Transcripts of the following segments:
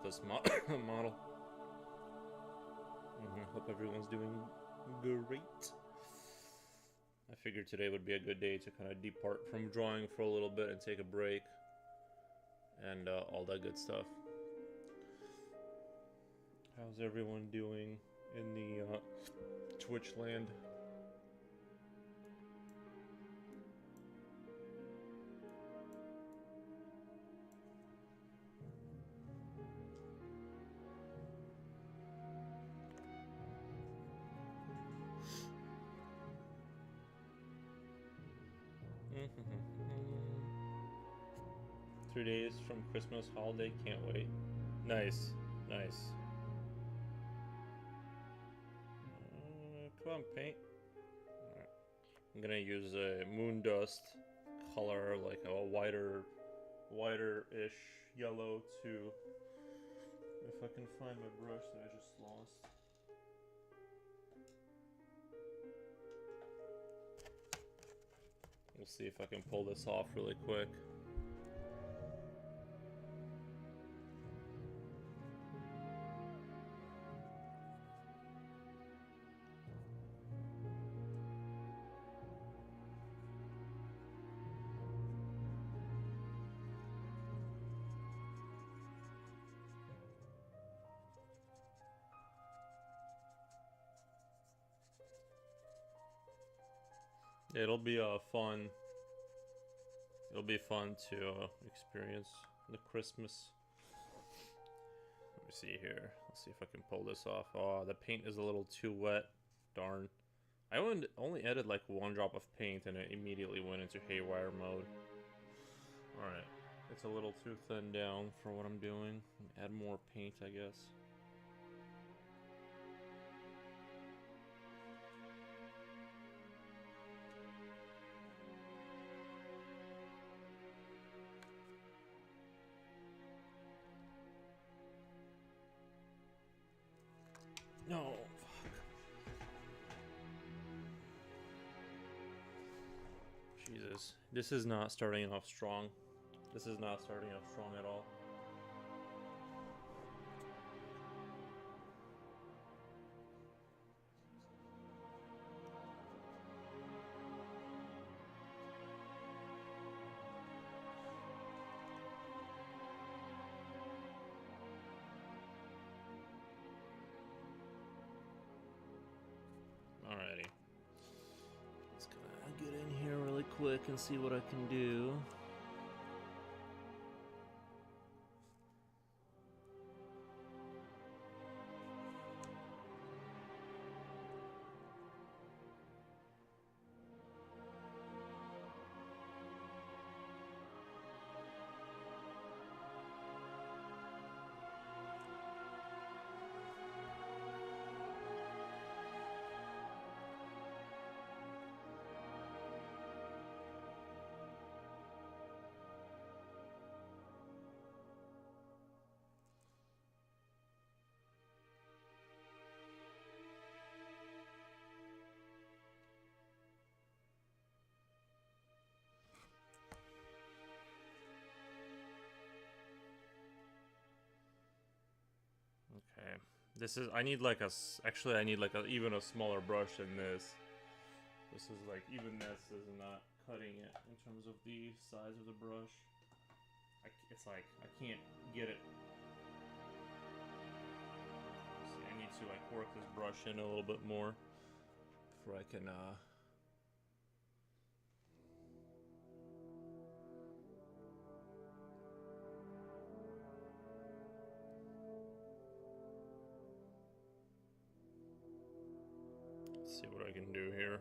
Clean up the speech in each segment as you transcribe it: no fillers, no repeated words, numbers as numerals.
this model. Hope everyone's doing great. I figured today would be a good day to kind of depart from drawing for a little bit and take a break and all that good stuff. How's everyone doing in the Twitch land? Three days from Christmas holiday, can't wait. Nice, nice. Come on, paint. Right. I'm gonna use a moon dust color, like a wider-ish yellow too. If I can find my brush that I just lost. We'll see if I can pull this off really quick. It'll be fun. It'll be fun to experience the Christmas. Let me see here. Let's see if I can pull this off. Oh, the paint is a little too wet. Darn. I only added like one drop of paint and it immediately went into haywire mode. Alright. It's a little too thin down for what I'm doing. Add more paint, I guess. No, fuck. Jesus. This is not starting off strong. This is not starting off strong at all. Alrighty. Let's get in here really quick and see what I can do. Okay, this is, I need like actually I need like even a smaller brush than this. This is like, even this is not cutting it in terms of the size of the brush. It's like, I can't get it. See, I need to like work this brush in a little bit more before I can see what I can do here.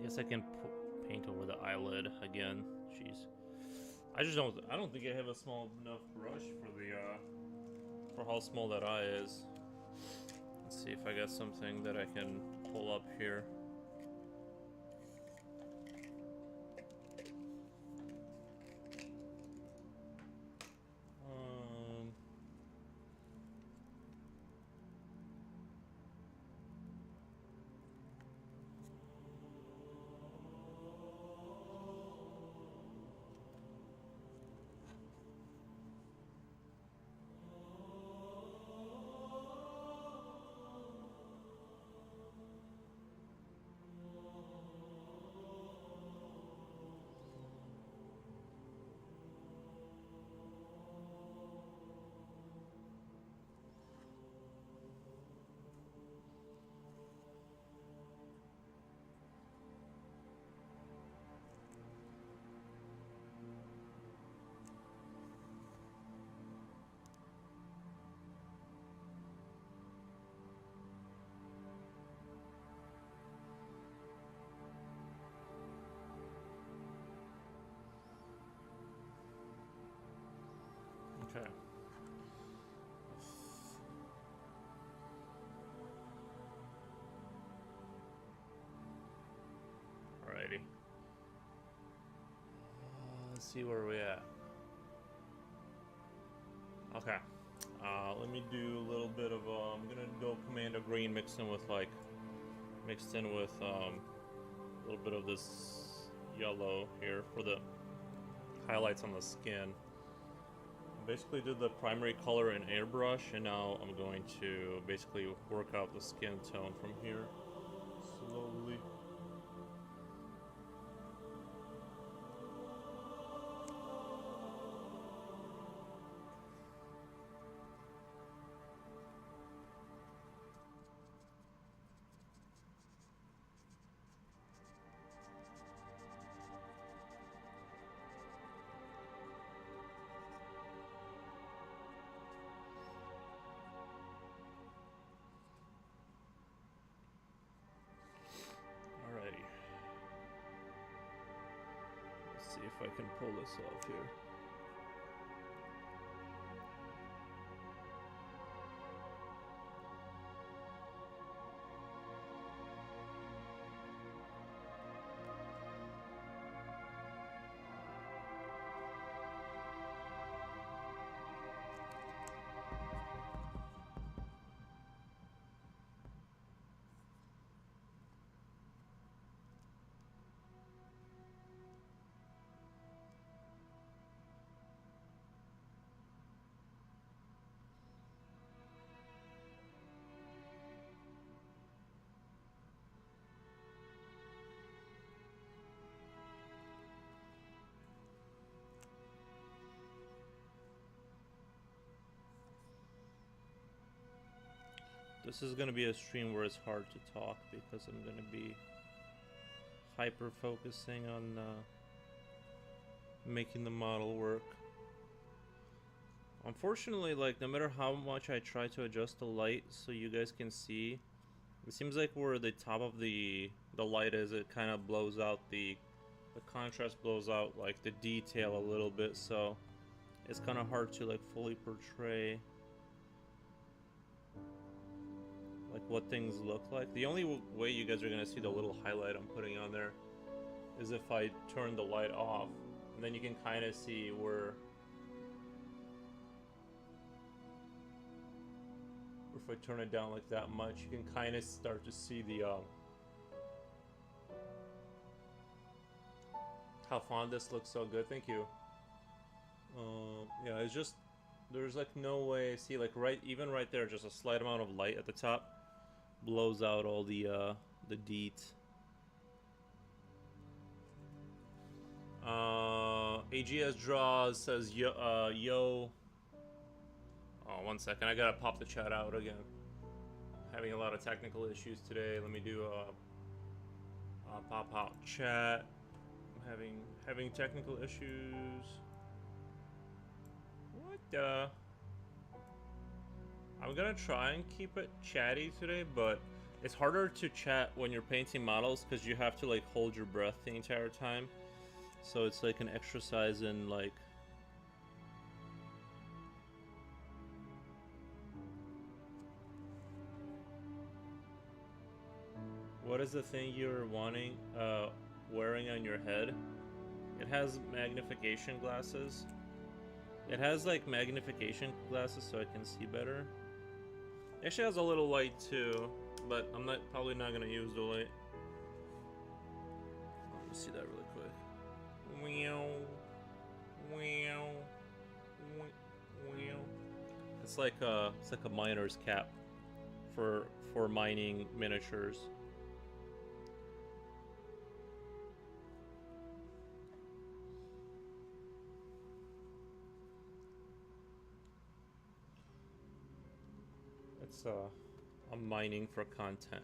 Guess I can paint over the eyelid again. Jeez. I don't think I have a small enough brush for how small that eye is. Let's see if I got something that I can pull up here. Okay. Alrighty. Let's see where we're at. Okay. Let me do a little bit of, I'm gonna go Commander Green mixed in with a little bit of this yellow here for the highlights on the skin. I basically did the primary color in airbrush, and now I'm going to basically work out the skin tone from here slowly. See if I can pull this off here. This is going to be a stream where it's hard to talk because I'm going to be hyper focusing on making the model work. Unfortunately, like, no matter how much I try to adjust the light so you guys can see, it seems like where the top of the light is, it kind of blows out the contrast, blows out like the detail a little bit, so it's kind of hard to like fully portray like what things look like. The only way you guys are gonna see the little highlight I'm putting on there is if I turn the light off, and then you can kind of see where, if I turn it down like that much, you can kind of start to see the how fond this looks. So good, thank you. Yeah, it's just, there's like no way, see, like even right there, just a slight amount of light at the top blows out all the deets. AGS Draws says yo. Oh, 1 second, I gotta pop the chat out again. Having a lot of technical issues today. Let me do a pop out chat. I'm having technical issues. What the? I'm gonna try and keep it chatty today, but It's harder to chat when you're painting models because you have to like hold your breath the entire time. So it's like an exercise in like what is the thing you're wanting wearing on your head? It has magnification glasses. It has like magnification glasses so I can see better. It actually has a little light too, but I'm probably not gonna use the light. Let me see that really quick. It's like a miner's cap for mining miniatures. It's I'm mining for content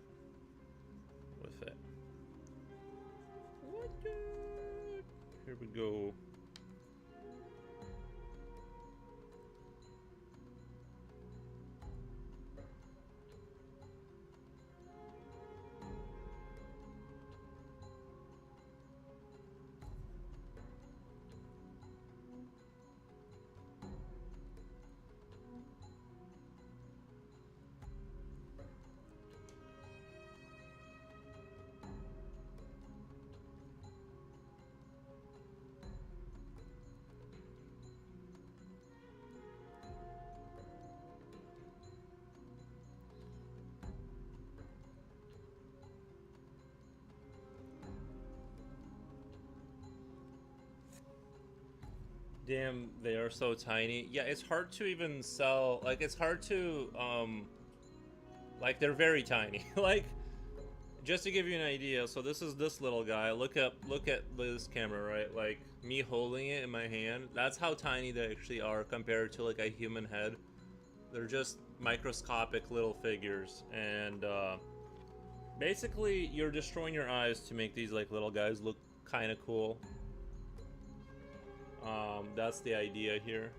with it. What the? Here we go. Damn, they are so tiny. Yeah, it's hard to even sell. Like, it's hard to, like, they're very tiny. Like, just to give you an idea, so this is this little guy. Look at this camera, right? Like, me holding it in my hand. That's how tiny they actually are compared to, like, a human head. They're just microscopic little figures. And, basically, you're destroying your eyes to make these, like, little guys look kind of cool. That's the idea here.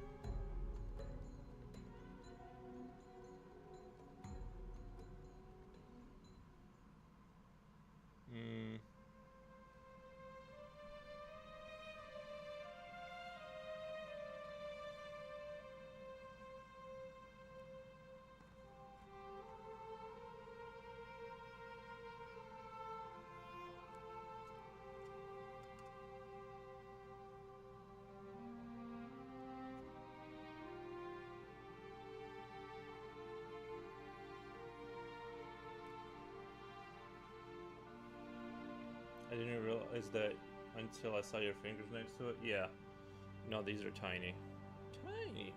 I didn't realize that until I saw your fingers next to it. Yeah. No, these are tiny. Tiny.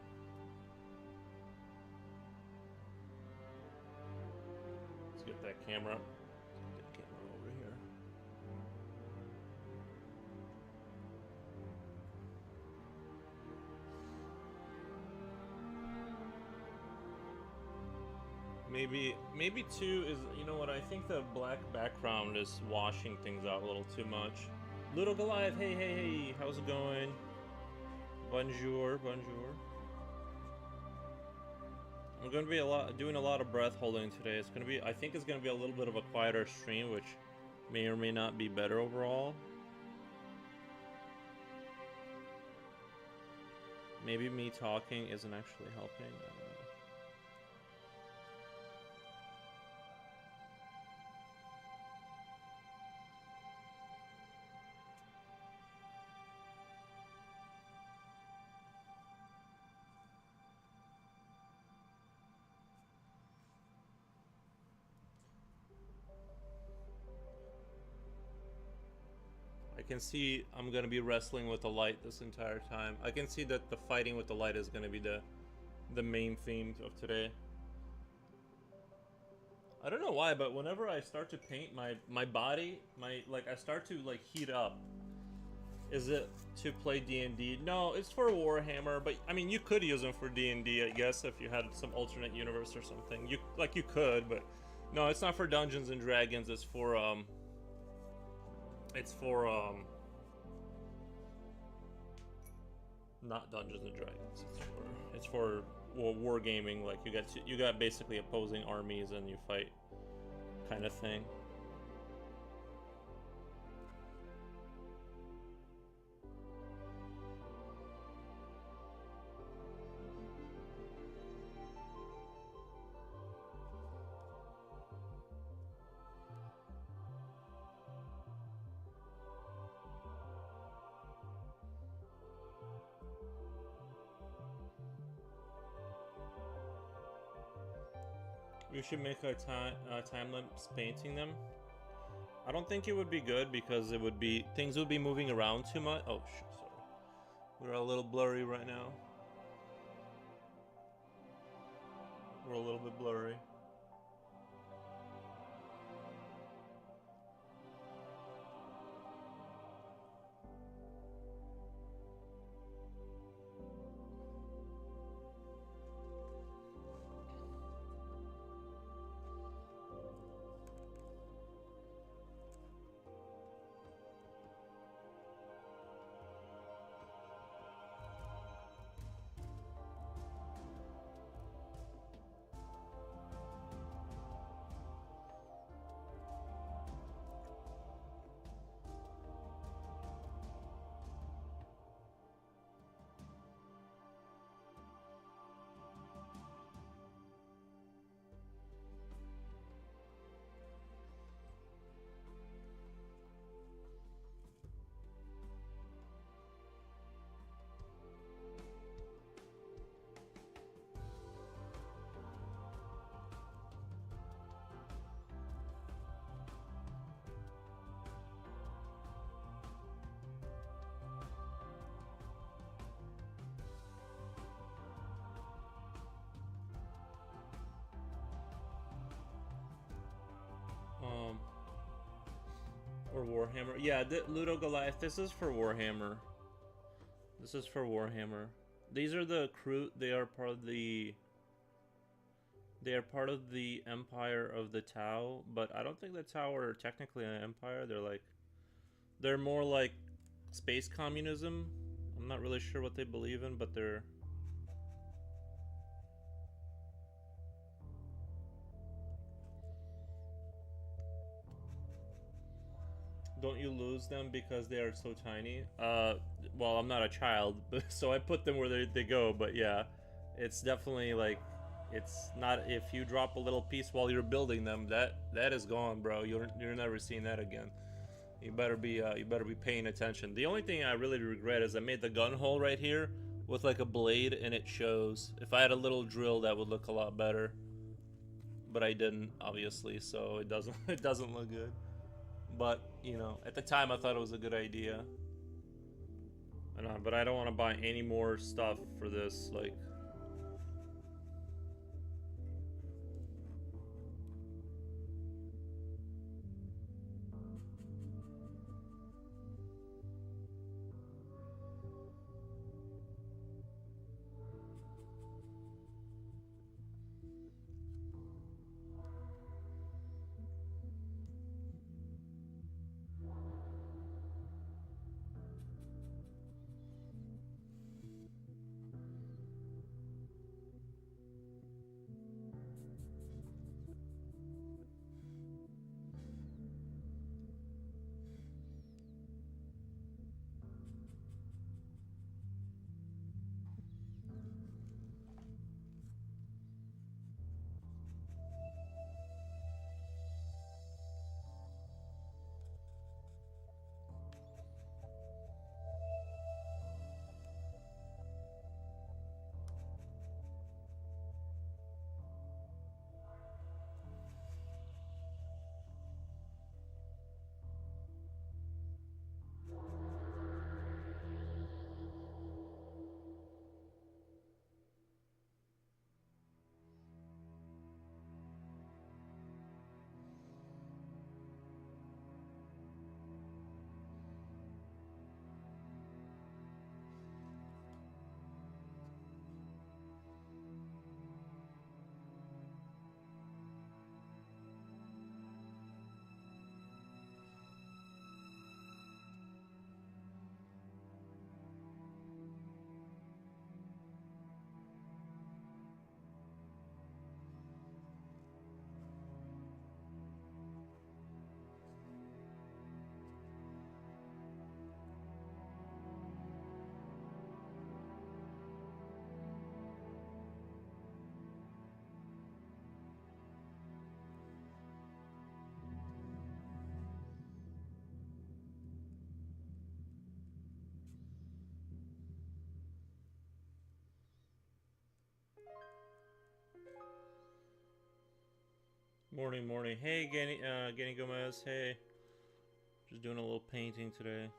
Let's get that camera. Get the camera over here. Maybe two is, you know what, I think the black background is washing things out a little too much. Little Goliath, hey, how's it going? Bonjour. I'm gonna be doing a lot of breath holding today. It's gonna be, I think it's gonna be a little bit of a quieter stream, which may or may not be better overall. Maybe me talking isn't actually helping. I don't know. I can see I'm gonna be wrestling with the light this entire time. I can see that the fighting with the light is gonna be the main theme of today. I don't know why, but whenever I start to paint my body, I start to like heat up. Is it to play D&D? No, it's for Warhammer, but I mean you could use them for D&D, I guess, if you had some alternate universe or something. You could, but no, it's not for Dungeons and Dragons. It's for not Dungeons and Dragons. It's for wargaming. Like you got basically opposing armies and you fight kind of thing. We should make a time lapse painting them. I don't think it would be good because it would be things would be moving around too much. Oh shit, sorry. We're a little blurry right now. We're a little bit blurry. Or Warhammer. Yeah, Ludo Goliath, this is for Warhammer. This is for Warhammer. These are the Kroot. They are part of the empire of the Tau, but I don't think the Tau are technically an empire. They're more like space communism. I'm not really sure what they believe in, but they're Don't you lose them because they are so tiny? Well, I'm not a child, so I put them where they go, but yeah. It's definitely like, it's not, if you drop a little piece while you're building them, that is gone, bro. You're never seeing that again. You better be paying attention. The only thing I really regret is I made the gun hole right here with like a blade and it shows. If I had a little drill, that would look a lot better. But I didn't, obviously, so it doesn't look good. But, you know, at the time I thought it was a good idea. But I don't want to buy any more stuff for this, like... Morning, morning. Hey, Genny Gomez. Hey. Just doing a little painting today.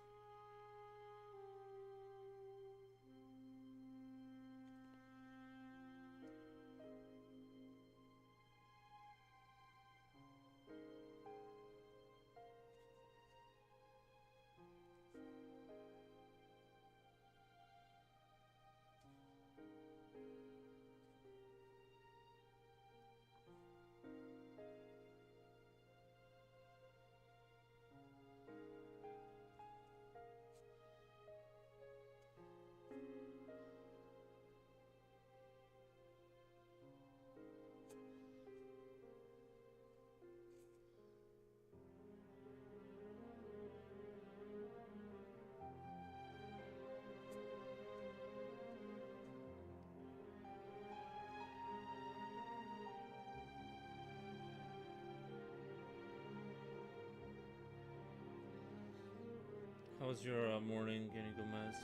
How was your morning, Genny Gomez?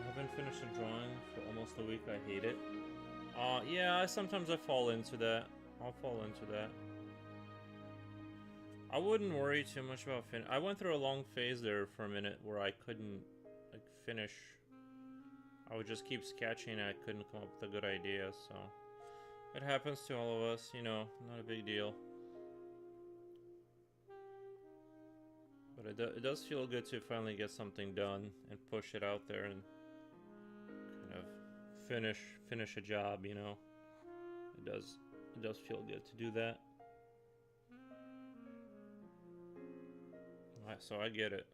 I haven't finished a drawing for almost a week. I hate it. Yeah, sometimes I fall into that. I'll fall into that. I wouldn't worry too much about I went through a long phase there for a minute where I couldn't, like, finish. I would just keep sketching and I couldn't come up with a good idea, so... It happens to all of us, you know, not a big deal. But it does feel good to finally get something done and push it out there and kind of finish a job, you know. It does feel good to do that. So I get it.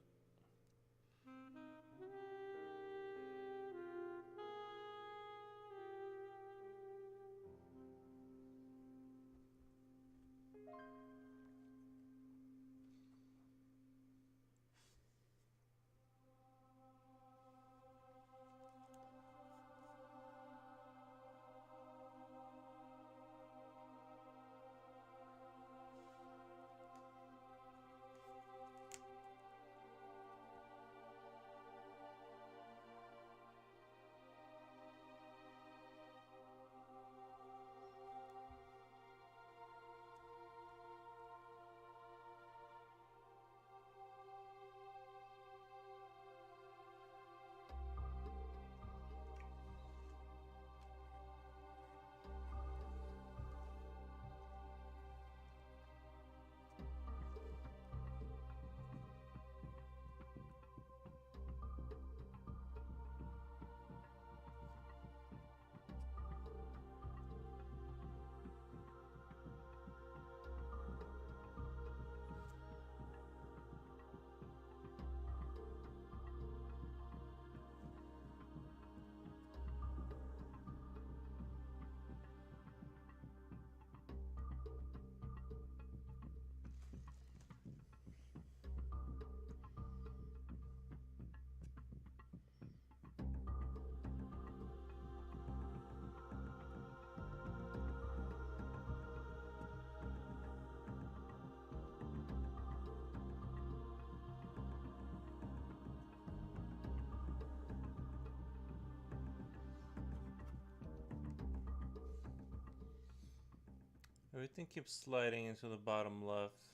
Everything keeps sliding into the bottom left.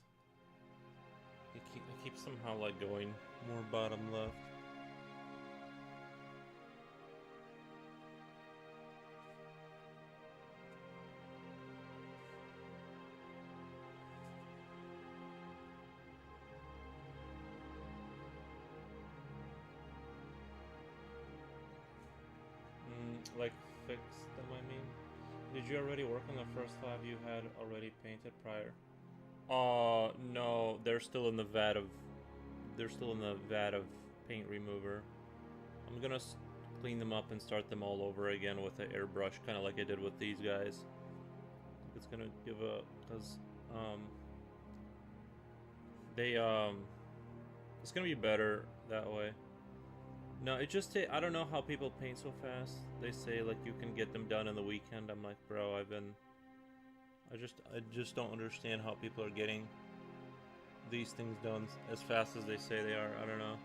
I keep somehow like going more bottom left. like fix them, I mean. Did you already work on the first 5 you had already painted prior? No, they're still in the vat of paint remover. I'm gonna clean them up and start them all over again with an airbrush, kind of like I did with these guys. It's gonna give a, cause it's gonna be better that way. No, it just I don't know how people paint so fast. They say like you can get them done in the weekend. I'm like, bro, I just don't understand how people are getting these things done as fast as they say they are. I don't know.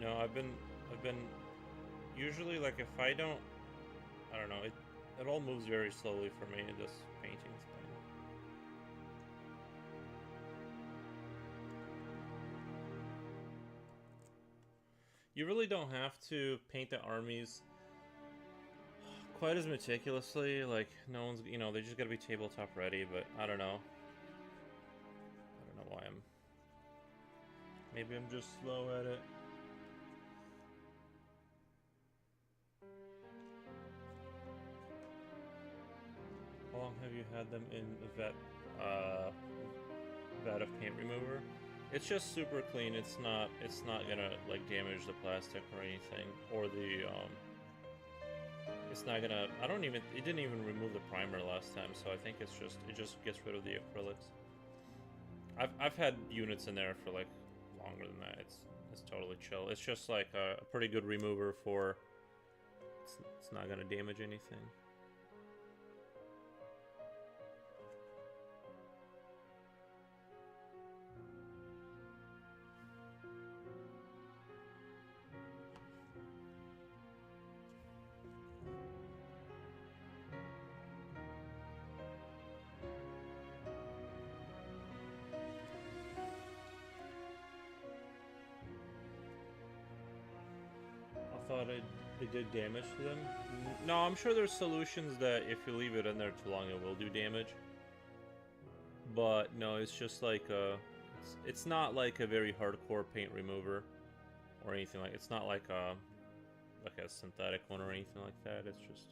No, I've been usually, like, if I don't know, it all moves very slowly for me, just painting thing. You really don't have to paint the armies quite as meticulously. Like, no one's, you know, they just gotta be tabletop ready, but I don't know. I don't know why maybe I'm just slow at it. How long have you had them in the vat of paint remover? It's just super clean. It's not gonna like damage the plastic or anything, or the it's not gonna. It didn't even remove the primer last time, so I think it just gets rid of the acrylics. I've had units in there for like longer than that. It's totally chill. It's just like a pretty good remover for. It's not gonna damage anything. It did damage to them. No, I'm sure there's solutions that if you leave it in there too long, it will do damage. But no, it's just like it's not like a very hardcore paint remover or anything like. It's not like a synthetic one or anything like that. It's just.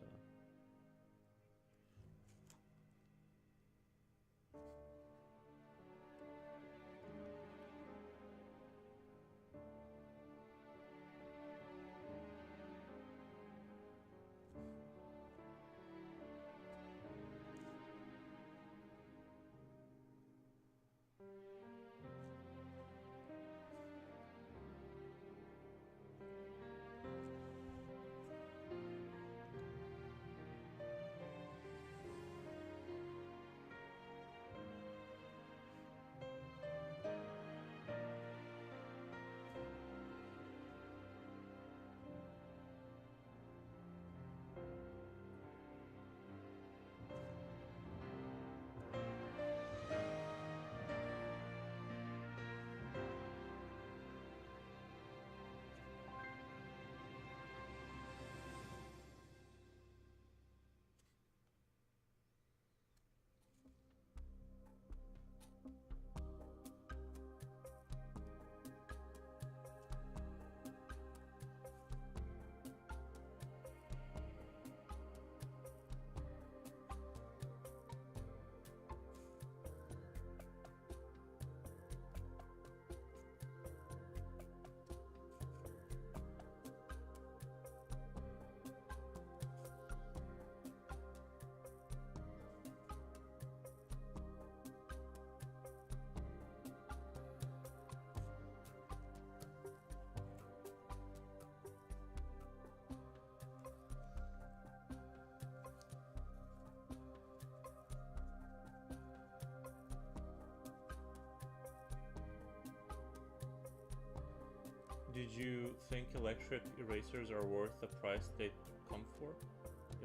Did you think electric erasers are worth the price they come for?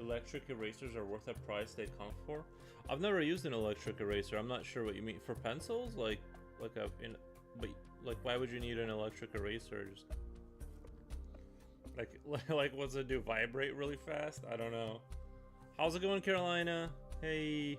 Electric erasers are worth the price they come for? I've never used an electric eraser. I'm not sure what you mean. For pencils? But why would you need an electric eraser? Just like what's it do? Vibrate really fast? I don't know. How's it going, Carolina? Hey.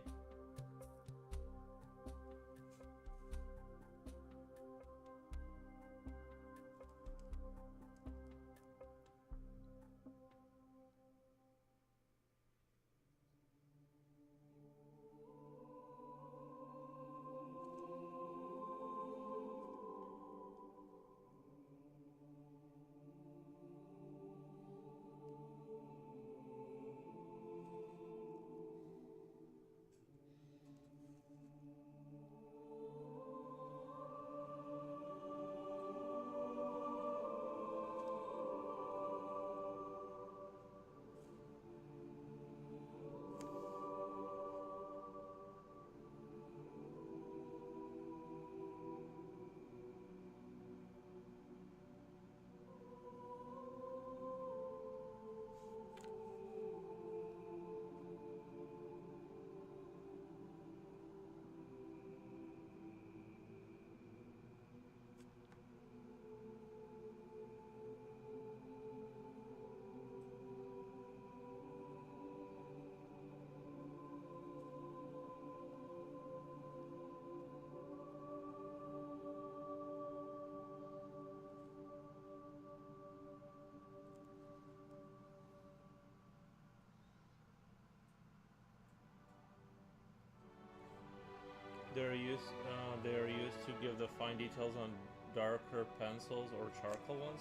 They are used to give the fine details on darker pencils or charcoal ones.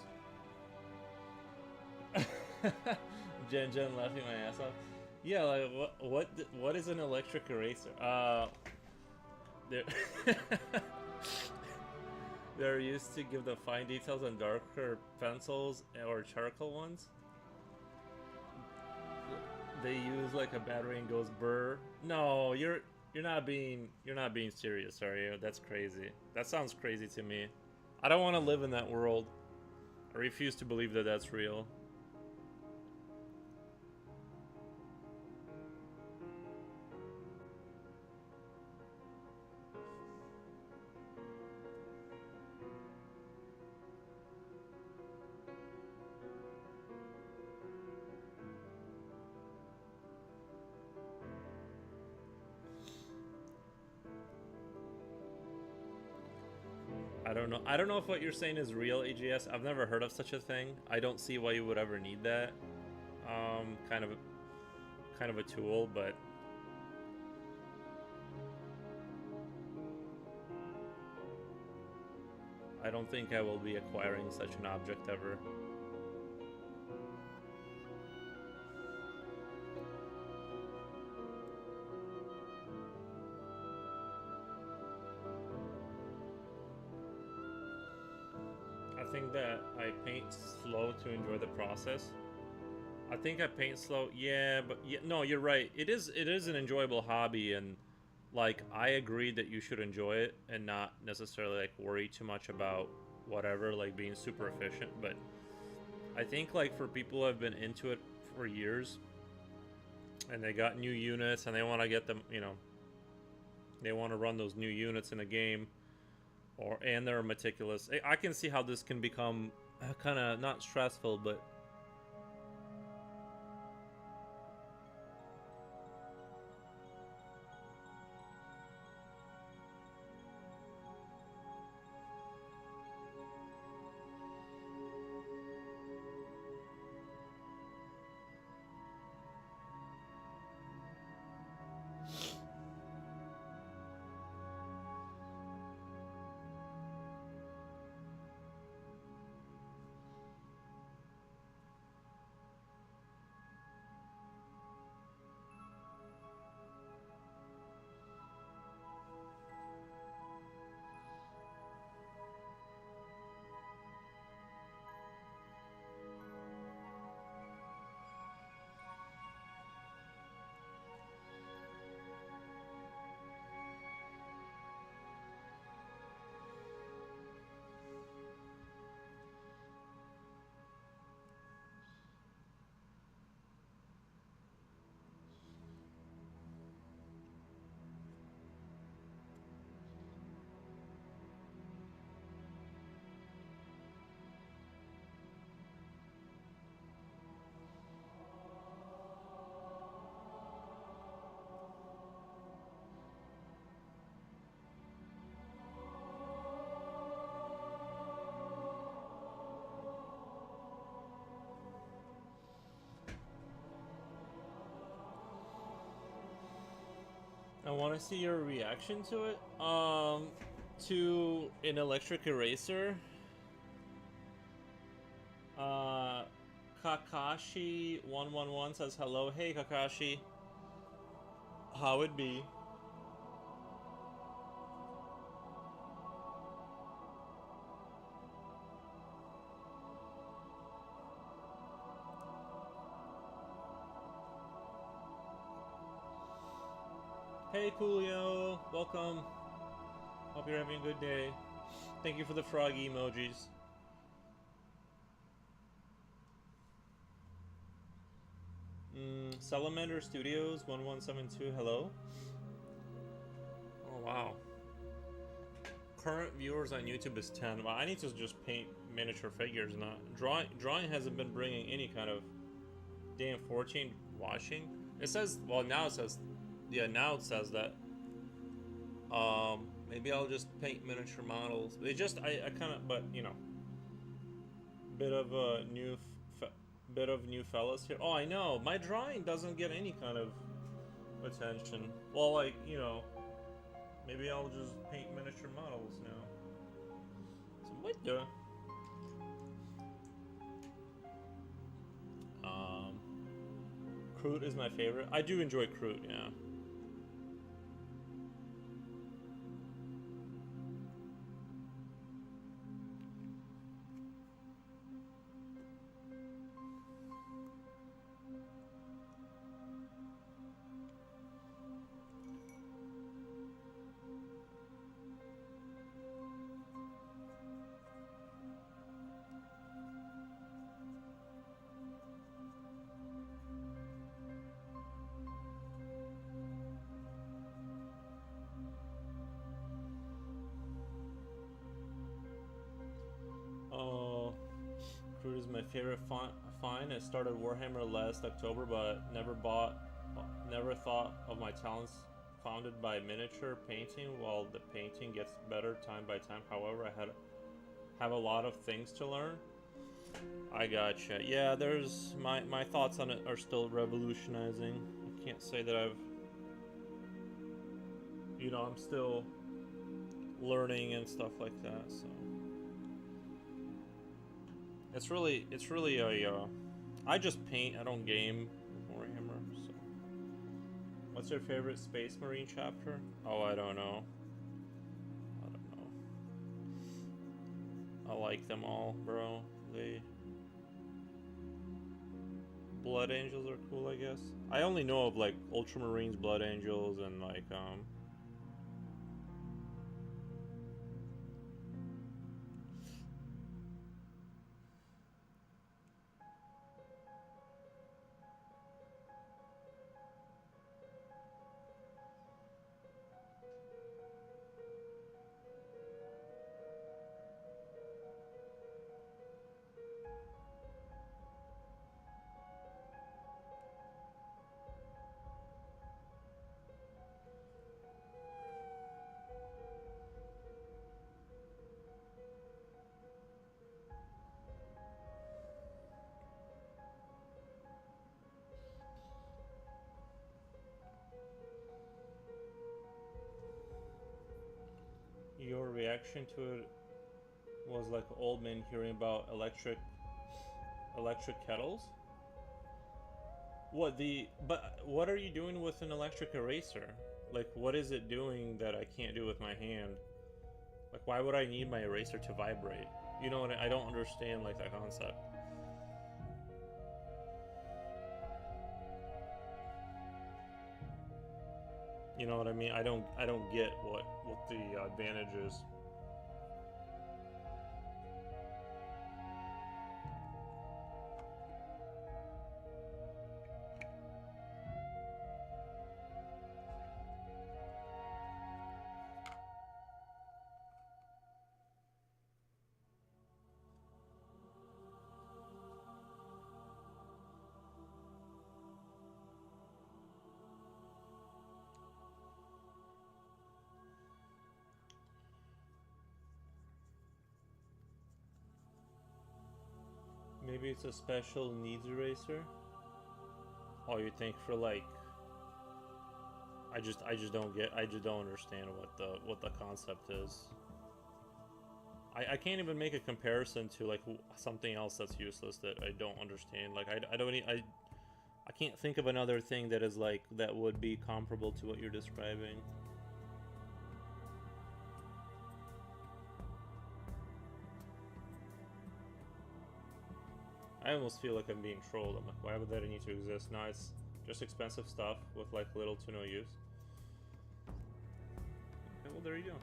Jen laughing my ass off. Yeah, like what is an electric eraser? They're they're used to give the fine details on darker pencils or charcoal ones. They use like a battery and goes burr. No, you're not being serious, are you? That's crazy. That sounds crazy to me. I don't want to live in that world. I refuse to believe that that's real. I don't know if what you're saying is real, AGS. I've never heard of such a thing. I don't see why you would ever need that. Kind of a tool, but I don't think I will be acquiring such an object ever. I think that I paint slow to enjoy the process. I think I paint slow, yeah, but yeah, no, you're right. It is an enjoyable hobby, and like I agree that you should enjoy it and not necessarily like worry too much about whatever, like being super efficient. But I think like for people who have been into it for years and they got new units and they want to get them, you know, they want to run those new units in a game, and they're meticulous. I can see how this can become kind of not stressful, but I want to see your reaction to it. To an electric eraser. Kakashi111 says hello. Hey Kakashi. How it be? Hey Coolio, welcome. Hope you're having a good day. Thank you for the froggy emojis. Salamander Studios 1172, hello. Oh wow. Current viewers on YouTube is 10. Well, I need to just paint miniature figures, not drawing hasn't been bringing any kind of damn 14 washing. It says, well, now it says, yeah, now it says that. Maybe I'll just paint miniature models. It just, I kind of, but you know, bit of a new fellas here. Oh, I know, my drawing doesn't get any kind of attention. Well, like, you know, Maybe I'll just paint miniature models now. So what the? Kroot is my favorite. I do enjoy Kroot, yeah. Kroot is my favorite find. I started Warhammer last October, but never thought of my talents founded by miniature painting. While the painting gets better time by time, however, I have a lot of things to learn. I gotcha. Yeah, there's my thoughts on it are still revolutionizing. I can't say that I'm still learning and stuff like that, so it's really a I just paint, I don't game Warhammer. So what's your favorite Space Marine chapter? Oh, I don't know. I like them all, bro. Blood Angels are cool, I guess. I only know of like Ultramarines, Blood Angels, and like your reaction to it was like old men hearing about electric kettles. But what are you doing with an electric eraser? Like, what is it doing that I can't do with my hand? Like, why would I need my eraser to vibrate? You know what? I don't understand like that concept. You know what I mean? I don't get what the advantage is. Maybe it's a special needs eraser. Oh, you think for like? I just don't understand what the concept is. I can't even make a comparison to like something else that's useless that I don't understand. Like I can't think of another thing that is like that would be comparable to what you're describing. I almost feel like I'm being trolled. I'm like, why would that need to exist? No, it's just expensive stuff with like little to no use. Okay, well there you go.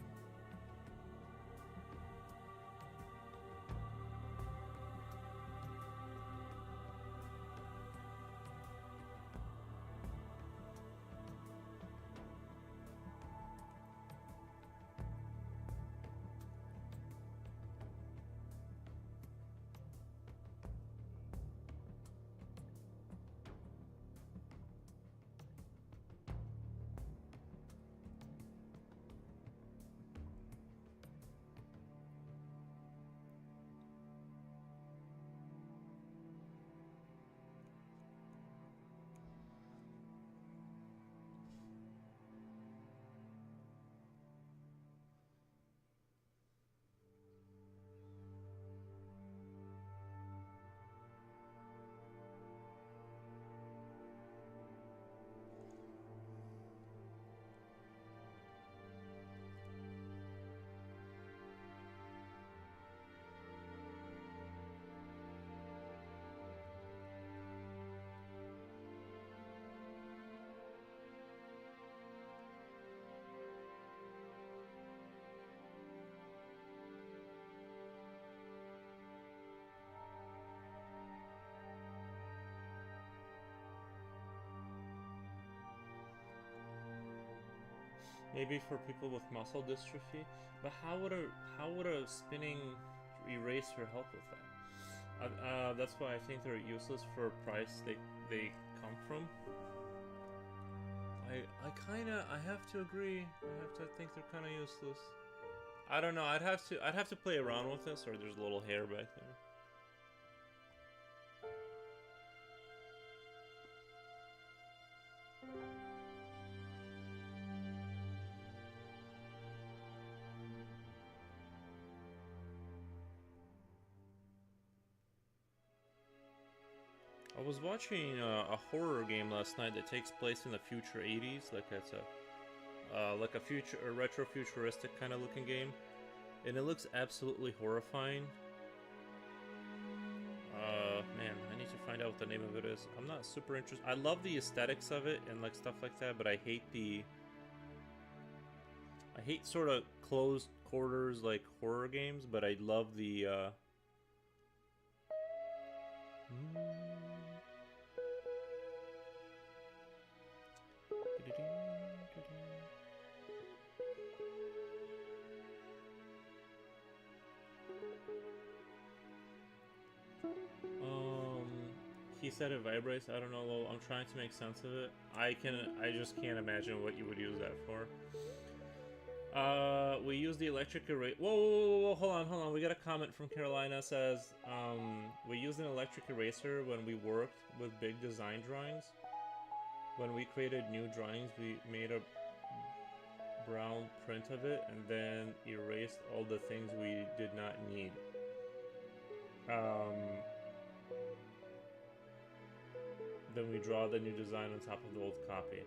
Maybe for people with muscle dystrophy, but how would a spinning eraser help with that? That's why I think they're useless for a price they come from. I have to agree. I have to think they're kind of useless. I don't know. I'd have to play around with this, or there's a little hair back there. I was watching a horror game last night that takes place in the future 80s, like it's a retro futuristic kind of looking game, and it looks absolutely horrifying. Man, I need to find out what the name of it is. I'm not super interested. I love the aesthetics of it and like stuff like that, but I hate sort of closed quarters like horror games, but I love the he said it vibrates. I don't know. I'm trying to make sense of it. I just can't imagine what you would use that for. We use the electric eraser. Whoa, hold on. We got a comment from Carolina. Says, we used an electric eraser when we worked with big design drawings. When we created new drawings, we made a brown print of it and then erased all the things we did not need. Then we draw the new design on top of the old copy.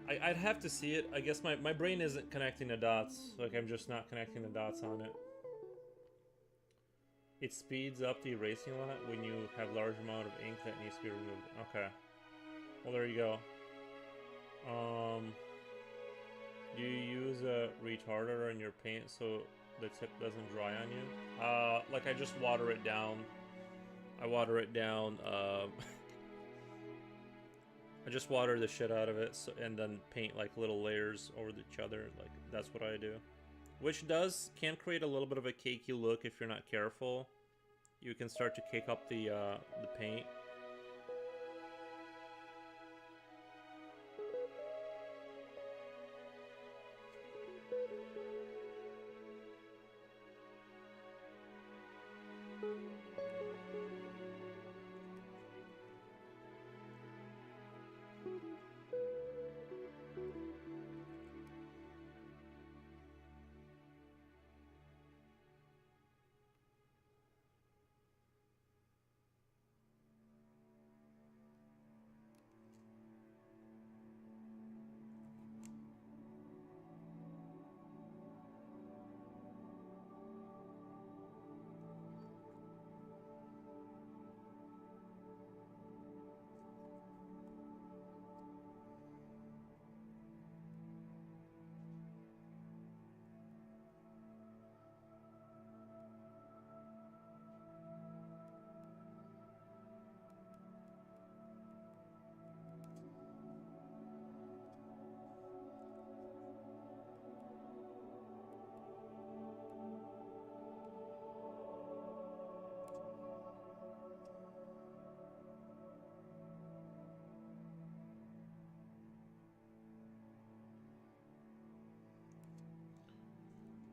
I'd have to see it. I guess my brain isn't connecting the dots. Like, I'm just not connecting the dots on it. It speeds up the erasing a lot when you have large amount of ink that needs to be removed. Okay. Well, there you go. Do you use a retarder on your paint so the tip doesn't dry on you? Like, I just water it down. I water it down, I just water the shit out of it, and then paint like little layers over each other. Like, that's what I do. Which can create a little bit of a cakey look if you're not careful. You can start to cake up the paint.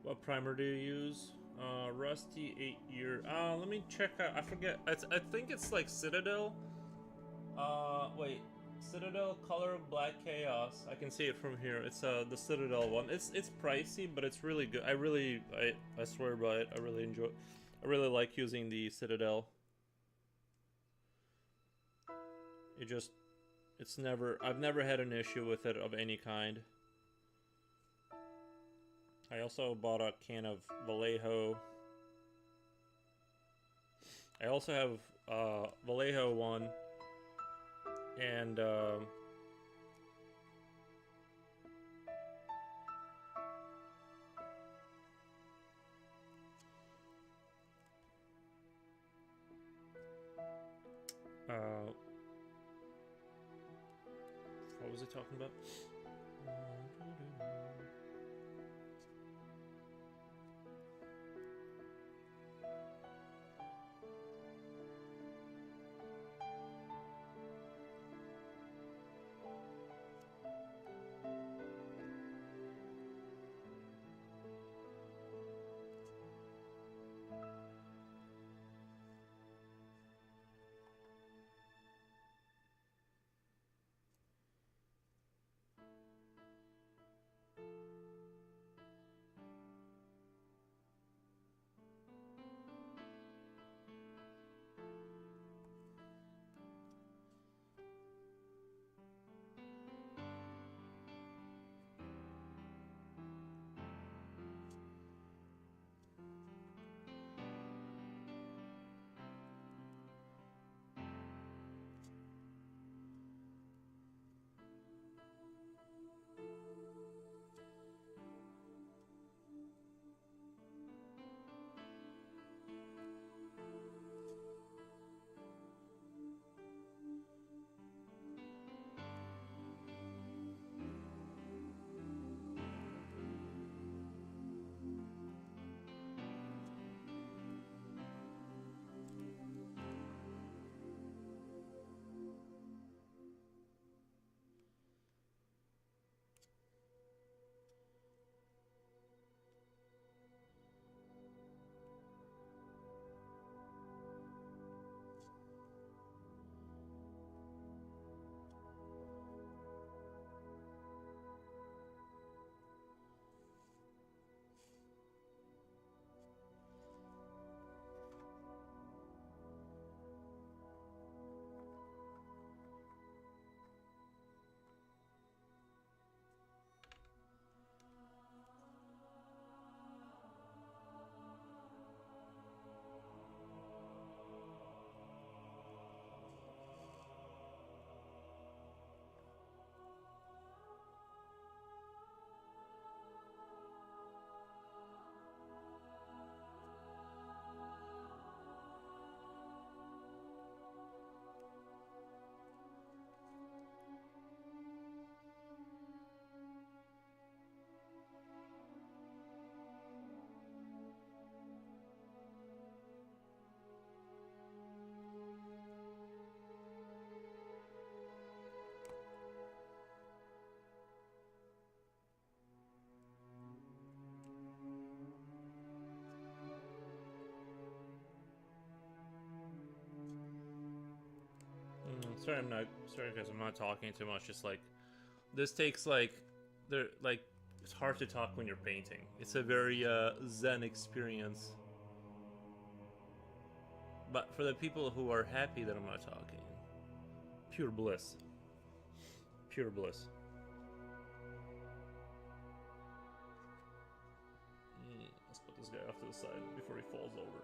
What primer do you use? Rusty 8-year. Let me check out. I forget. I think it's like Citadel. Wait. Citadel Color Black Chaos. I can see it from here. It's the Citadel one. It's pricey, but it's really good. I swear by it. I really enjoy it. I really like using the Citadel. I've never had an issue with it of any kind. I also bought a can of Vallejo. I also have Vallejo one, and what was I talking about? Sorry guys, I'm not talking too much. Just like this takes like it's hard to talk when you're painting. It's a very zen experience. But for the people who are happy that I'm not talking, pure bliss. Pure bliss. Let's put this guy off to the side before he falls over.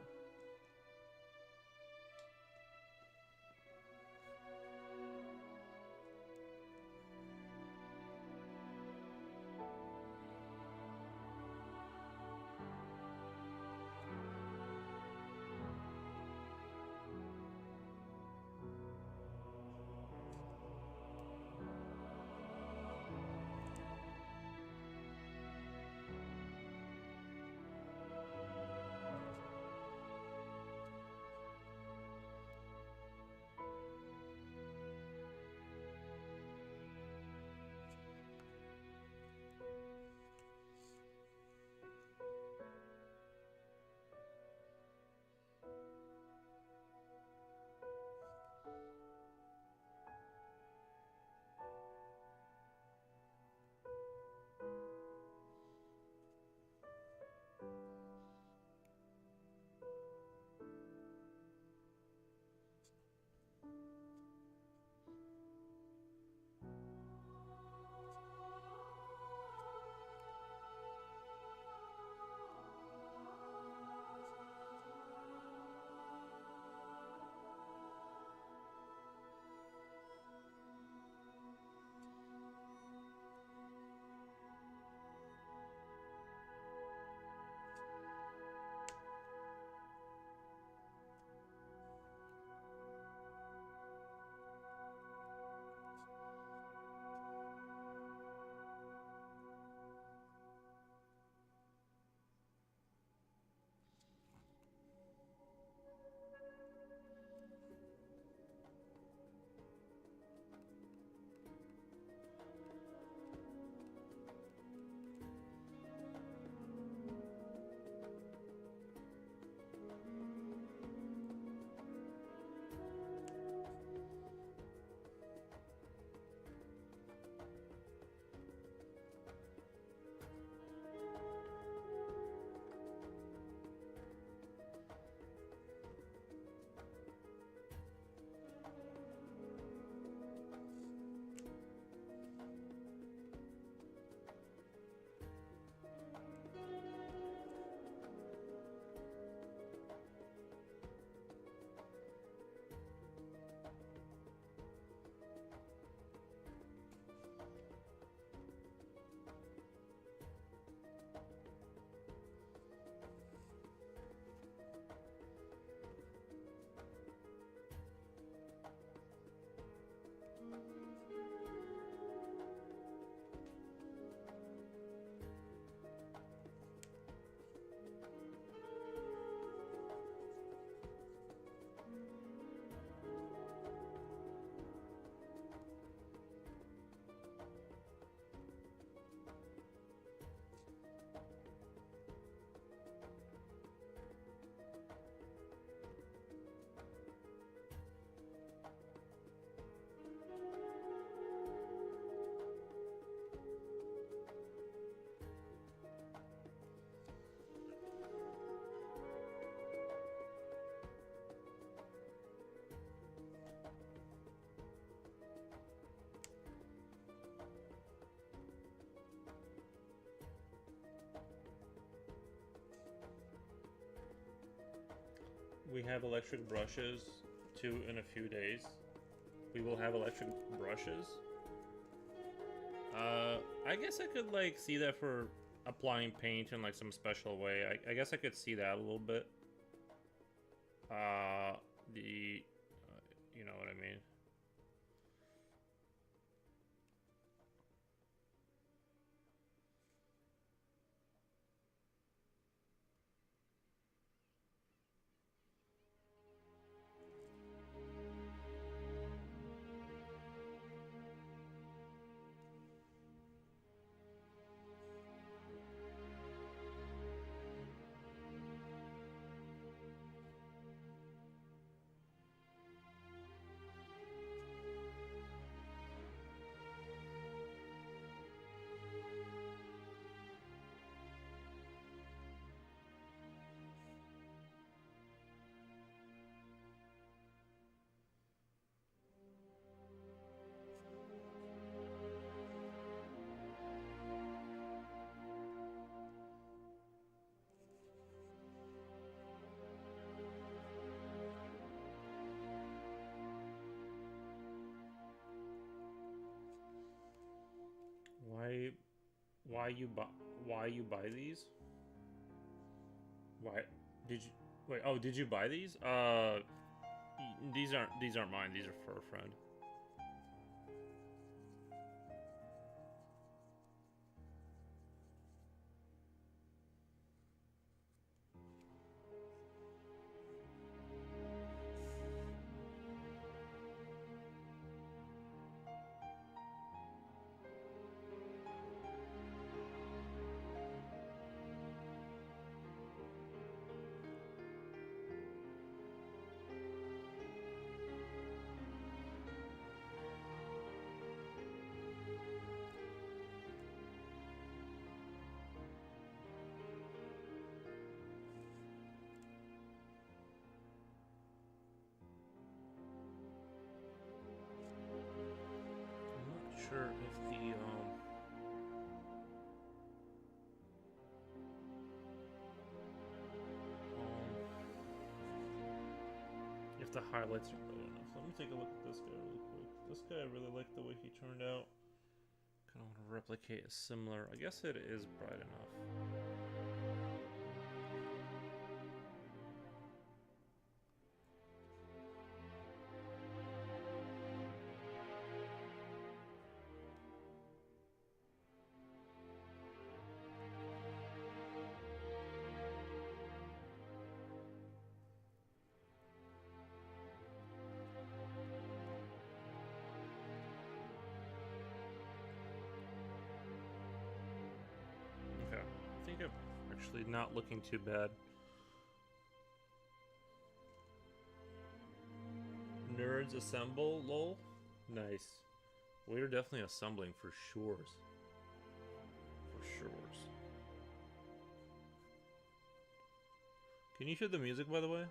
We have electric brushes too in a few days. We will have electric brushes. I guess I could like see that for applying paint in like some special way. I guess I could see that a little bit. You know what I mean. Why you buy these? Why did you wait? Oh, did you buy these? These aren't mine. These are for a friend. Sure if the highlights are good enough. Let me take a look at this guy really quick. This guy, I really like the way he turned out. Kind of want to replicate a similar. I guess it is bright enough. Actually not looking too bad. Nerds assemble, lol. Nice. We're definitely assembling for sure. For sure. Can you hear the music, by the way?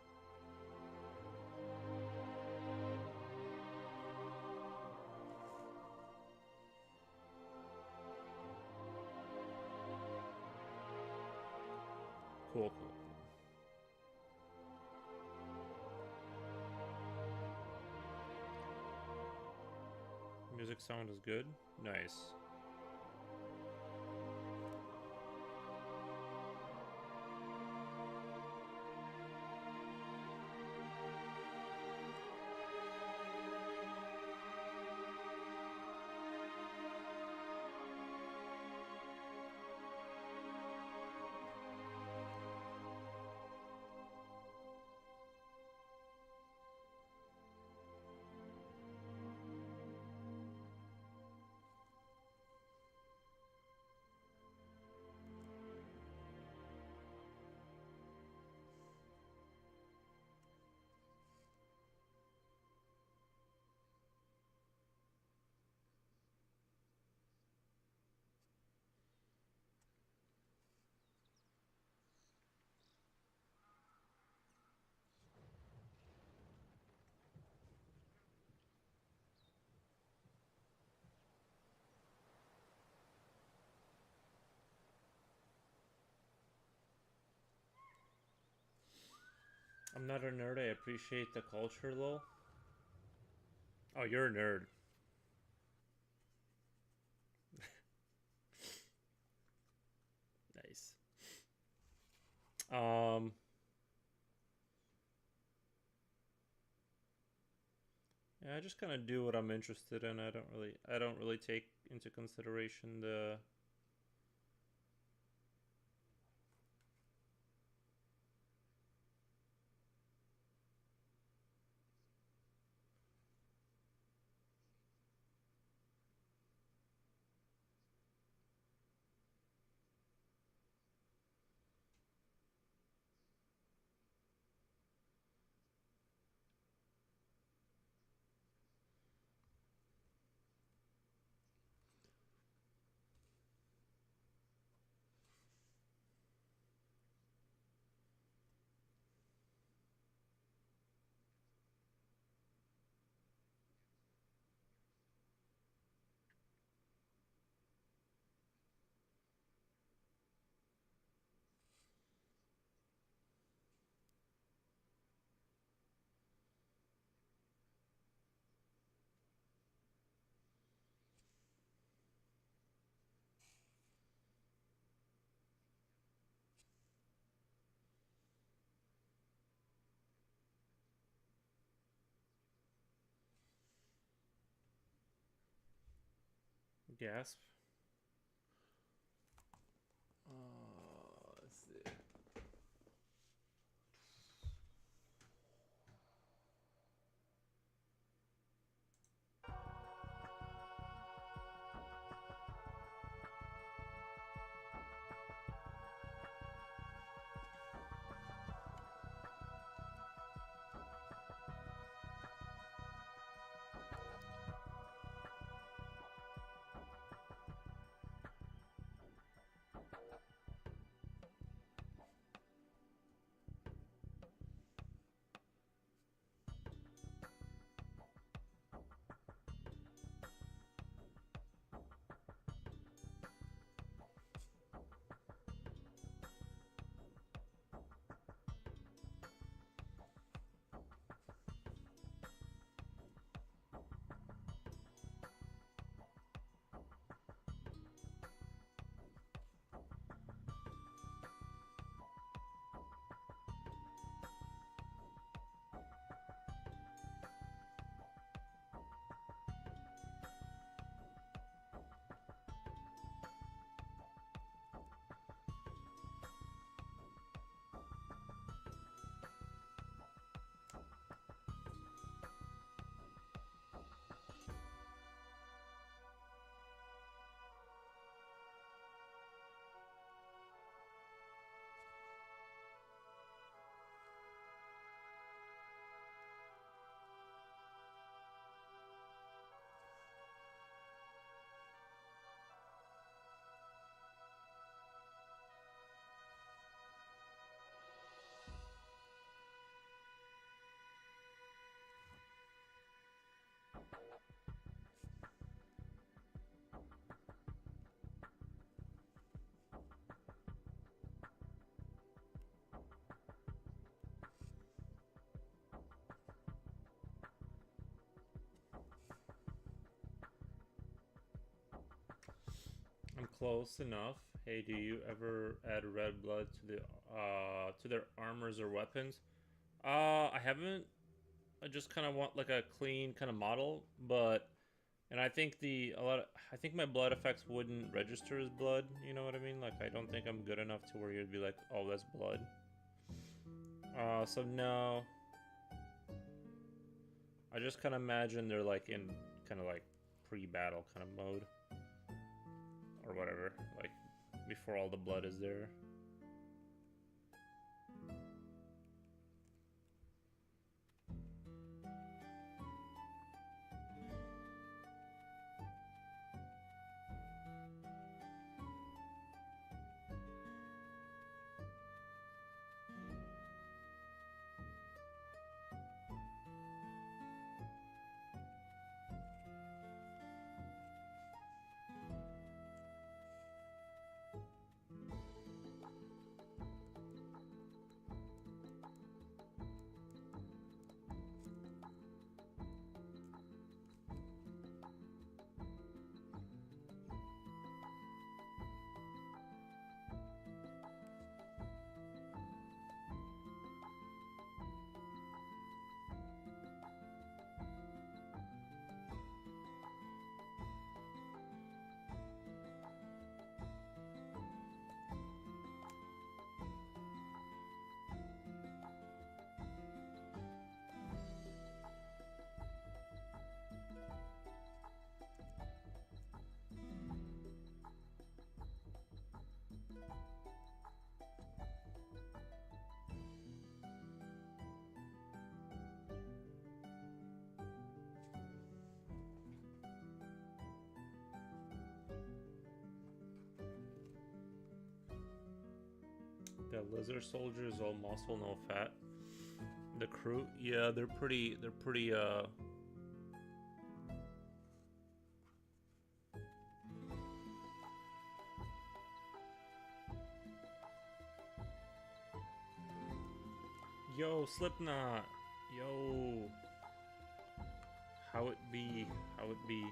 Cool. Music sound is good. Nice. I'm not a nerd. I appreciate the culture, lol. Oh, you're a nerd. Nice. Um, yeah, I just kind of do what I'm interested in. I don't really take into consideration the gasp. Let's see. I'm close enough. Hey, do you ever add red blood to their armors or weapons? I haven't. I just kind of want like a clean kind of model, but and I think I think my blood effects wouldn't register as blood. You know what I mean? Like I don't think I'm good enough to where you'd be like, oh, that's blood. So no. I just kind of imagine they're like in kind of like pre-battle kind of mode or whatever, like before all the blood is there. Yeah, lizard soldiers, all muscle, no fat. The Kroot, yeah, they're pretty, Yo, Slipknot! Yo! How it be? How it be?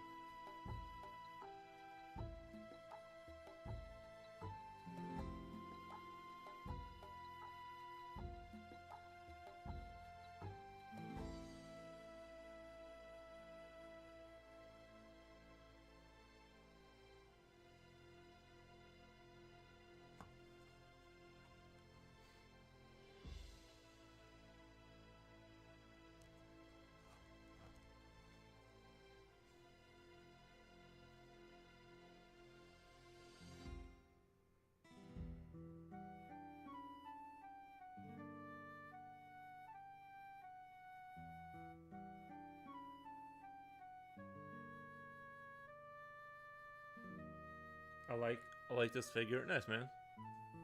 I like this figure. Nice, man.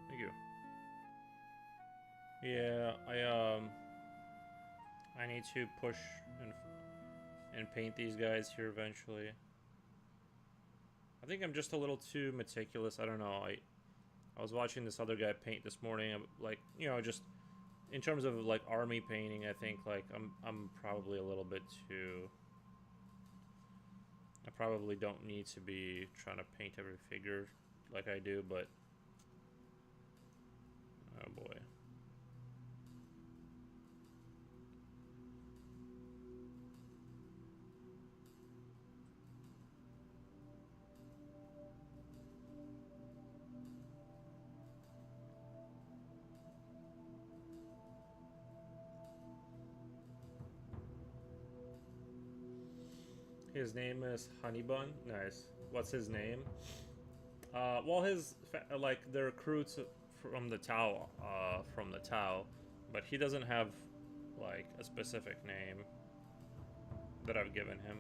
Thank you. Yeah, I need to push and paint these guys here eventually. I think I'm just a little too meticulous. I don't know. I was watching this other guy paint this morning. Like, you know, just in terms of like army painting, I think like I'm probably a little bit too. I probably don't need to be trying to paint every figure like I do, but oh boy. His name is Honeybun. Nice. What's his name? Well, like they're recruits from the Tau, but he doesn't have like a specific name that I've given him.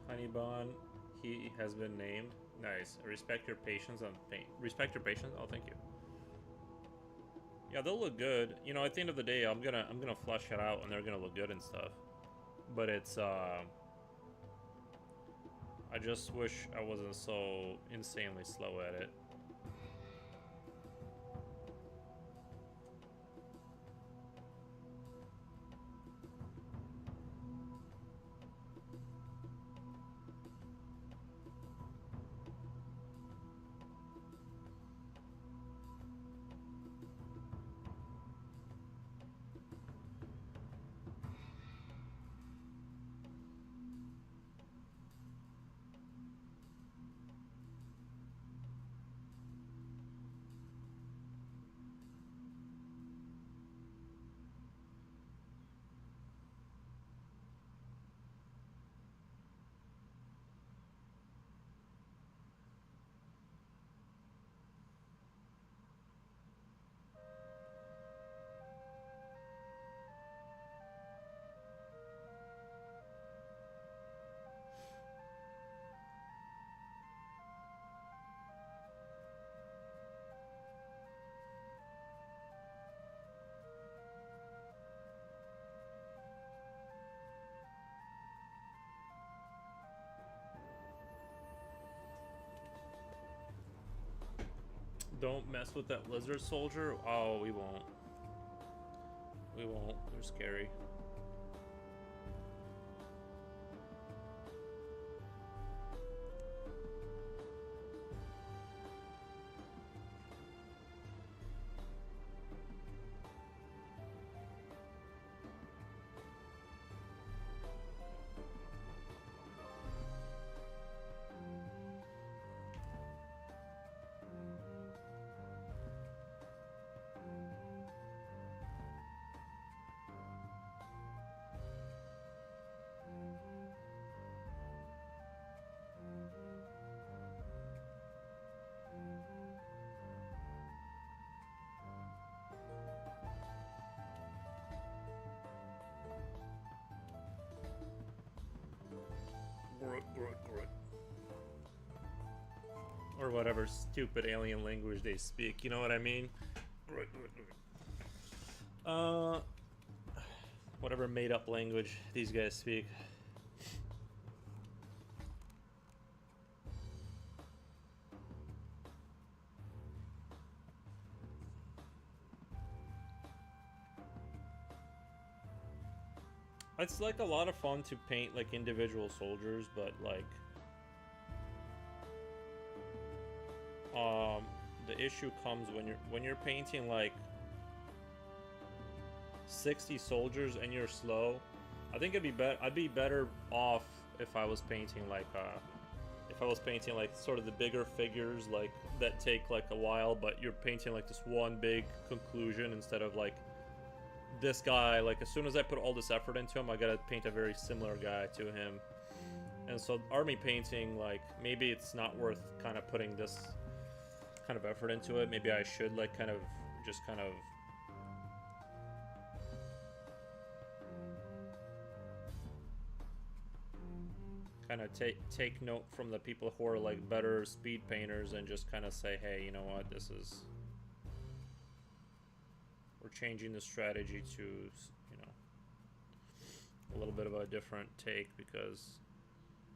Honeybun, he has been named. Nice. Respect your patience on paint. Respect your patience. Oh, thank you. Yeah, they'll look good. You know, at the end of the day, I'm gonna flush it out, and they're gonna look good and stuff. But it's I just wish I wasn't so insanely slow at it. Don't mess with that lizard soldier. Oh, we won't. We won't. They're scary. Or whatever stupid alien language they speak, you know what I mean? Whatever made up language these guys speak. It's like a lot of fun to paint like individual soldiers, but like the issue comes when you're painting like 60 soldiers and you're slow. I think I'd be better off if I was painting like sort of the bigger figures like that take like a while, but you're painting like this one big conclusion instead of like this guy, like as soon as I put all this effort into him, I gotta paint a very similar guy to him. And so army painting, like maybe it's not worth kind of putting this kind of effort into it. Maybe I should like kind of take note from the people who are like better speed painters and just kind of say, hey, you know what, we're changing the strategy to, you know, a little bit of a different take, because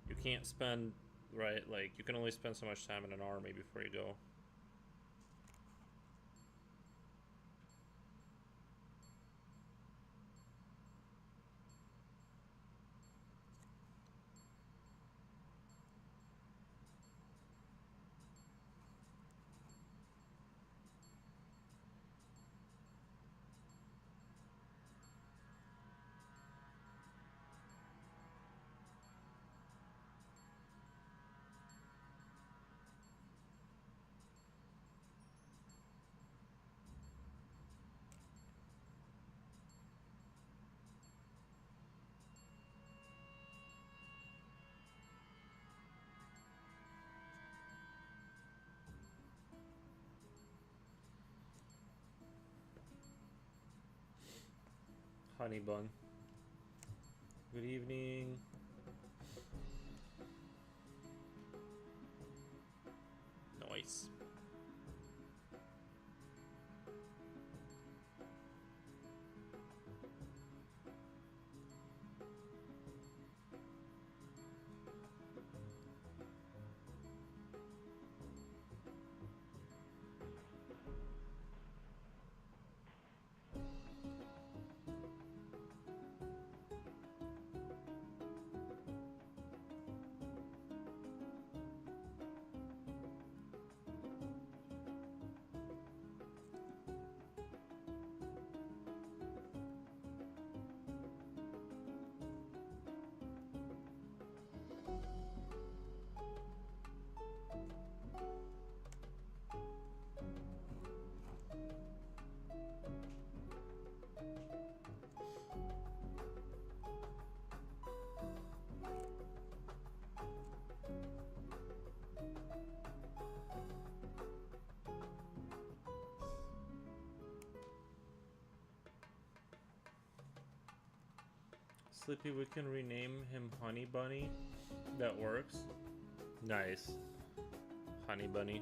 you can't spend, right, like you can only spend so much time in an army before you go. Honey bun. Good evening. Nice. Slippy, we can rename him Honey Bunny. That works. Nice. Honey Bunny.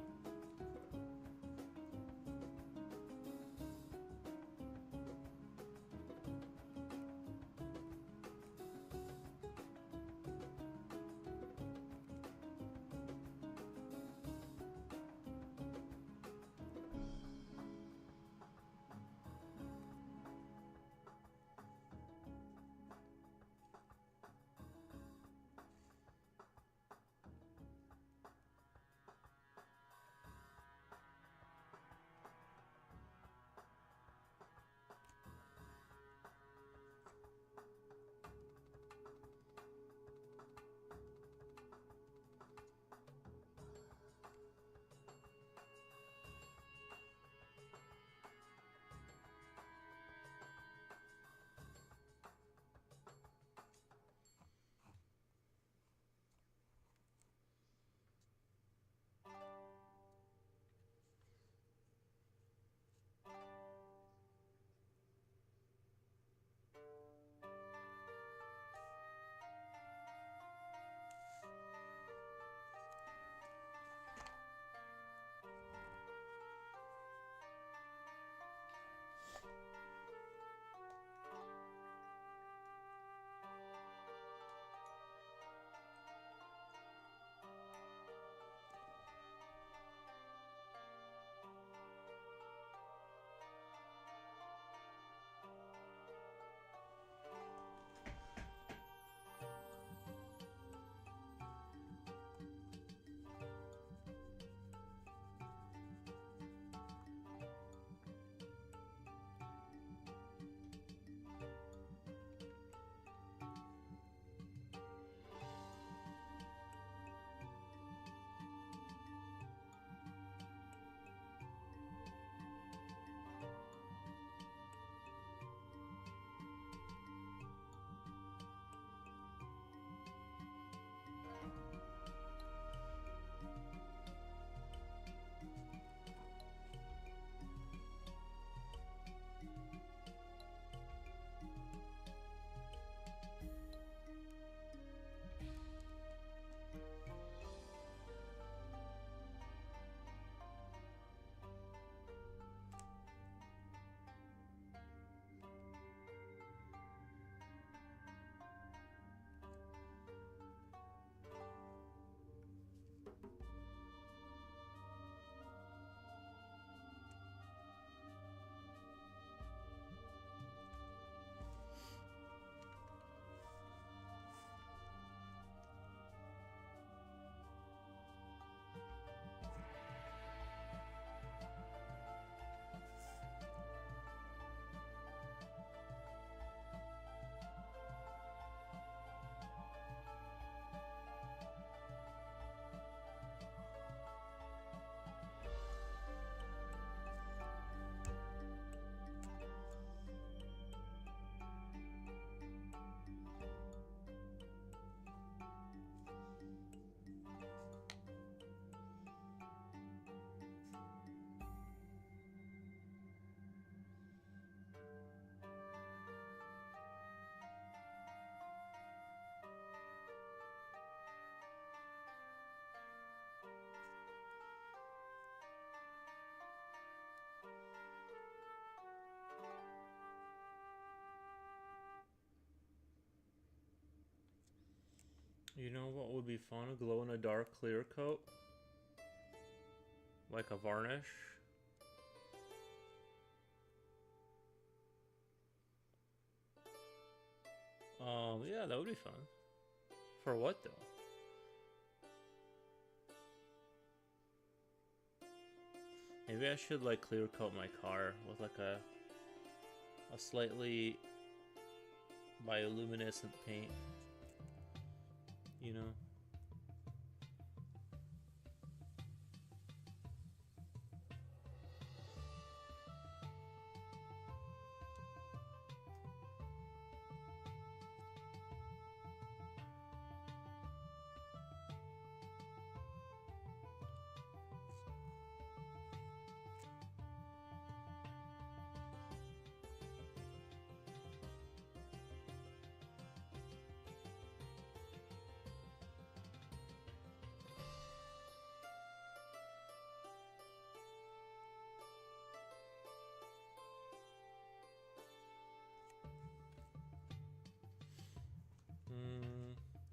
You know what would be fun? A glow in a dark clear coat, like a varnish. Yeah, that would be fun. For what though? Maybe I should like clear coat my car with like a slightly bioluminescent paint. You know?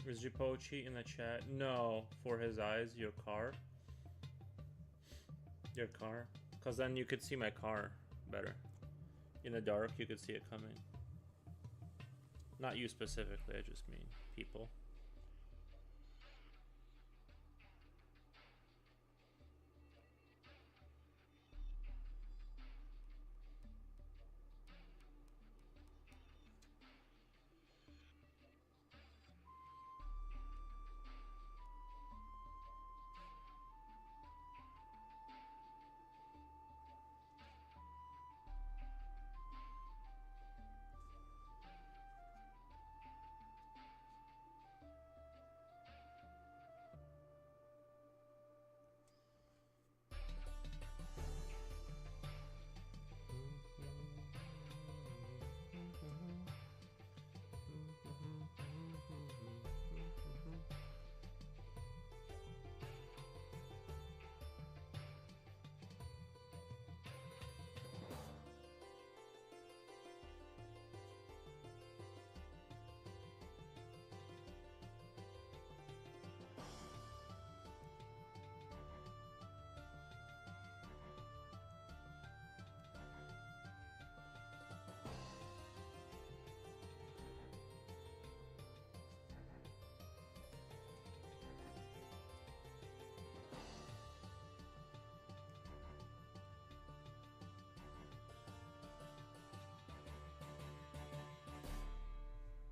Is Jipochi in the chat? No, for his eyes, your car. Your car. Because then you could see my car better. In the dark, you could see it coming. Not you specifically, I just mean people.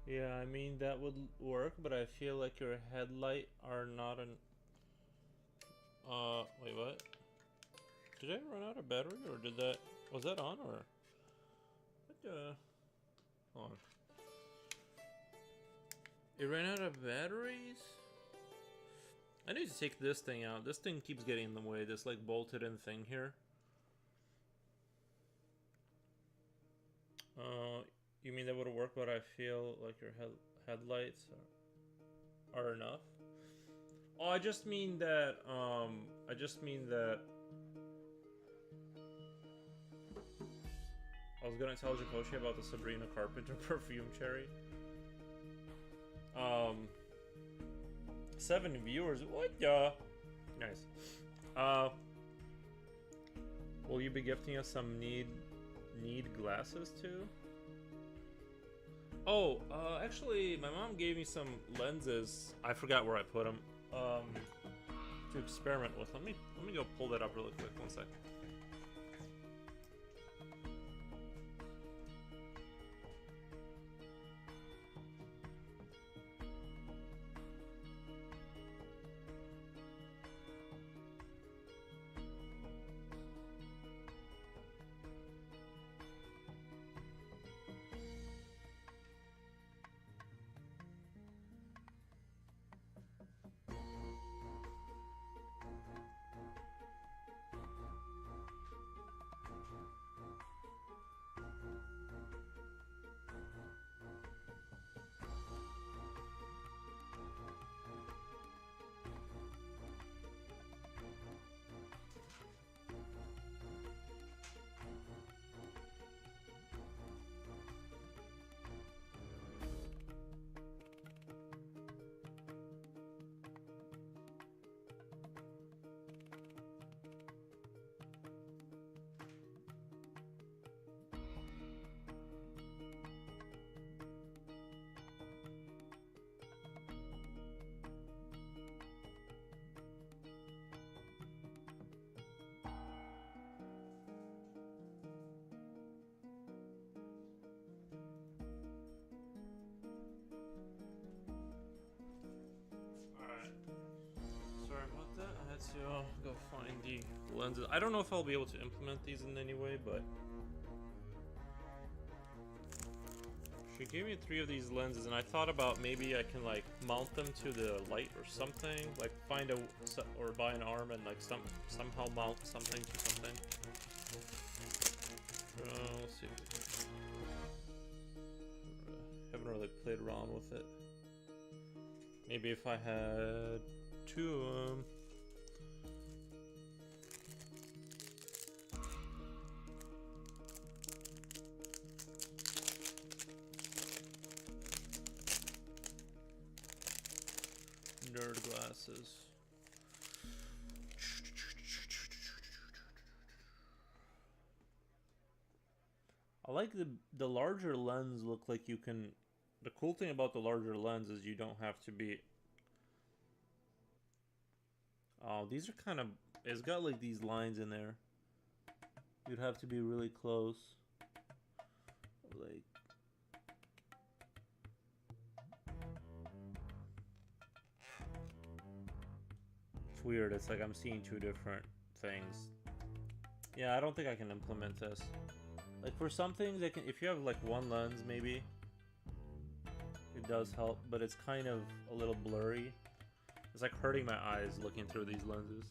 Yeah, I mean that would work, but I feel like your headlight are not an... wait, what? Did I run out of battery, or did that... Was that on, or... What, hold on. It ran out of batteries? I need to take this thing out. This thing keeps getting in the way, this, like, bolted-in thing here. You mean that would work, but I feel like your headlights are enough? Oh, I just mean that, I was gonna tell Japoshi about the Sabrina Carpenter perfume cherry. 7 viewers, what the? Nice. Will you be gifting us some need glasses too? Oh, actually, my mom gave me some lenses. I forgot where I put them. To experiment with. Let me go pull that up really quick. 1 sec. Let's go find the lenses. I don't know if I'll be able to implement these in any way, but she gave me 3 of these lenses, and I thought about maybe I can like mount them to the light or something, like find a or buy an arm and like somehow mount something to something. Let's see. Haven't really played around with it. Maybe if I had 2 of them. Nerd glasses. I like the larger lens. Look like you can. The cool thing about the larger lens is you don't have to be. Oh, these are kind of. It's got like these lines in there. You'd have to be really close. Like. It's weird. It's like I'm seeing 2 different things. Yeah, I don't think I can implement this. Like for some things, I can. If you have like one lens, maybe it does help, but it's kind of a little blurry. It's like hurting my eyes looking through these lenses.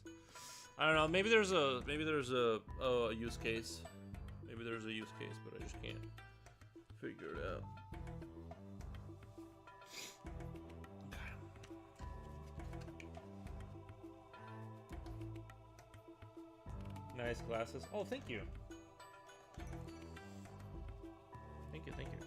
I don't know. Maybe there's a use case. Maybe there's a use case, but I just can't figure it out. Nice glasses. Oh, thank you. Thank you, thank you.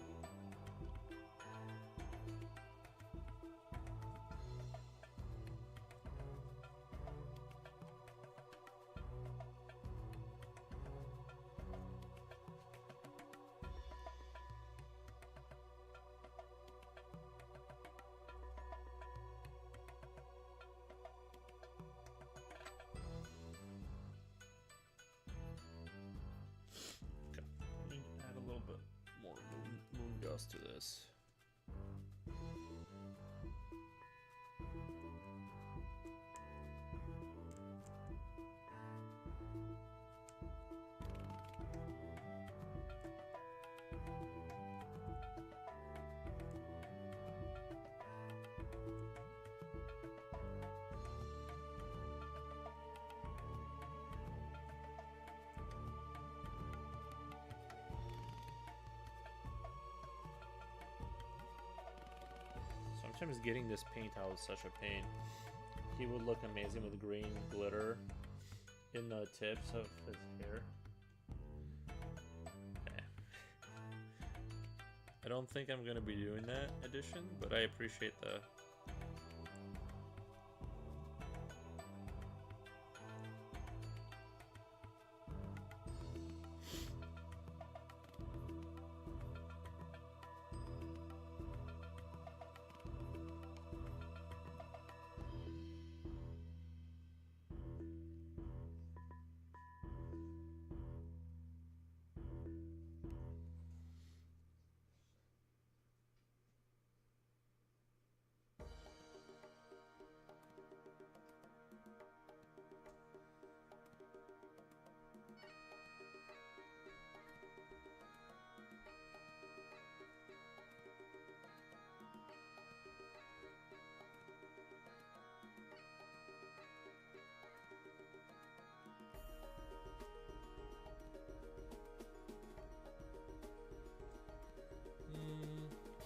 To this. Sometimes getting this paint out is such a pain. He would look amazing with green glitter in the tips of his hair. Okay. I don't think I'm gonna be doing that edition, but I appreciate the.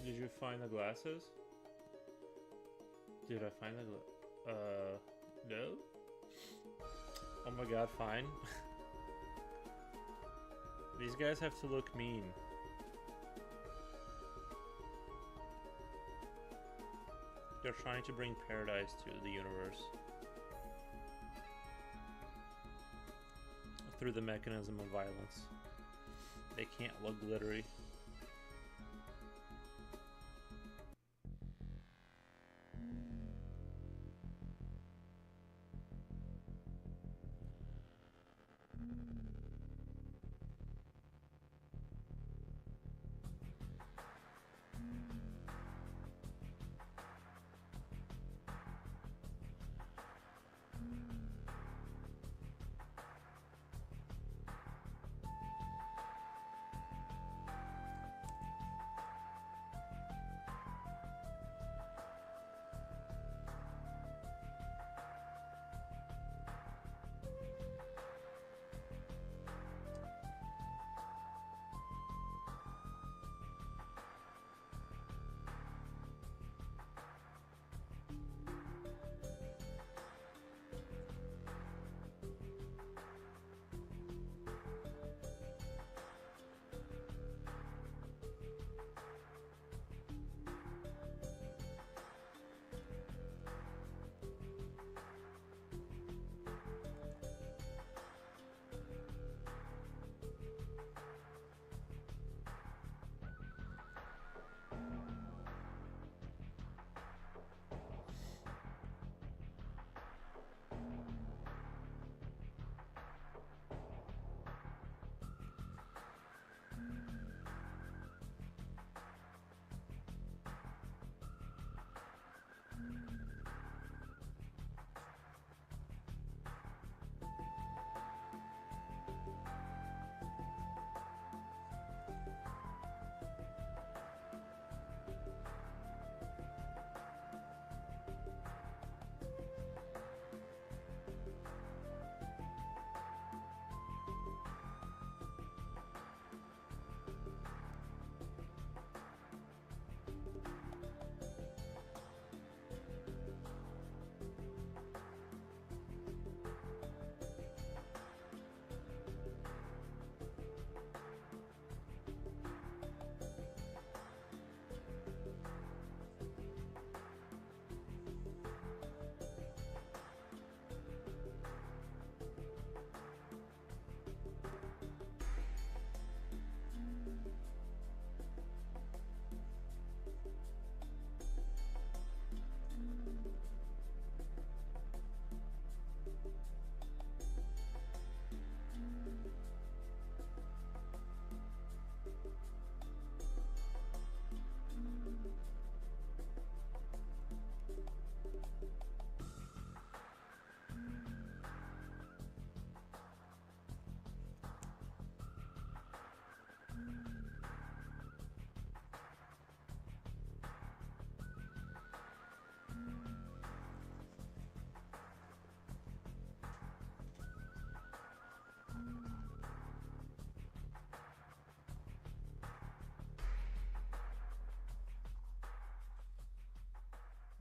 Did you find the glasses? Did I find the no? Oh my god, fine. These guys have to look mean. They're trying to bring paradise to the universe. Through the mechanism of violence. They can't look glittery.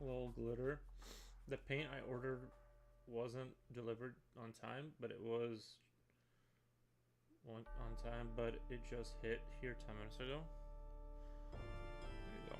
A little glitter. The paint I ordered wasn't delivered on time, but it was on time, but it just hit here 10 minutes ago. There you go.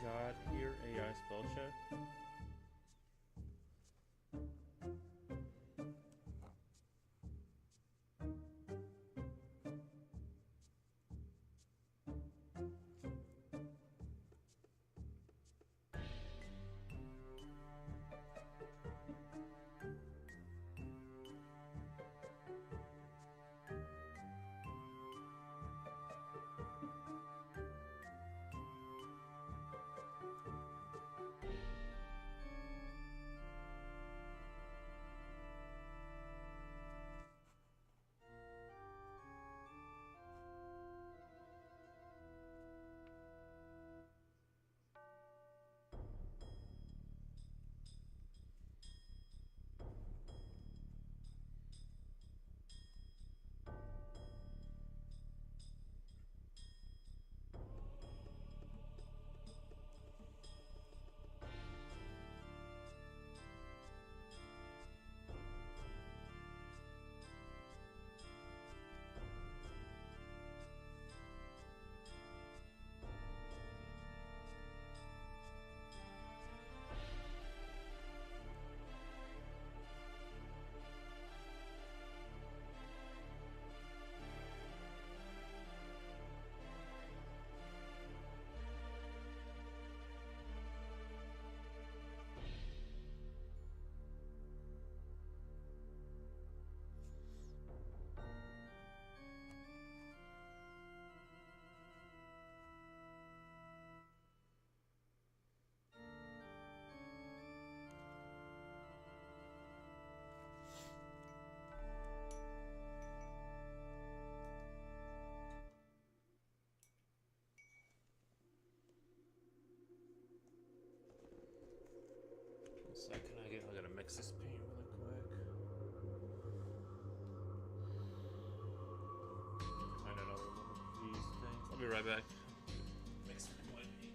God, here AI spell check. Second, I gotta mix this paint really quick. Find another one of these things. I'll be right back. Mix it with me.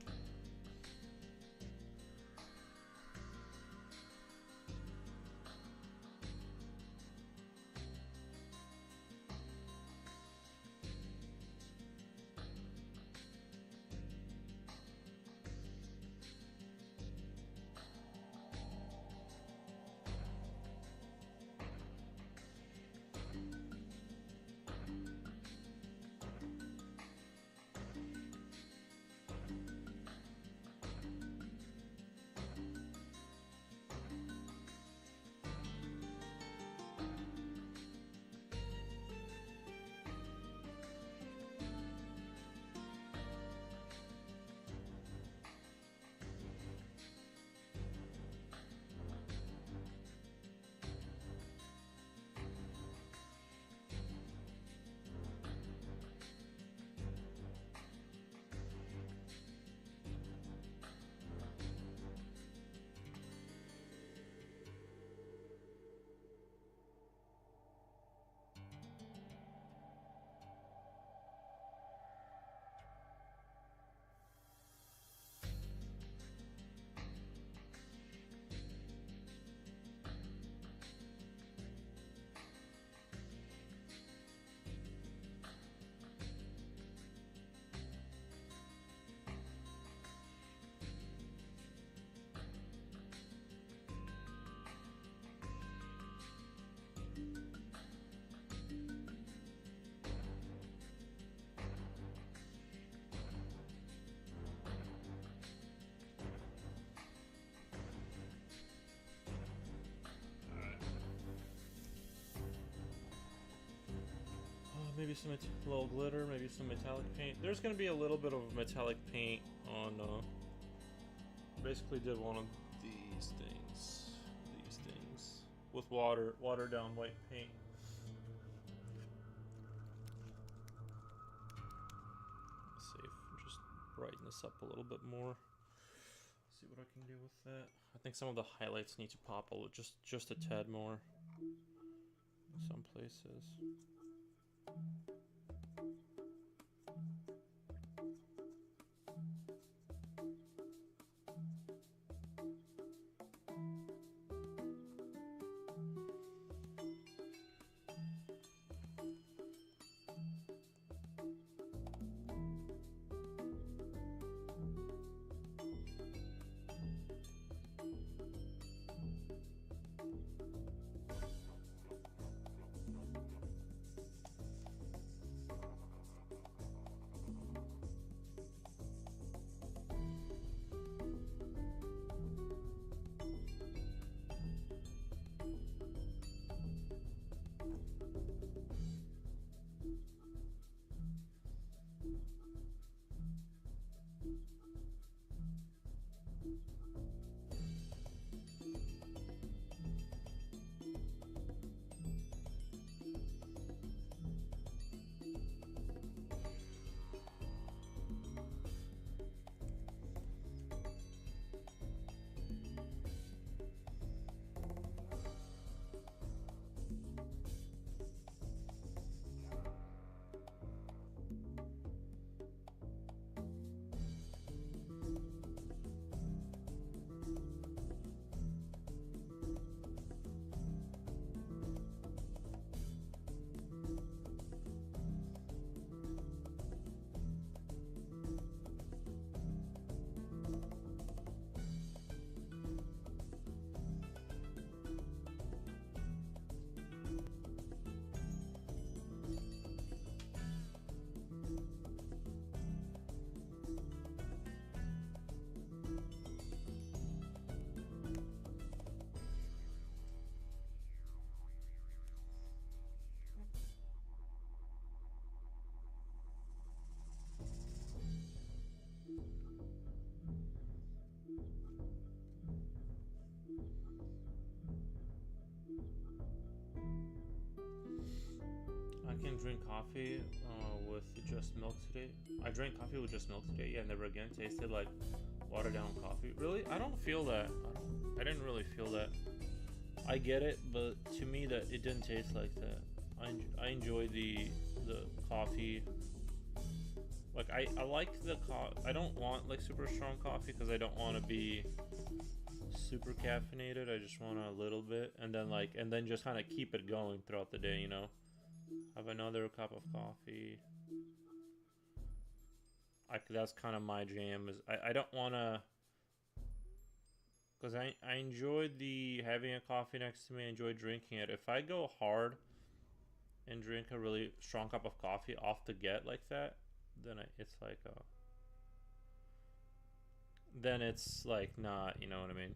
Maybe some little glitter, maybe some metallic paint. There's gonna be a little bit of metallic paint on, basically did one of these things. With watered down white paint. Let's see if just brighten this up a little bit more. See what I can do with that. I think some of the highlights need to pop a little, just a tad more in some places. I can drink coffee with just milk today. I drank coffee with just milk today. Yeah, never again. Tasted like watered down coffee. Really? I don't feel that. I didn't really feel that. I get it, but to me that it didn't taste like that. I enjoy the coffee. Like I like the I don't want like super strong coffee because I don't want to be super caffeinated. I just want a little bit, and then just kind of keep it going throughout the day, you know. Have another cup of coffee. That's kind of my jam. Is I don't want to, because I enjoy having a coffee next to me. I enjoy drinking it. If I go hard and drink a really strong cup of coffee off the get like that, then it's like then it's like not, you know what I mean?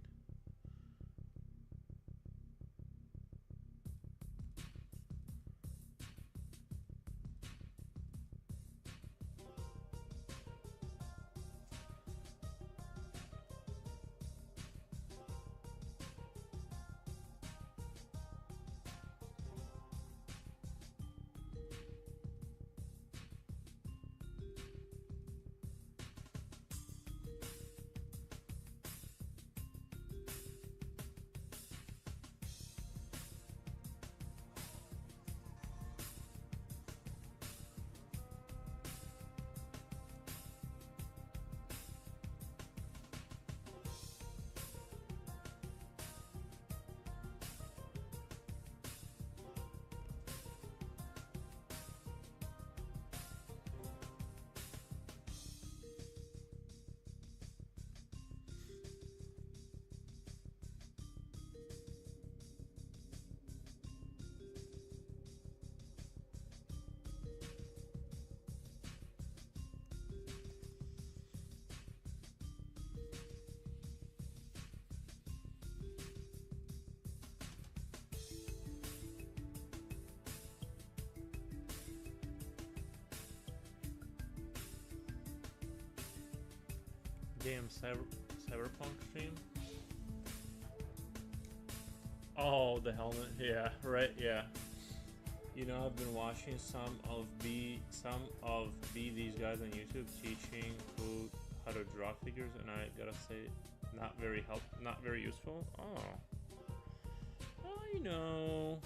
damn cyberpunk stream. Oh, the helmet. Yeah, right. Yeah. You know, I've been watching some of these guys on YouTube teaching how to draw figures, and I gotta say, not very useful. Oh, you know.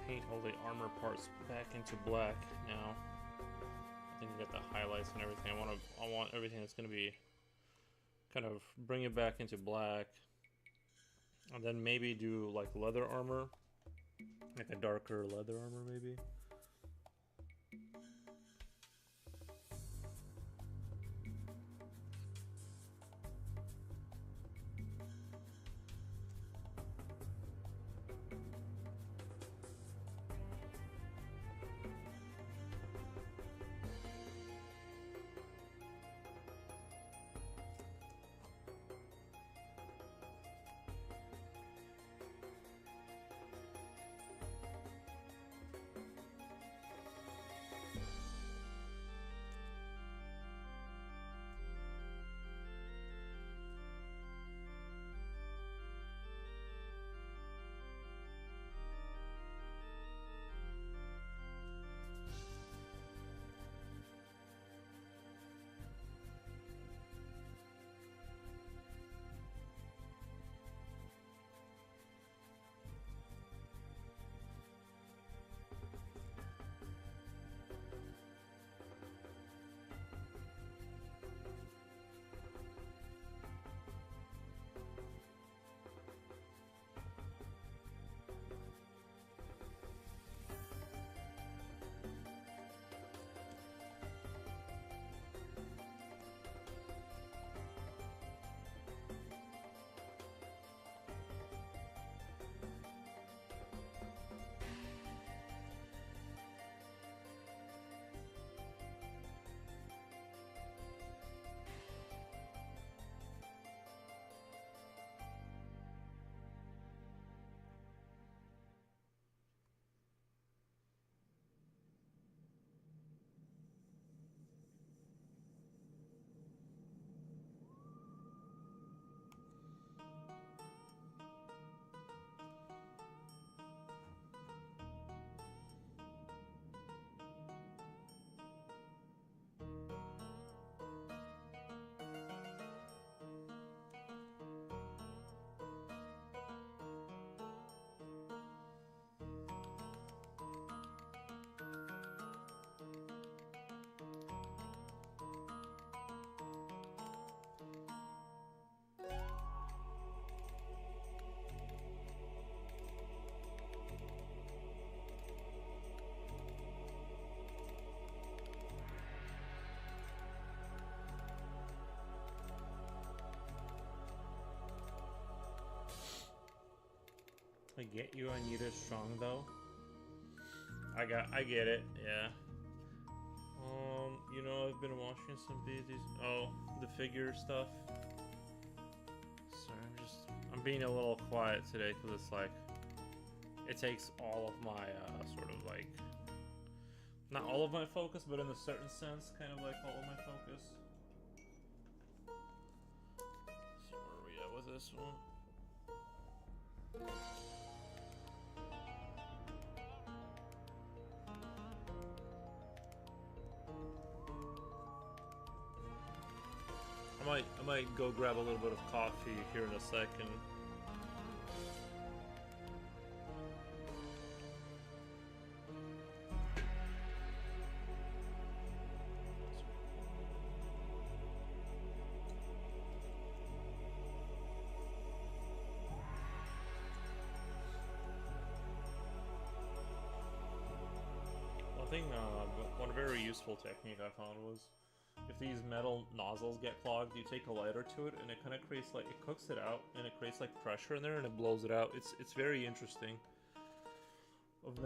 Paint all the armor parts back into black now. I think we got the highlights and everything. I want everything that's gonna be kind of bring it back into black, and then maybe do like leather armor, like a darker leather armor maybe. I get you on Yuta's strong though. I get it, yeah. You know, I've been watching some videos. Oh, the figure stuff. Sorry, I'm being a little quiet today because it's like, it takes all of my, sort of like, not all of my focus, but in a certain sense, kind of like all of my focus. Let's see where we at with this one. I might go grab a little bit of coffee here in a second. One thing, one very useful technique I found was, if these metal nozzles get clogged, you take a lighter to it, and it kind of creates like, it cooks it out, and it creates like pressure in there, and it blows it out. It's very interesting. I've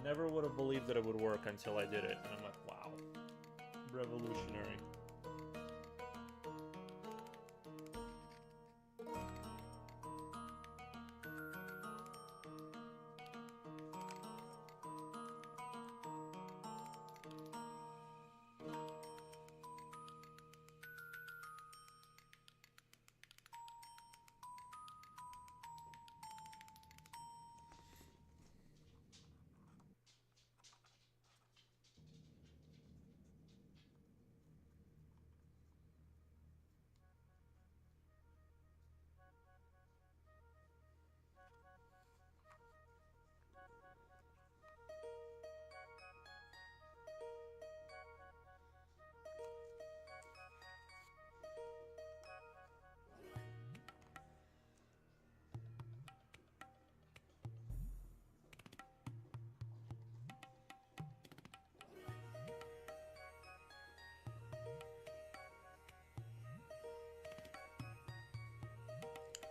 never would have believed that it would work until I did it, and I'm like, wow, revolutionary.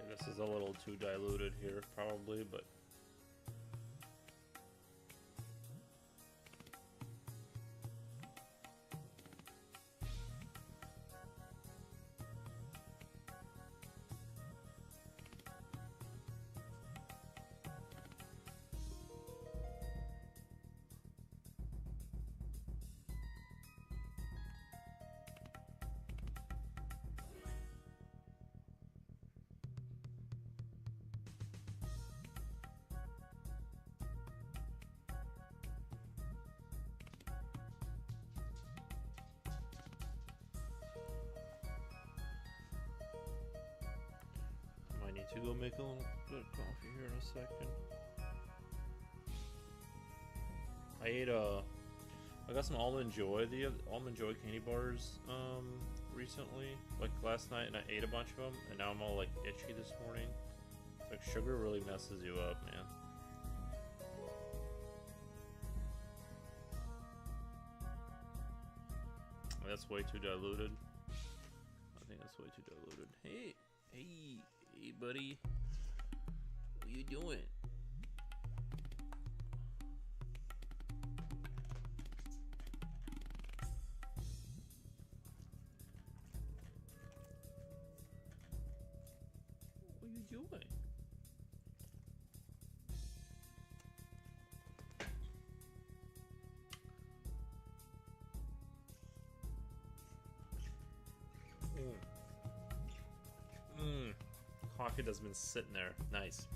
This is a little too diluted here, probably, but to go make a little bit of coffee here in a second. I got some almond joy candy bars recently, like last night, and I ate a bunch of them, and now I'm all like itchy this morning. Like sugar really messes you up, man. That's way too diluted. I think that's way too diluted. Hey, buddy. What you doing? What you doing? Coffee that's been sitting there. Nice.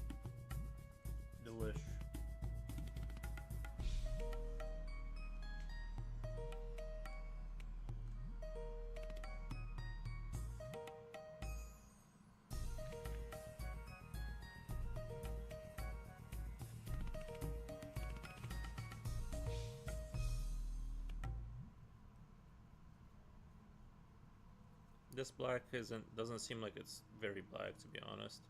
Delish. This black doesn't seem like it's very black, to be honest.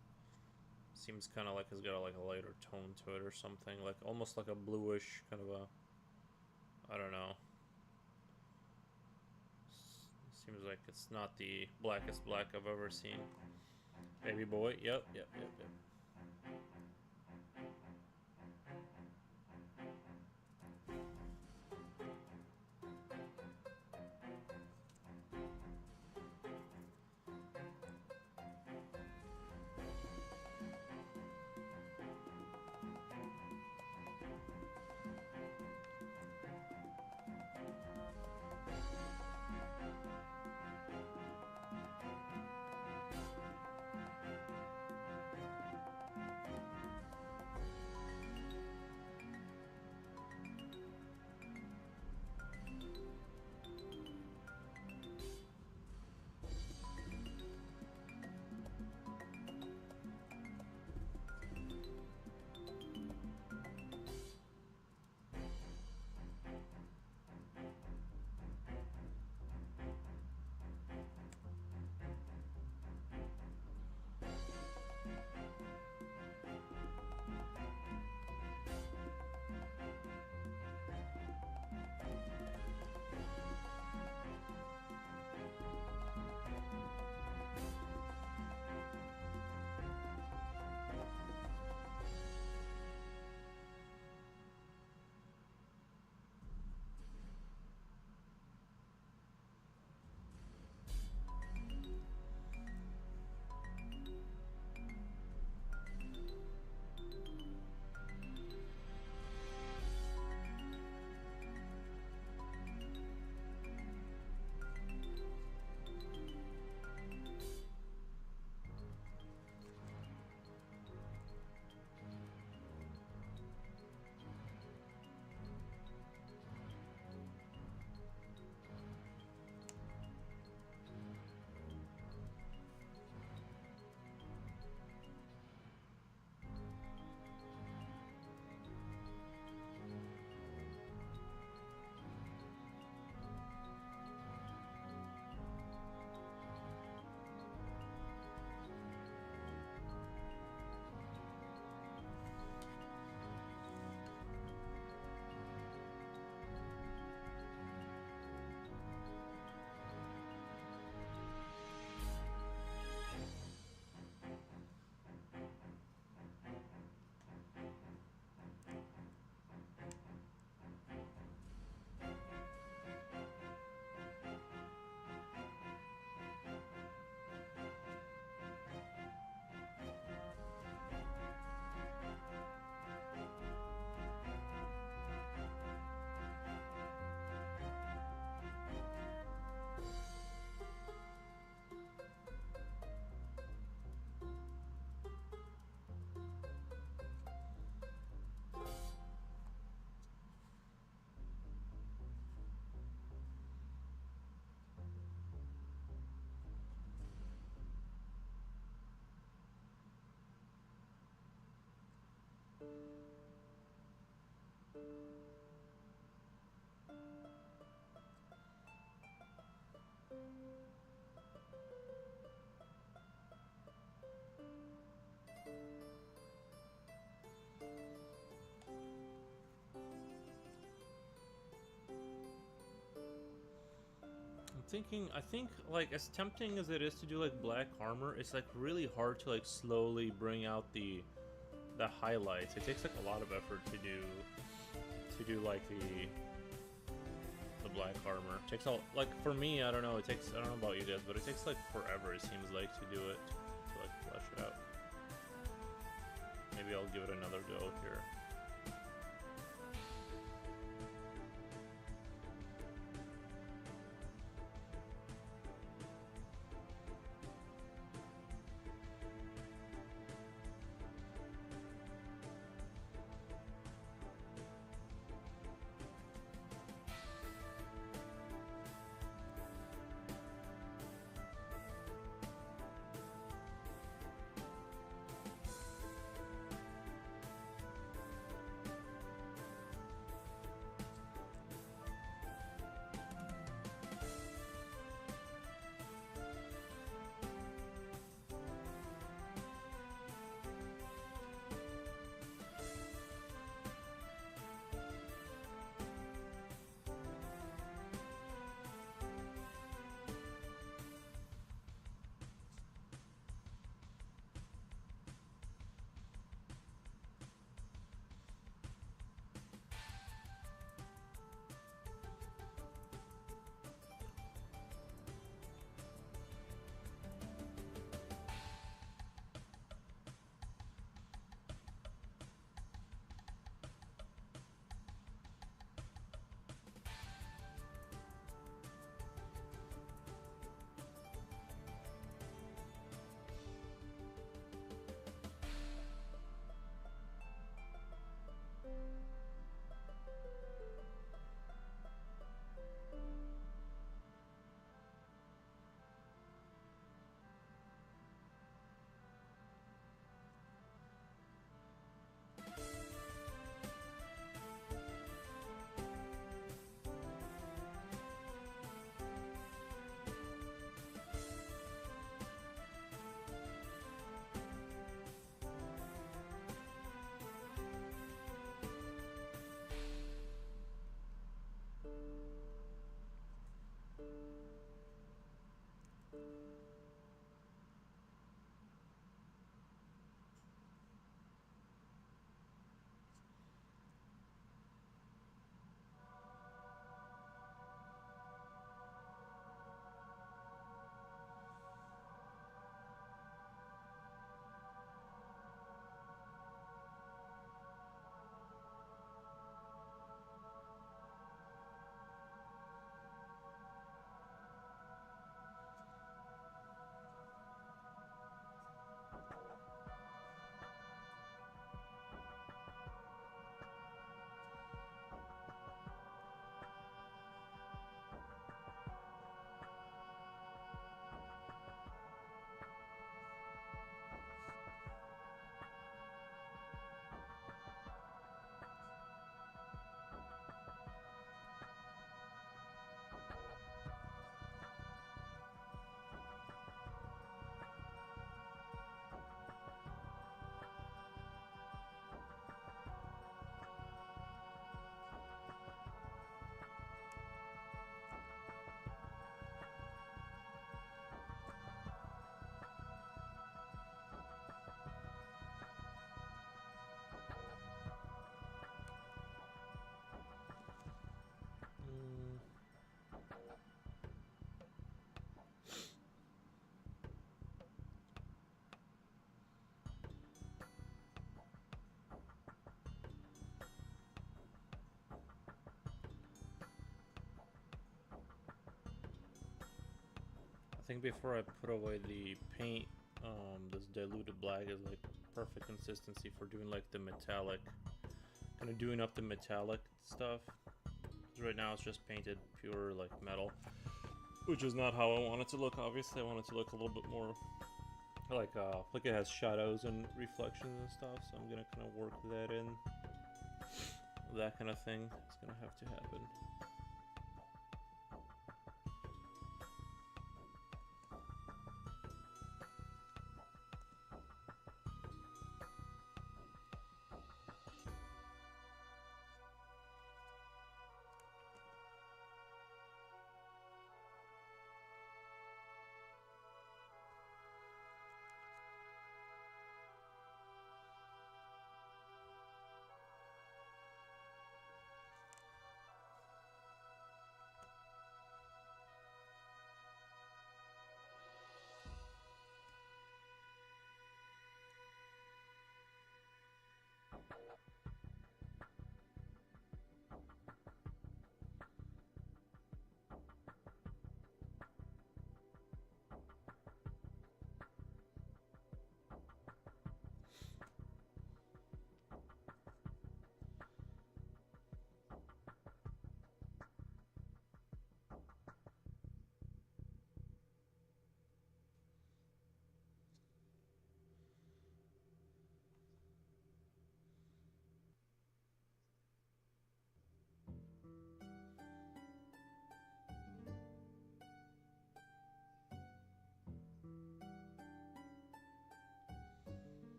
Seems kind of like it's got like a lighter tone to it or something, like almost like a bluish kind of a, I don't know. Seems like it's not the blackest black I've ever seen. Baby boy, yep. thinking, I think, like, as tempting as it is to do, like, black armor, it's, like, really hard to, like, slowly bring out the highlights. It takes, like, a lot of effort to do, like, the black armor. It takes all, like, for me, I don't know, I don't know about you guys, but it takes, like, forever, it seems like, to do it, to, like, flesh it out. Maybe I'll give it another go here. I think before I put away the paint, this diluted black is like perfect consistency for doing like the metallic, kind of doing up the metallic stuff. 'Cause right now it's just painted pure like metal, which is not how I want it to look. Obviously, I want it to look a little bit more like it has shadows and reflections and stuff. So I'm gonna kind of work that in. That kind of thing is gonna have to happen.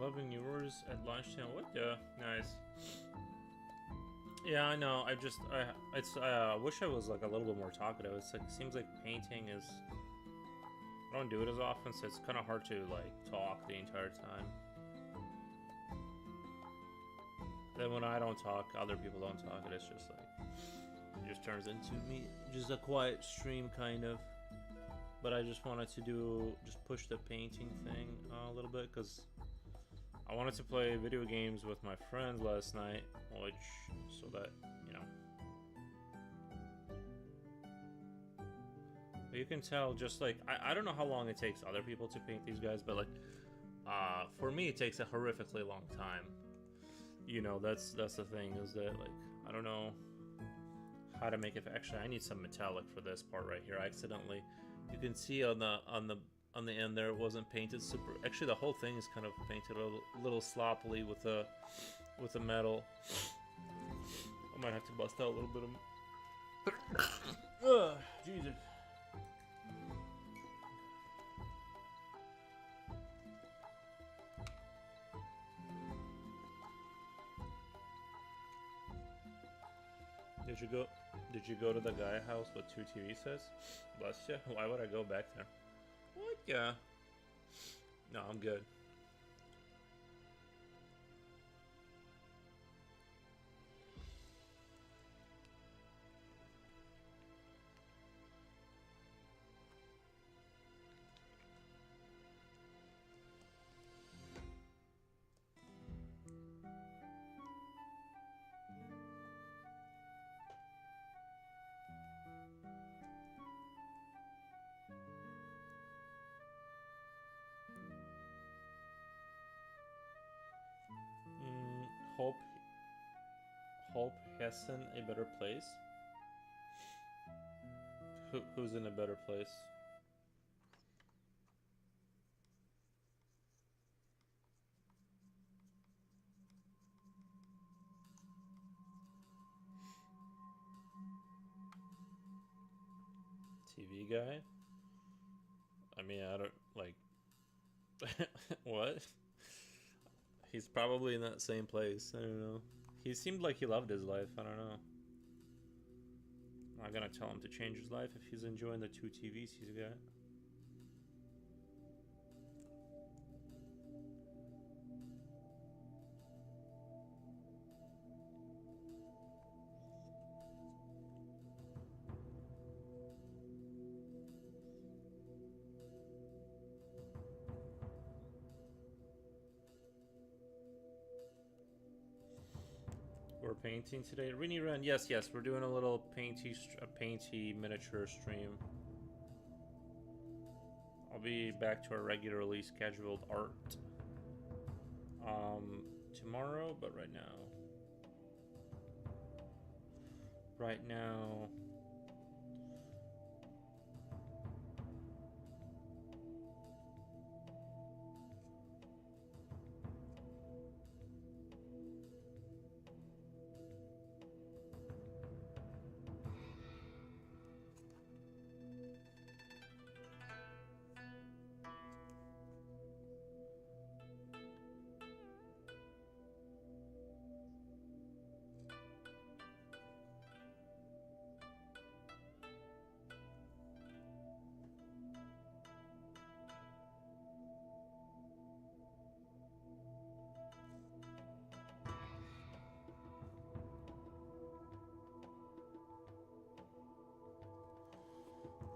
11 euros at lunchtime. What the? Nice. Yeah, I know. I wish I was like a little bit more talkative. It's like, it seems like painting is. I don't do it as often, so it's kind of hard to like talk the entire time. Then when I don't talk, other people don't talk, and it's just like it just turns into me just a quiet stream kind of. But I just wanted to just push the painting thing a little bit because I wanted to play video games with my friends last night, which so that you can tell just like I don't know how long it takes other people to paint these guys, but like for me it takes a horrifically long time. That's the thing is that like I don't know how to make it. Actually, I need some metallic for this part right here. I accidentally, you can see on the end there, it wasn't painted super. Actually, the whole thing is kind of painted a little sloppily with the metal. I might have to bust out a little bit of. Ugh, Jesus. Did you go to the guy house with 2 TV sets? Bless you. Why would I go back there? What? Yeah. No, I'm good. Hope Hessen a better place? Who's in a better place? TV guy? I mean, I don't like what? He's probably in that same place. I don't know. He seemed like he loved his life. I don't know. I'm not gonna tell him to change his life if he's enjoying the 2 TVs he's got. We're painting today. Rini Ren, yes, we're doing a little painty miniature stream. I'll be back to our regularly scheduled art tomorrow, but right now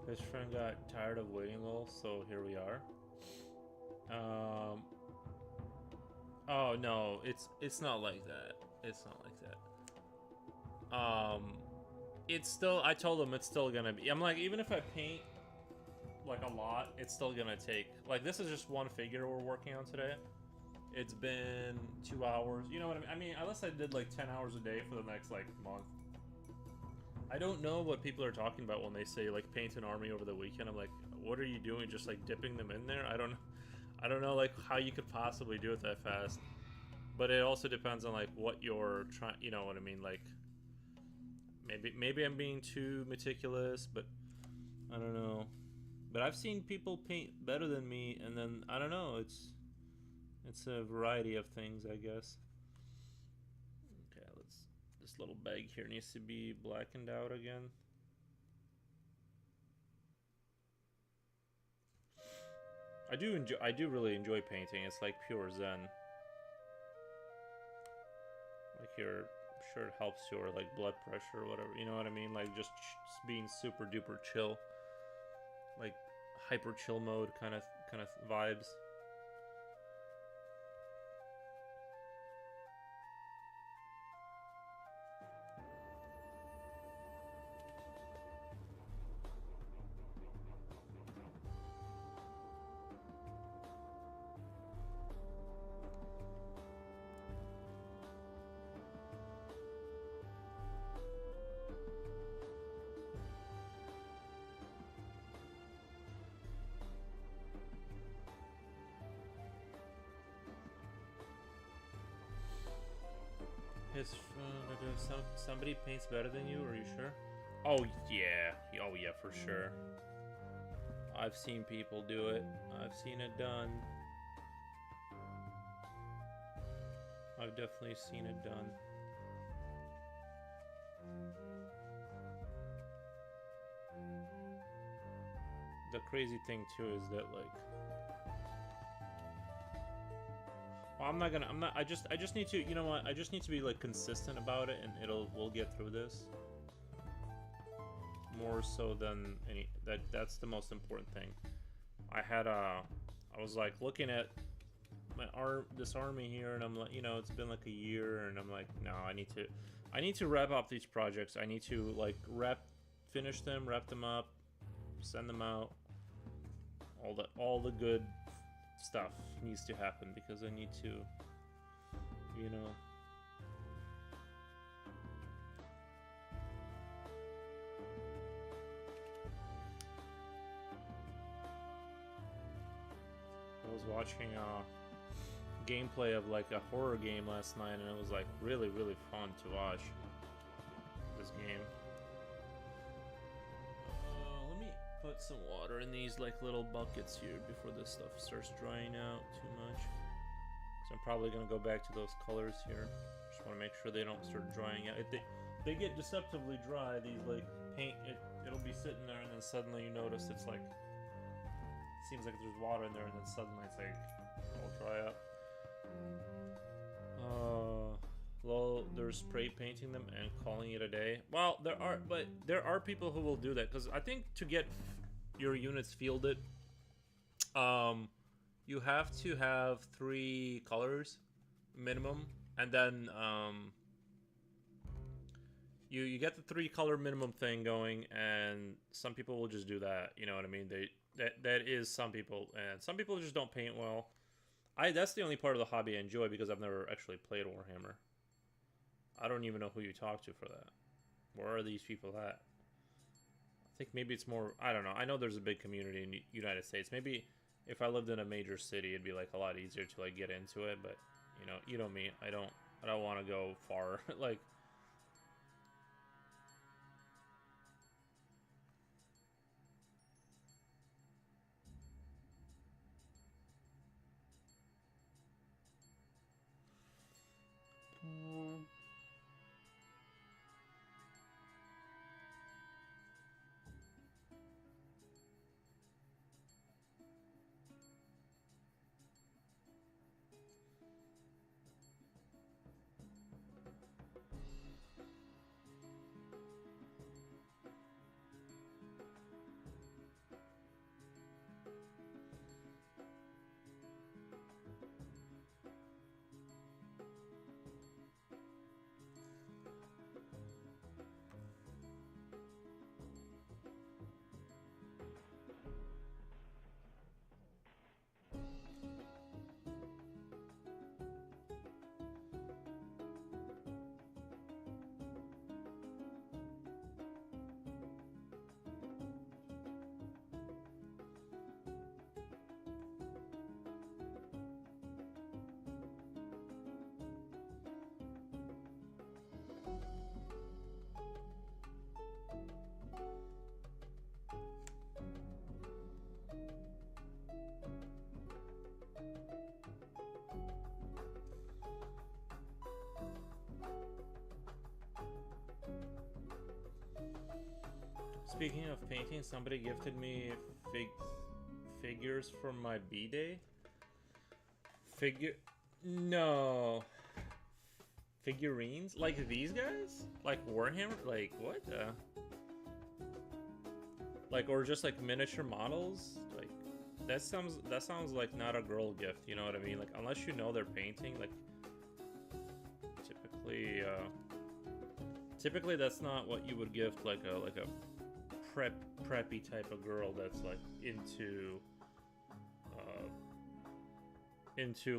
his friend got tired of waiting a little, so here we are. Oh no, it's not like that. It's not like that. It's still. I told him it's still gonna be. I'm like, even if I paint like a lot, it's still gonna take. Like, this is just one figure we're working on today. It's been 2 hours. You know what I mean? I mean, unless I did like 10 hours a day for the next like month. I don't know what people are talking about when they say like paint an army over the weekend. I'm like, what are you doing? Just like dipping them in there? I don't know like how you could possibly do it that fast. But it also depends on like what you're trying. You know what I mean? Like maybe I'm being too meticulous, but I don't know. But I've seen people paint better than me, and then I don't know. It's It's a variety of things, I guess. Okay, let's. This little bag here needs to be blackened out again. I do really enjoy painting. It's like pure zen. Like your, I'm sure it helps your like blood pressure or whatever. You know what I mean? Like just being super duper chill, like hyper chill mode kind of vibes. Somebody paints better than you, are you sure? Oh yeah, for sure. I've seen people do it. I've seen it done. I've definitely seen it done. The crazy thing too is that like, well, I just need to, you know what? I just need to be like consistent about it, and we'll get through this. More so than that's the most important thing. I was like looking at this army here, and I'm like, you know, it's been like a year, and I'm like, no, I need to wrap up these projects. I need to like finish them, wrap them up, send them out. All the good stuff needs to happen because I need to, you know. I was watching gameplay of like a horror game last night, and it was like really fun to watch this game. Let me put some water in these like little buckets here before this stuff starts drying out too much. So I'm probably gonna go back to those colors here. Just want to make sure they don't start drying out. They get deceptively dry. These like paint, it'll be sitting there, and then suddenly you notice it's like, it seems like there's water in there, and then suddenly it's like all dry up. Well, they're spray painting them and calling it a day. Well, there are people who will do that, because I think to get your units fielded, you have to have 3 colors minimum, and then you get the 3 color minimum thing going, and some people will just do that. You know what I mean? That is some people, and some people just don't paint well. That's the only part of the hobby I enjoy, because I've never actually played Warhammer. I don't even know who you talk to for that. Where are these people at? I think maybe it's more, I don't know. I know there's a big community in the United States. Maybe if I lived in a major city, it'd be like a lot easier to like get into it, but you know me. I don't want to go far. Like, Speaking of painting, somebody gifted me figures for my B-Day. No. Figurines? Like these guys? Like Warhammer? Like, what? Like, or just like miniature models? Like, that sounds like not a girl gift, you know what I mean? Like, unless you know they're painting, like, typically that's not what you would gift like a preppy type of girl that's like into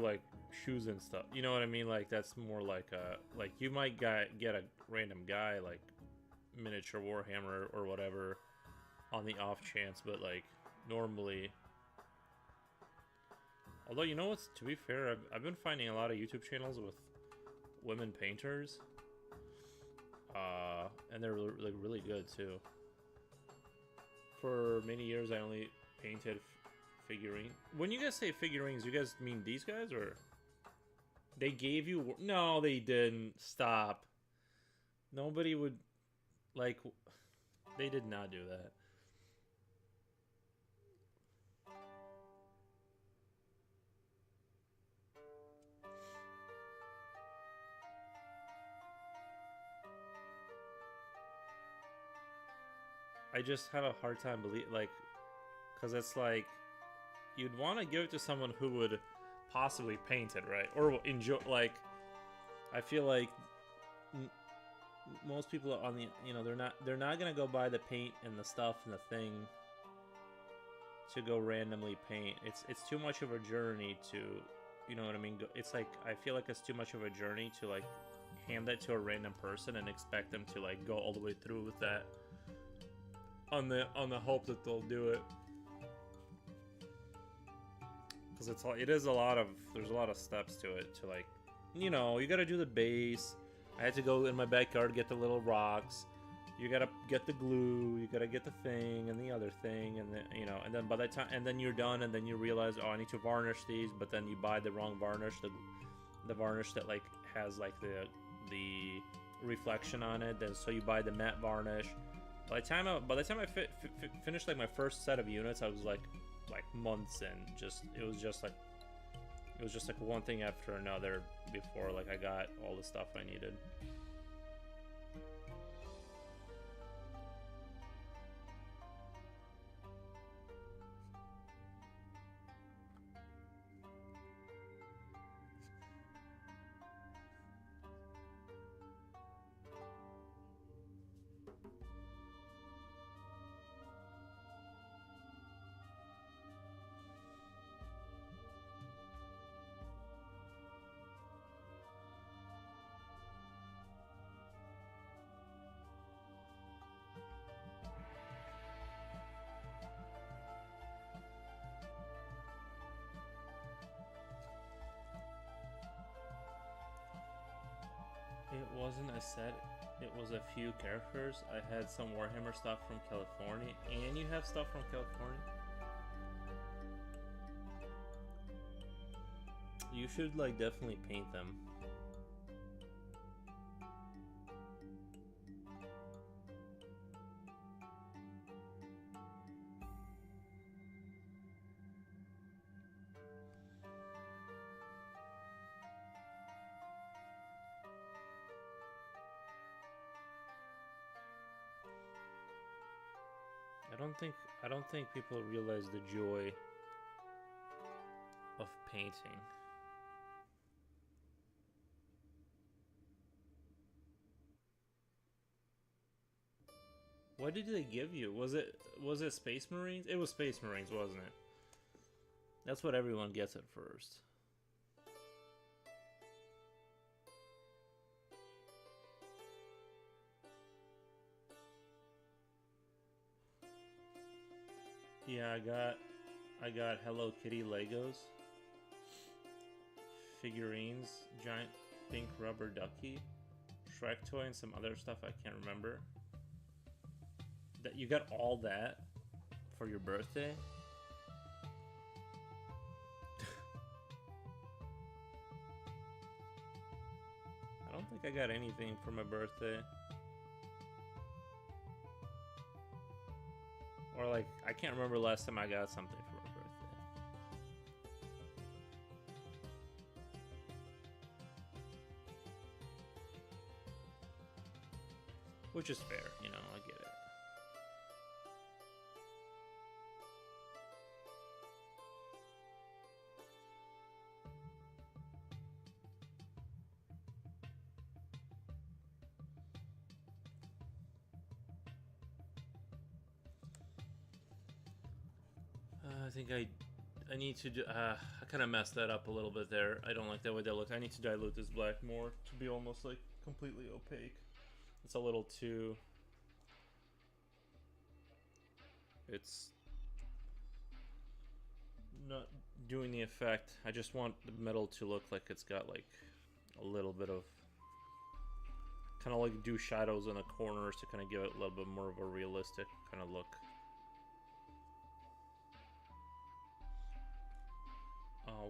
like shoes and stuff. You know what I mean? Like, that's more like like you might get a random guy like miniature Warhammer or whatever on the off chance, but like normally. Although, you know what's, to be fair, I've been finding a lot of YouTube channels with women painters, and they're like really good too. For many years, I only painted figurine. When you guys say figurines, you guys mean these guys, or they gave you? No, they didn't. Stop. Nobody would, like, they did not do that. I just have a hard time because it's like, you'd want to give it to someone who would possibly paint it, right? Or enjoy, like, I feel like most people on the, you know, they're not gonna go buy the paint and the stuff and the thing to go randomly paint. It's too much of a journey to, you know what I mean? It's like, I feel like it's too much of a journey to like hand that to a random person and expect them to like go all the way through with that on the hope that they'll do it. Because there's a lot of steps to it, to like, you know, you gotta do the base. I had to go in my backyard, get the little rocks. You gotta get the glue, you gotta get the thing and the other thing, and then, you know, and then by the time, and then you're done, and then you realize, oh, I need to varnish these, but then you buy the wrong varnish, the varnish that like has like the reflection on it. Then so you buy the matte varnish. By the time I finished like my first set of units, I was like months in. It was just like one thing after another before like I got all the stuff I needed. It wasn't a set, it was a few characters. I had some Warhammer stuff from California, and you have stuff from California? You should like definitely paint them. I don't think people realize the joy of painting. What did they give you? Was it Space Marines? It was Space Marines, wasn't it? That's what everyone gets at first. Yeah, I got Hello Kitty Legos, figurines, giant pink rubber ducky, Shrek toy, and some other stuff I can't remember. That you got all that for your birthday? I don't think I got anything for my birthday. like, I can't remember last time I got something for my birthday. Which is fair, you know, I get it. I think I need to do, I kind of messed that up a little bit there. I don't like that way that looks. I need to dilute this black more to be almost like completely opaque. It's a little too, it's not doing the effect. I just want the metal to look like it's got like a little bit of, kind of like do shadows in the corners to kind of give it a little bit more of a realistic kind of look.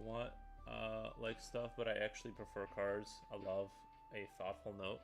What? Like stuff, but I actually prefer cards. I love a thoughtful note.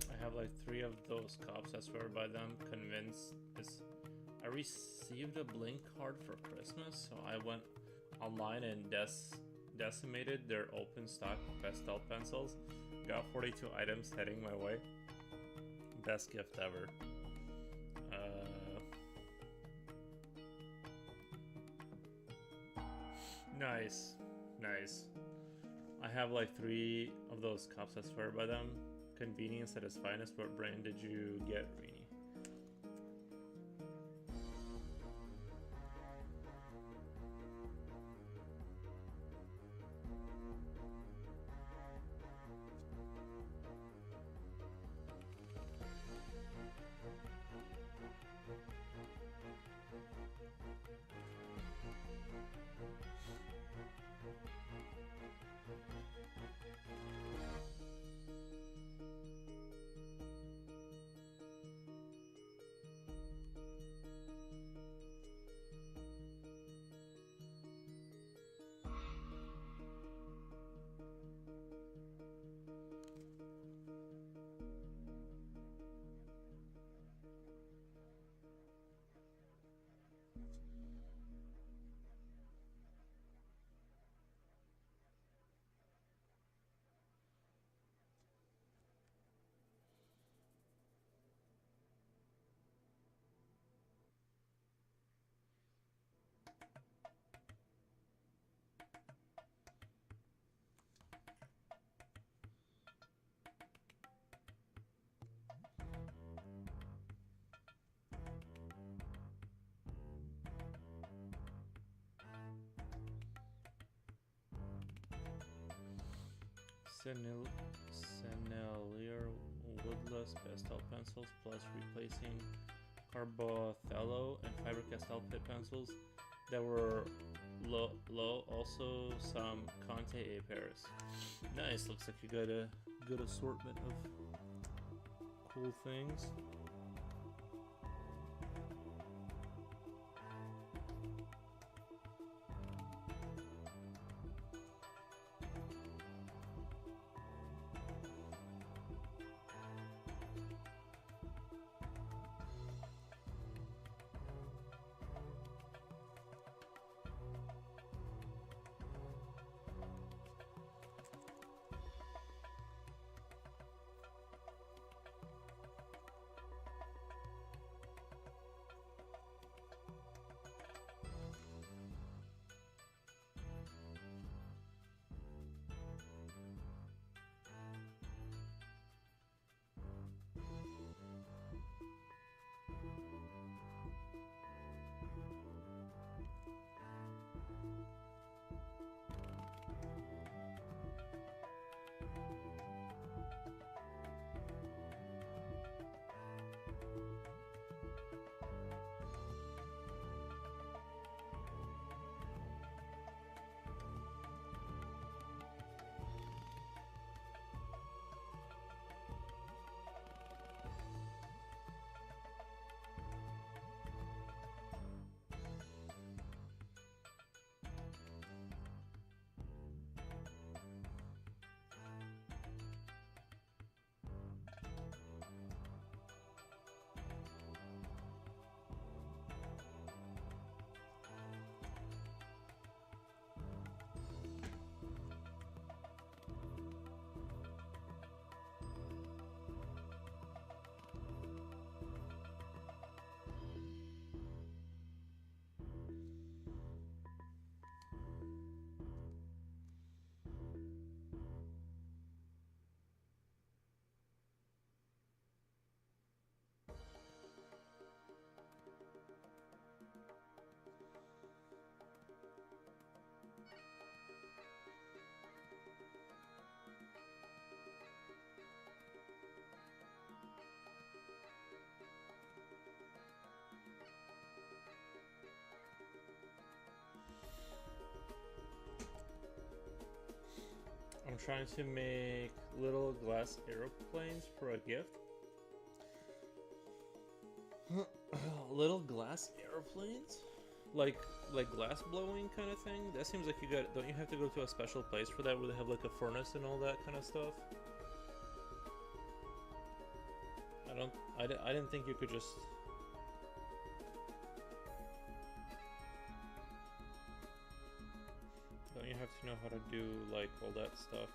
I have like 3 of those cups. I swear by them. Convinced this. I received a Blink card for Christmas, so I went online and decimated their open stock pastel pencils. Got 42 items heading my way. Best gift ever. Nice. Nice. I have like 3 of those cups. I swear by them. Convenience at its finest. What brand did you get, Rini? Sennelier woodless pastel pencils plus replacing Carbothello and Faber-Castell pit pencils that were low. Also some Conte A pairs. Nice. Looks like you got a good assortment of cool things. I'm trying to make little glass aeroplanes for a gift. Little glass aeroplanes? Like glass blowing kind of thing? That seems like you got... Don't you have to go to a special place for that where they have like a furnace and all that kind of stuff? I didn't think you could just... Don't you have to know how to do like all that stuff?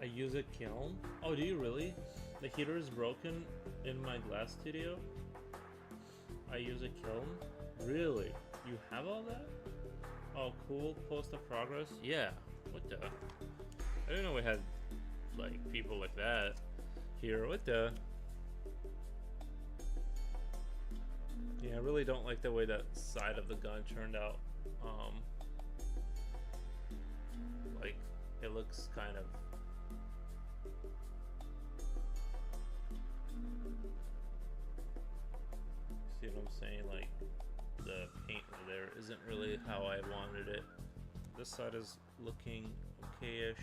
I use a kiln. Oh, do you really? The heater is broken in my glass studio. I use a kiln. Really? You have all that? Oh, cool. Post of progress. Yeah. What the? I didn't know we had like people like that here. What the? Yeah, I really don't like the way that side of the gun turned out. Like it looks kind of. See what I'm saying? Like the paint there isn't really how I wanted it. This side is looking okay-ish.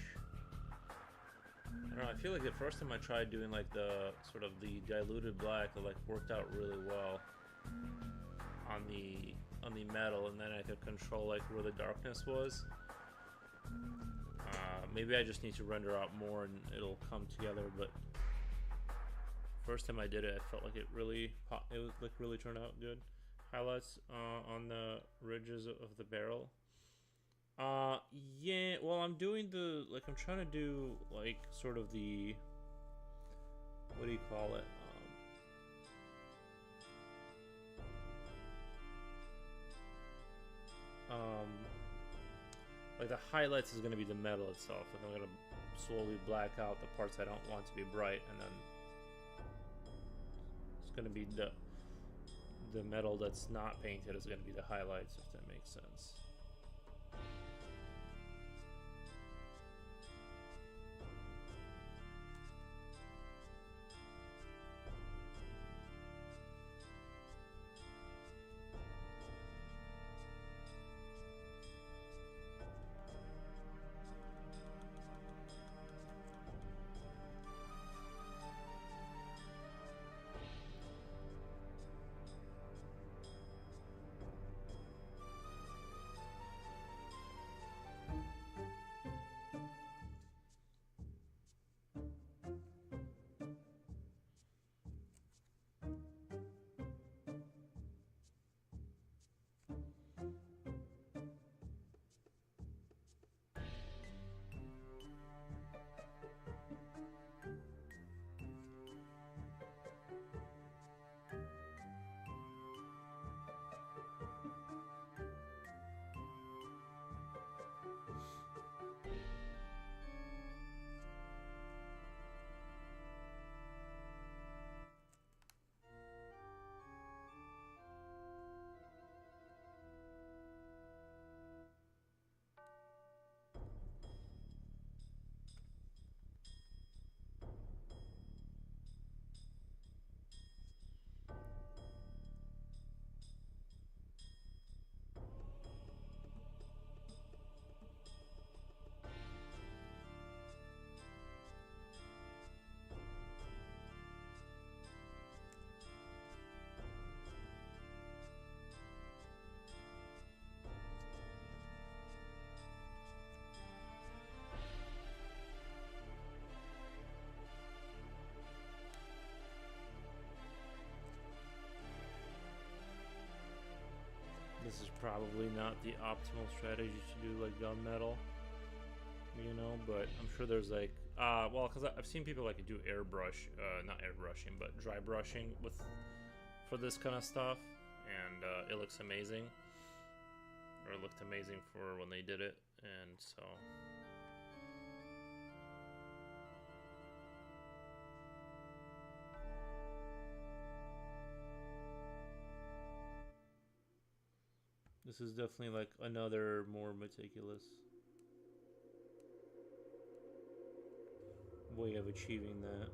I don't know, I feel like the first time I tried doing like the sort of the diluted black, it like worked out really well on the metal, and then I could control like where the darkness was. Maybe I just need to render out more and it'll come together, but first time I did it, I felt like it was like really turned out good. Highlights on the ridges of the barrel. Yeah, well, I'm doing I'm trying to do like sort of the, what do you call it? Like the highlights is going to be the metal itself. Like I'm going to slowly black out the parts I don't want to be bright, and then it's going to be the metal that's not painted is going to be the highlights, if that makes sense. This is probably not the optimal strategy to do like gunmetal, you know, but I'm sure there's like, well, because I've seen people like do airbrush, not airbrushing, but dry brushing for this kind of stuff, and it looks amazing, or it looked amazing for when they did it, and so. This is definitely like another more meticulous way of achieving that.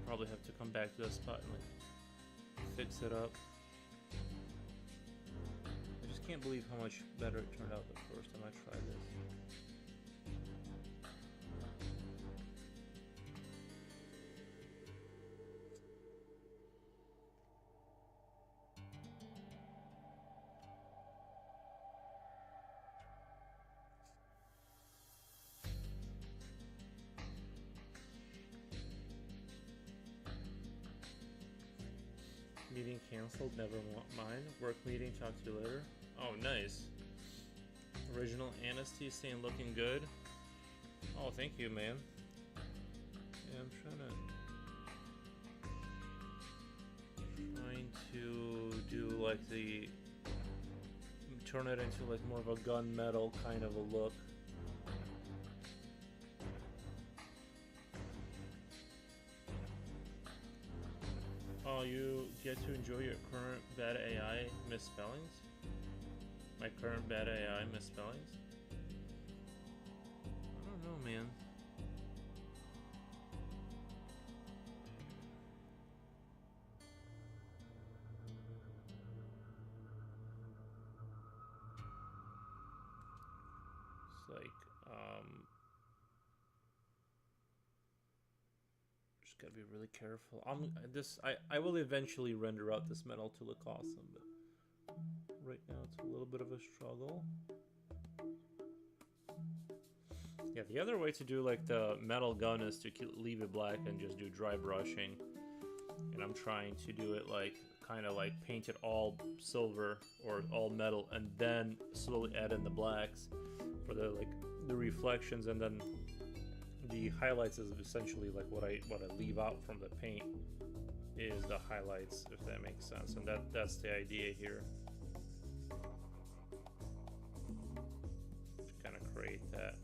probably have to come back to that spot and like fix it up. I just can't believe how much better it turned out the first time I tried this. Meeting canceled, never mind. Work meeting, talk to you later. Oh, nice. Original Anasty saying looking good. Oh, thank you, man. Yeah, I'm trying to do like the turn it into like more of a gunmetal kind of a look. Oh, you get to enjoy your current bad AI misspellings? My current bad AI misspellings? I don't know, man. It's like, just gotta be really careful. I will eventually render out this metal to look awesome, but right now it's a little bit of a struggle. Yeah, the other way to do like the metal gun is to leave it black and just do dry brushing. And I'm trying to do it like kind of like paint it all silver or all metal and then slowly add in the blacks for the like the reflections, and then the highlights is essentially like what I leave out from the paint is the highlights, if that makes sense. And that's the idea here. To kind of create that.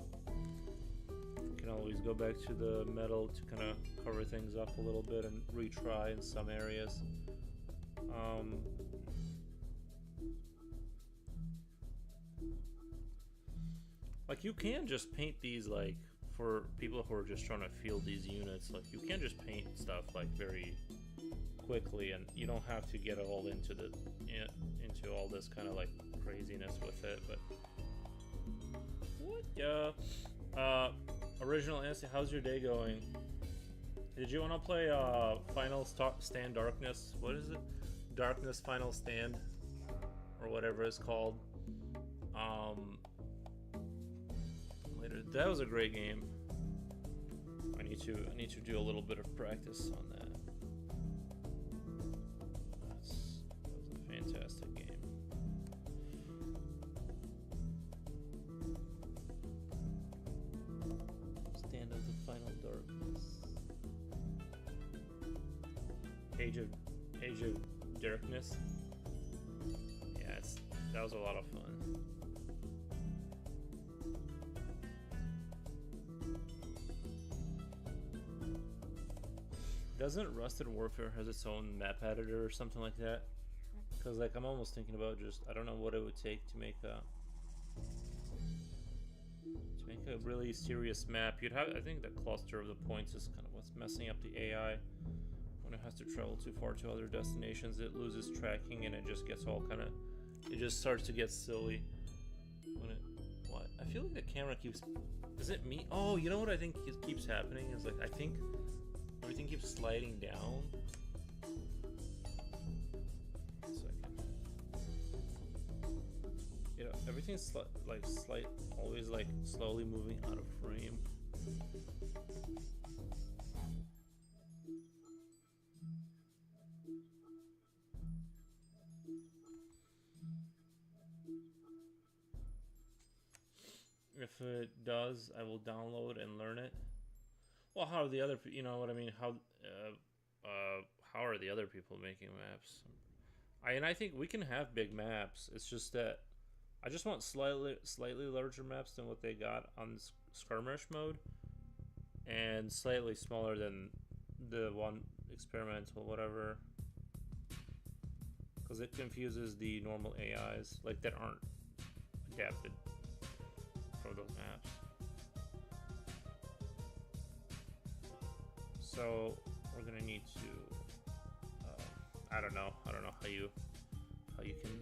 You can always go back to the metal to kind of cover things up a little bit and retry in some areas. Like you can just paint these like for people who are just trying to field these units, like you can just paint stuff like very quickly, and you don't have to get all into all this kind of like craziness with it. But what? Yeah. Original Answer, how's your day going? Did you want to play Final Stand Darkness? What is it? Darkness Final Stand, or whatever it's called. Later. That was a great game. I need to do a little bit of practice on that. That was a fantastic game. Stand of the Final Darkness. Age of Darkness. Yeah, that was a lot of fun. Doesn't Rusted Warfare has its own map editor or something like that? Because like I'm almost thinking about just, I don't know what it would take to make a really serious map. You'd have, I think the cluster of the points is kind of what's messing up the AI. When it has to travel too far to other destinations, it loses tracking and it just gets all kind of, it just starts to get silly. When it, what? I feel like the camera keeps, is it me? Oh, you know what I think keeps happening is like, I think everything keeps sliding down. One second. Yeah, everything's always like slowly moving out of frame. If it does, I will download and learn it. Well, how are the other, you know what I mean? How are the other people making maps? I think we can have big maps. It's just that I just want slightly larger maps than what they got on skirmish mode, and slightly smaller than the one experimental whatever, because it confuses the normal AIs like that aren't adapted for those maps. So we're gonna need to. I don't know how you can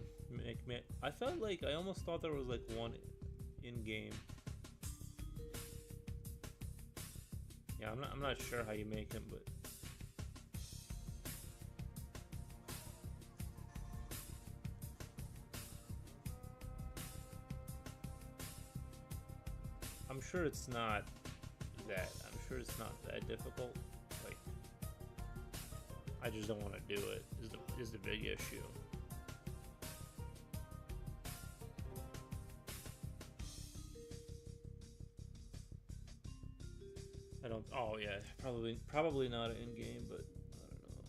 make. I felt like I almost thought there was like one in game. Yeah, I'm not sure how you make him, but. I'm sure it's not that. I'm sure it's not that difficult. Like, I just don't want to do it. Is the big issue. I don't. Oh yeah, probably not in game, but I don't know.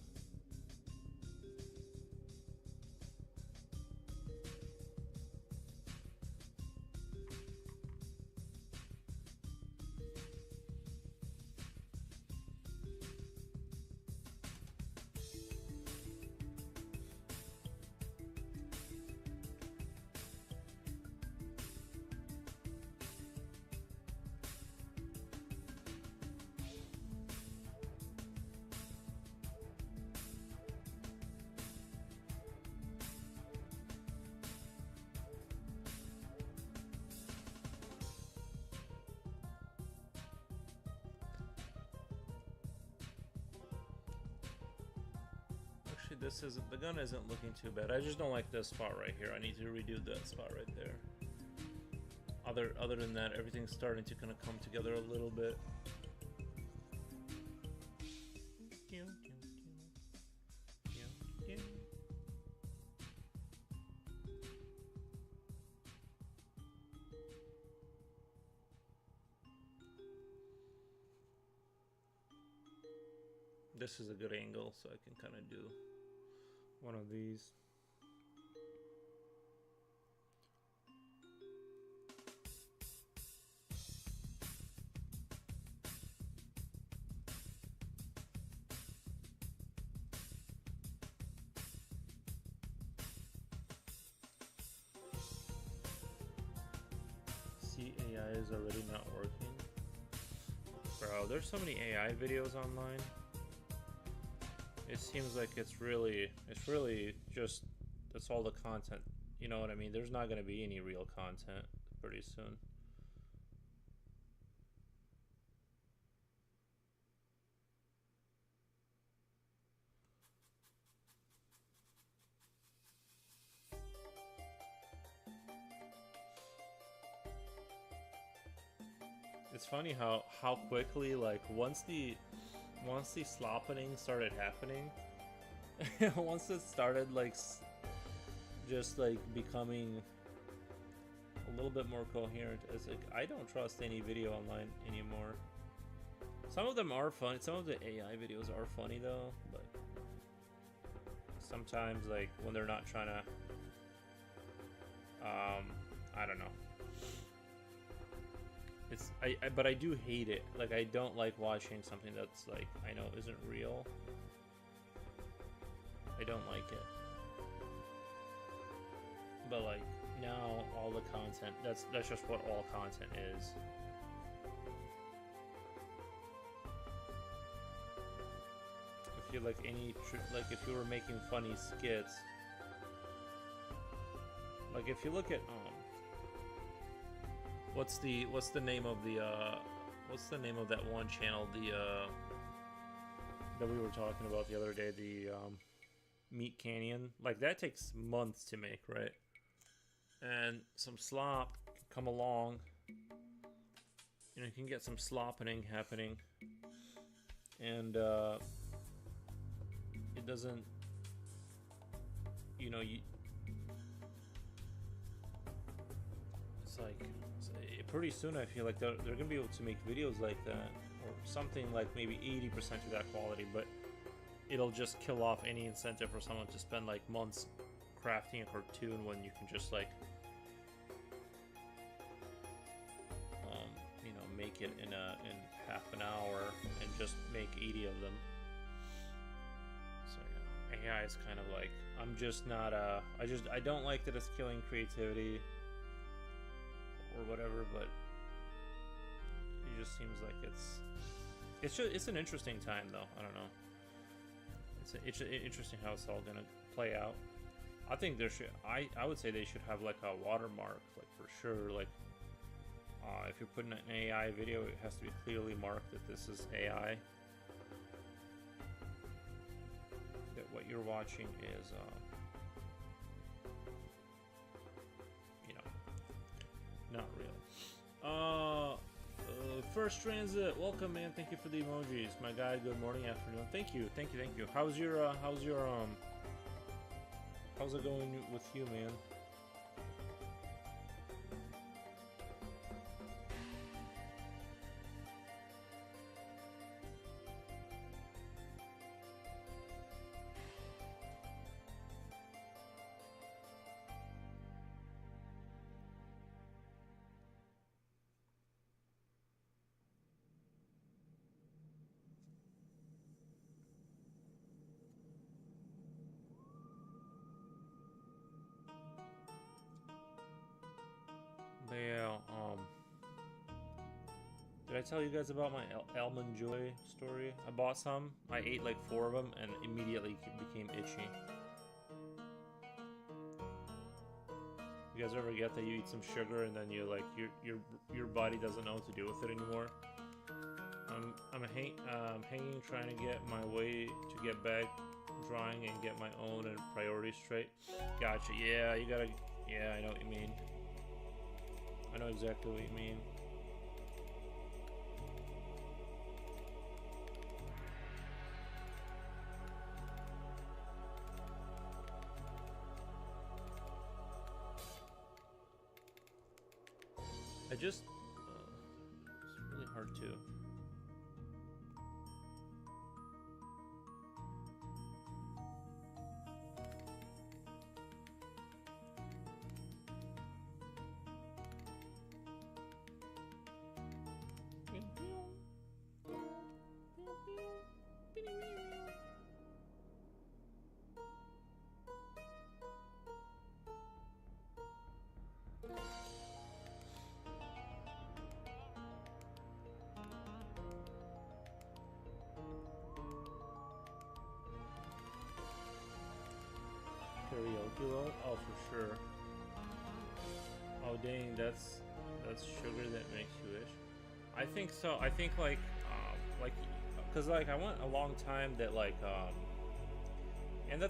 The gun isn't looking too bad. I just don't like this spot right here. I need to redo that spot right there. Other than that, everything's starting to kind of come together a little bit. This is a good angle, so I can kind of do one of these. See, AI is already not working. Bro, there's so many AI videos online. It seems like it's really just, that's all the content, you know what I mean? There's not going to be any real content pretty soon. It's funny how quickly, like, once the sloppening started happening, once it started like just like becoming a little bit more coherent, it's like I don't trust any video online anymore. Some of them are fun. Some of the AI videos are funny though, but sometimes like when they're not trying to, I don't know. But I do hate it. Like, I don't like watching something that's like I know isn't real. I don't like it. But like now, all the content, that's just what all content is. If you like if you were making funny skits, like if you look at what's the name of that one channel, that we were talking about the other day, the Meat Canyon? Like, that takes months to make, right? And some slop can come along, you know, you can get some sloppening happening, and it doesn't, you know, it's like pretty soon I feel like they're gonna be able to make videos like that, or something like maybe 80% of that quality, but it'll just kill off any incentive for someone to spend like months crafting a cartoon when you can just like you know, make it in half an hour and just make 80 of them. So yeah, AI is kind of like, I'm just not I don't like that it's killing creativity or whatever, but it just seems like it's an interesting time though. I don't know. it's interesting how it's all gonna play out. I think there should I would say they should have like a watermark, like for sure. Like if you're putting an AI video, it has to be clearly marked that this is AI. That what you're watching is you know, not real. First Transit, welcome man. Thank you for the emojis, my guy. Good morning, afternoon. Thank you. How's it going with you, man? Yeah, did I tell you guys about my almond joy story? I bought some, I ate like 4 of them, and immediately became itchy. You guys ever get that you eat some sugar and then you like your body doesn't know what to do with it anymore? I'm hanging, trying to get my way to get back drawing and get my own and priorities straight. Gotcha. Yeah, you gotta. Yeah, I know what you mean. I know exactly what you mean. I just, it's really hard to. Karaoke load? Oh, for sure. Oh dang, that's sugar that makes you itch. I think so. I think like cause like I went a long time that like and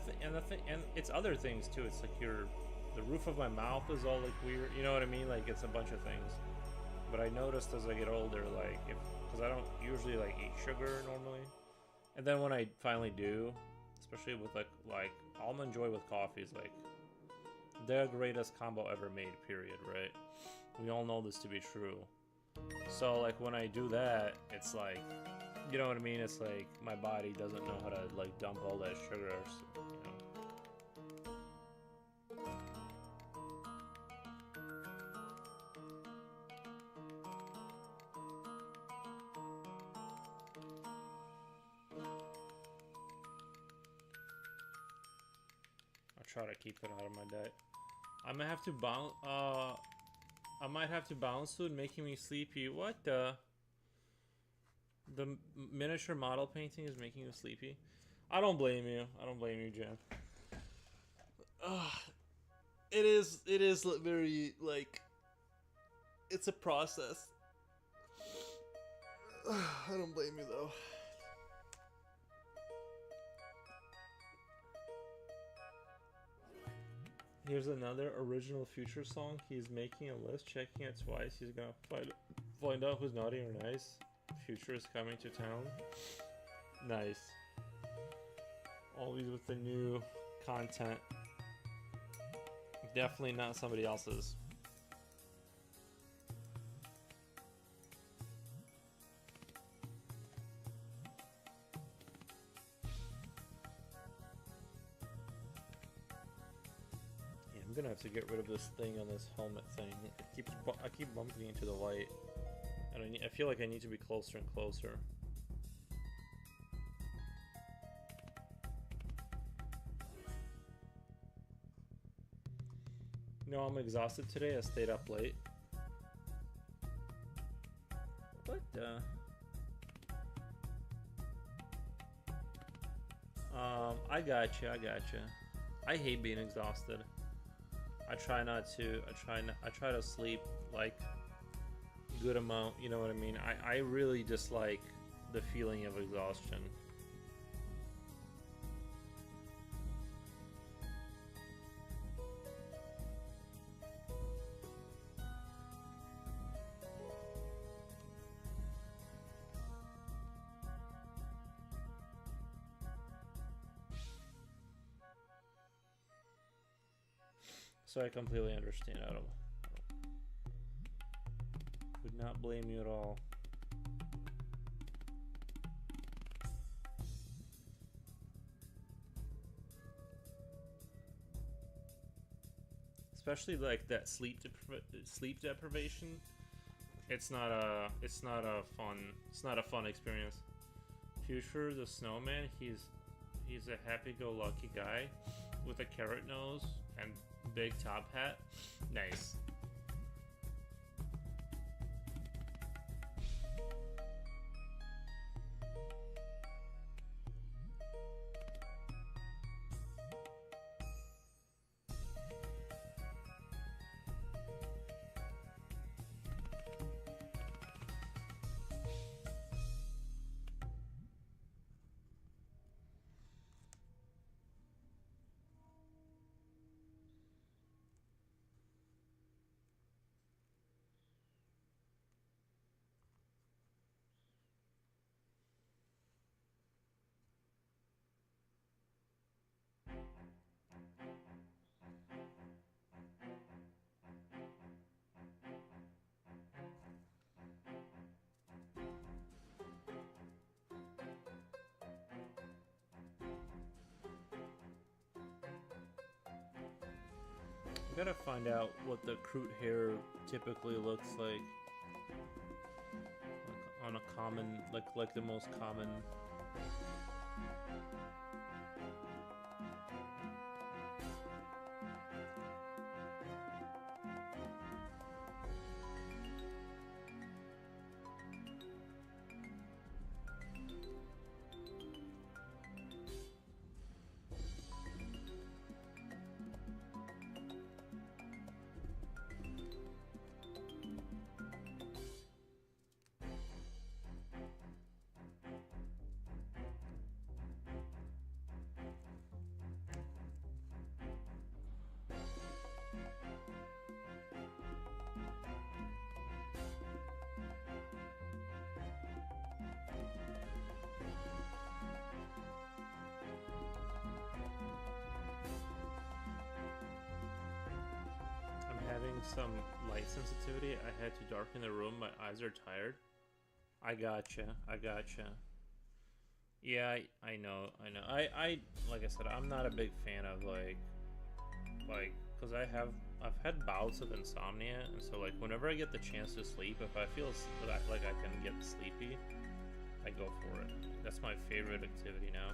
it's other things too. It's like the roof of my mouth is all like weird. You know what I mean? Like it's a bunch of things. But I noticed as I get older, like because I don't usually like eat sugar normally, and then when I finally do, especially with like almond joy with coffee is like the greatest combo ever made, period, right? We all know this to be true. So like when I do that, it's like, you know what I mean? It's like my body doesn't know how to like dump all that sugar, you know. Try to keep it out of my diet. I might have to bounce. I might have to bounce soon, making me sleepy. What the? The miniature model painting is making you sleepy. I don't blame you. I don't blame you, Jen. It is. It is very like. It's a process. I don't blame you though. Here's another original Future song. He's making a list, checking it twice. He's gonna find out who's naughty or nice. Future is coming to town. Nice. Always with the new content. Definitely not somebody else's. I'm gonna have to get rid of this thing on this helmet thing. I keep bumping into the light, and I feel like I need to be closer and closer. You know, I'm exhausted today. I stayed up late. What the? I gotcha. I gotcha. I hate being exhausted. I try not to. I try to sleep like good amount. You know what I mean? I really dislike the feeling of exhaustion. So I completely understand. I don't would not blame you at all. Especially like that sleep deprivation. It's not a fun experience. Future the snowman, he's a happy-go-lucky guy with a carrot nose and big top hat. Nice. I gotta find out what the Kroot hair typically looks like on a common, like the most common. Having some light sensitivity, I had to darken the room. My eyes are tired. I gotcha. Yeah, I know. I like I said, I'm not a big fan of like, because I've had bouts of insomnia, and so like whenever I get the chance to sleep, if I feel like I can get sleepy, I go for it. That's my favorite activity now.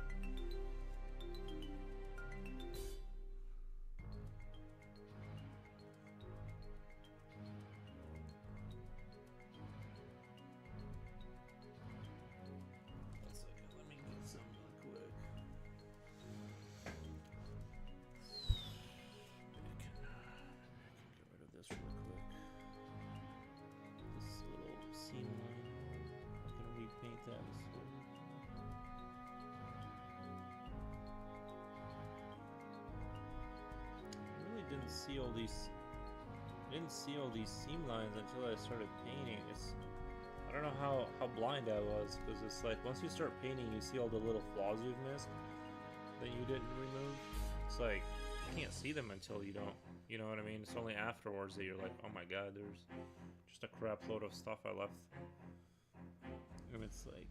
I didn't see all these seam lines until I started painting. I don't know how blind I was, because it's like once you start painting, you see all the little flaws you've missed that you didn't remove. It's like you can't see them until you don't. You know what I mean? It's only afterwards that you're like, oh my god, there's just a crap load of stuff I left. And it's like,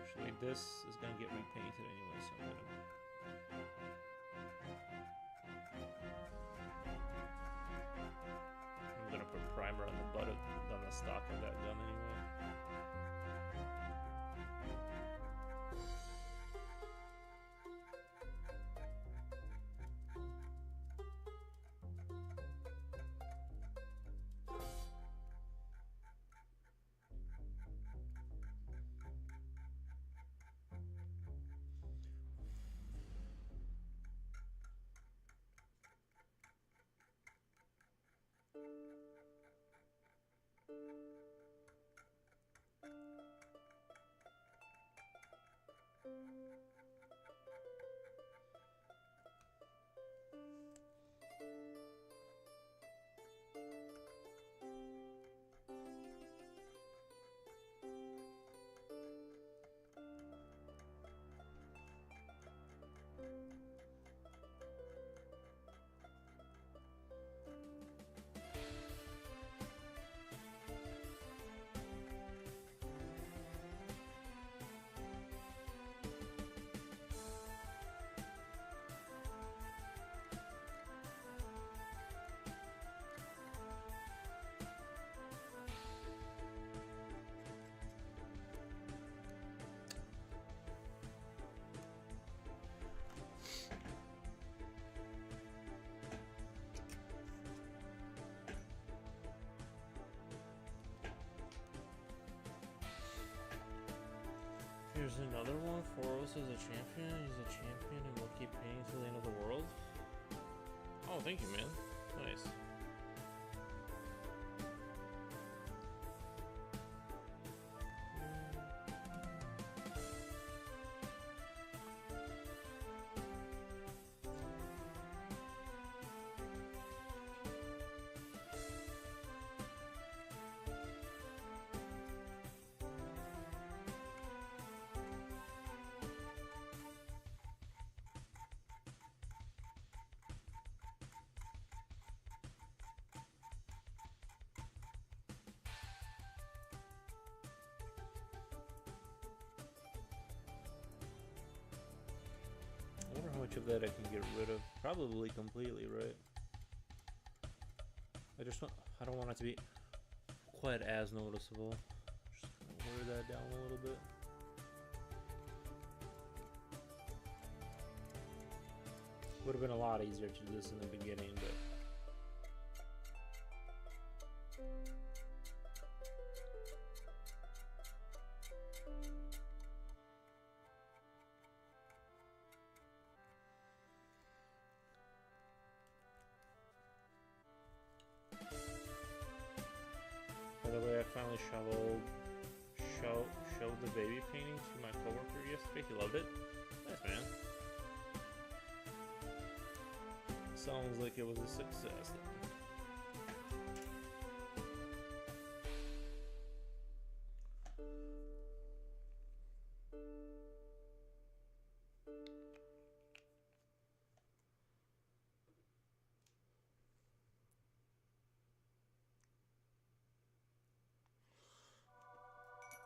actually, this is gonna get repainted anyway, so I'm gonna put primer on the butt on the stock of that gun anyway. Here's another one. Foros is a champion. He's a champion and will keep paying till the end of the world. Oh, thank you, man. Nice. I wonder how much of that I can get rid of. Probably completely, right? I don't want it to be quite as noticeable. Just gonna wear that down a little bit. Would have been a lot easier to do this in the beginning, but by the way, I finally showed the baby painting to my coworker yesterday. He loved it. Nice, man. Sounds like it was a success.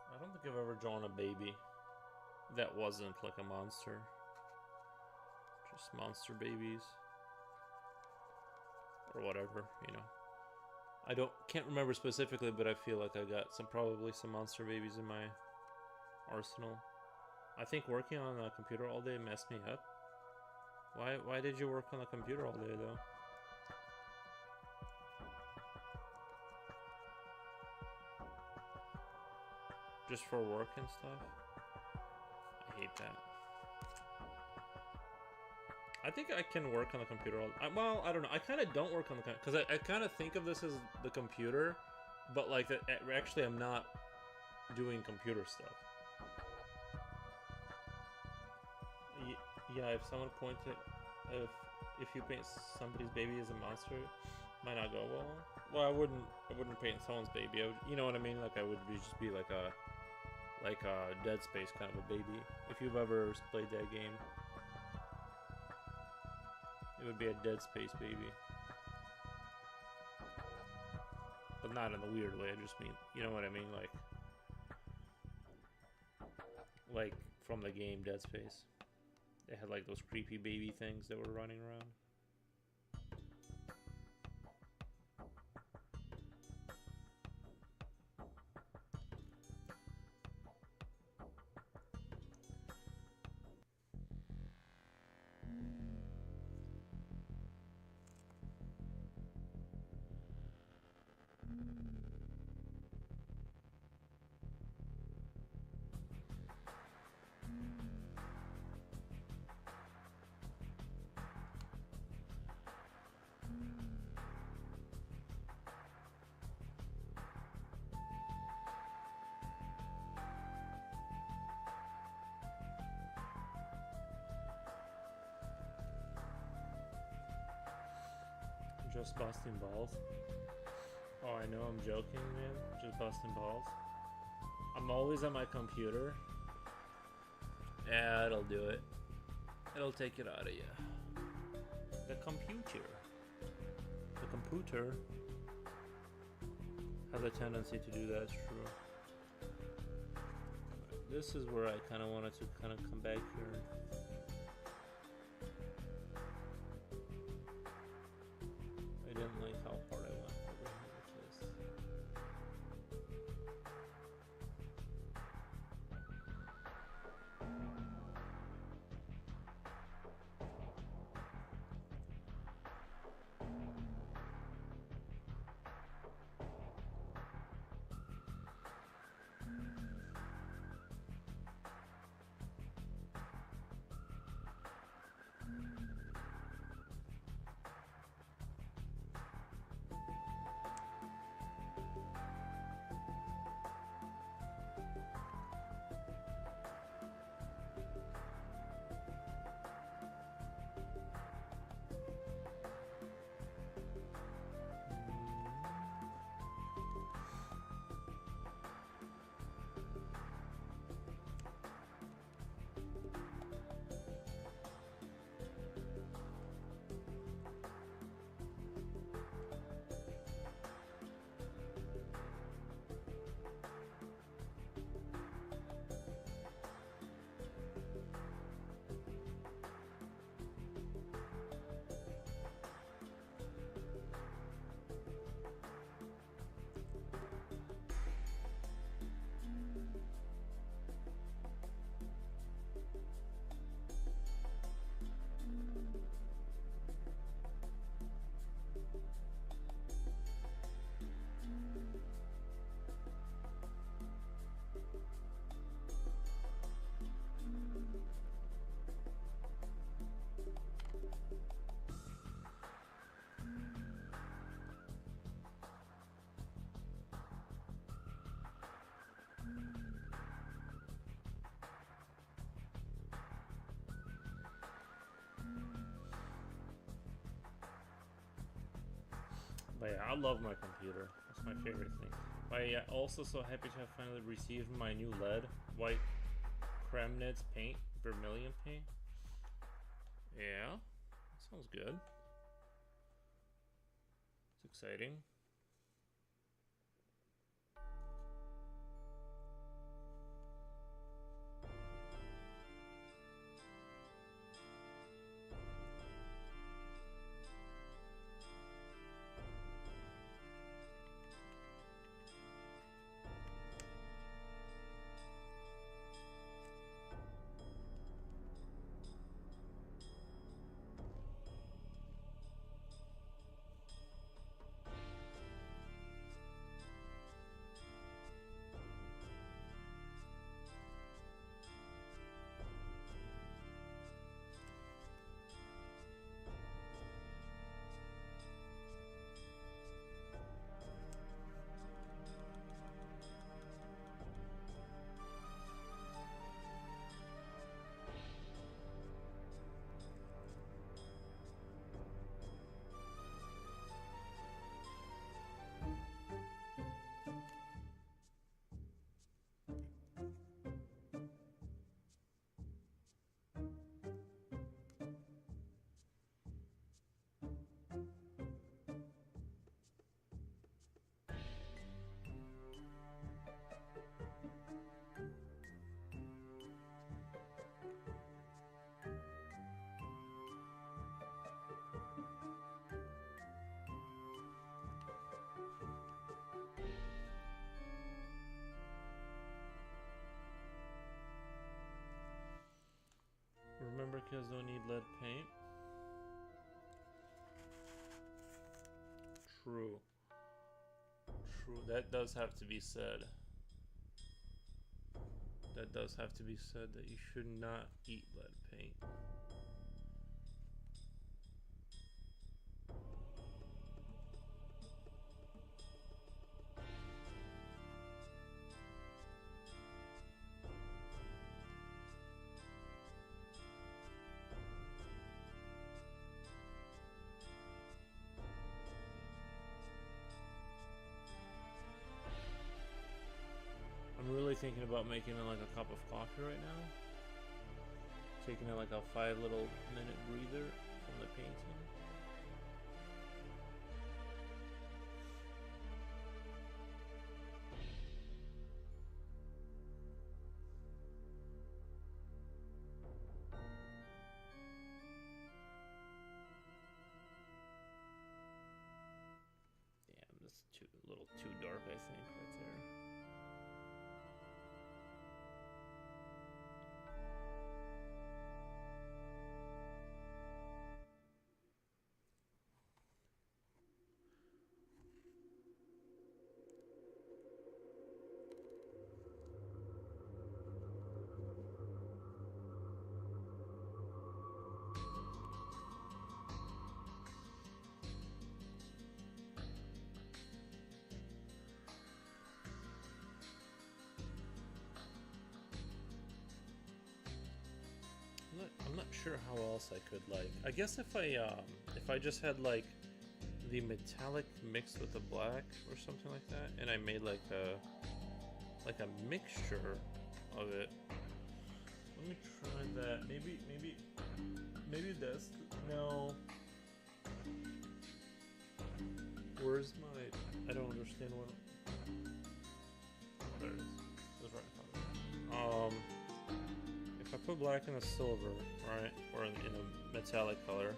I don't think I've ever drawn a baby that wasn't like a monster. Just monster babies. Or whatever, you know. I can't remember specifically, but I feel like I got probably some monster babies in my arsenal. I think working on a computer all day messed me up. Why did you work on the computer all day though? Just for work and stuff? I hate that. I think I can work on the computer all well, I don't know. I kind of don't work on the computer because I kind of think of this as the computer, but like actually I'm not doing computer stuff. Yeah, if someone pointed, if you paint somebody's baby as a monster, it might not go well. Well, I wouldn't paint someone's baby. You know what I mean? Like I would just be like a Dead Space kind of a baby. If you've ever played that game. It would be a Dead Space baby. But not in a weird way, I just mean, you know what I mean? Like from the game Dead Space. They had like those creepy baby things that were running around. Just busting balls. Oh, I know, I'm joking, man. Just busting balls. I'm always on my computer. Yeah, it'll do it. It'll take it out of you. The computer. The computer has a tendency to do that, it's true. This is where I kind of wanted to kind of come back here. I didn't like how far I went over here with this. But yeah, I love my computer. That's my favorite thing. But yeah, also so happy to have finally received my new lead white Kremnitz paint, vermilion paint. Yeah, that sounds good. It's exciting. Remember, kids don't need lead paint. True. True. That does have to be said. That does have to be said, that you should not eat lead paint. thinking about making it like a cup of coffee right now. Taking it like a 5-minute breather from the painting. Damn, that's a little too dark, I think, right there. I'm not sure how else I could, like, I guess if I just had like the metallic mixed with the black or something like that, and I made like a mixture of it. Let me try that. Maybe that's no. Where's my? I don't understand what. There it is. It's right in front of me. If I put black in a silver, right, or in a metallic color,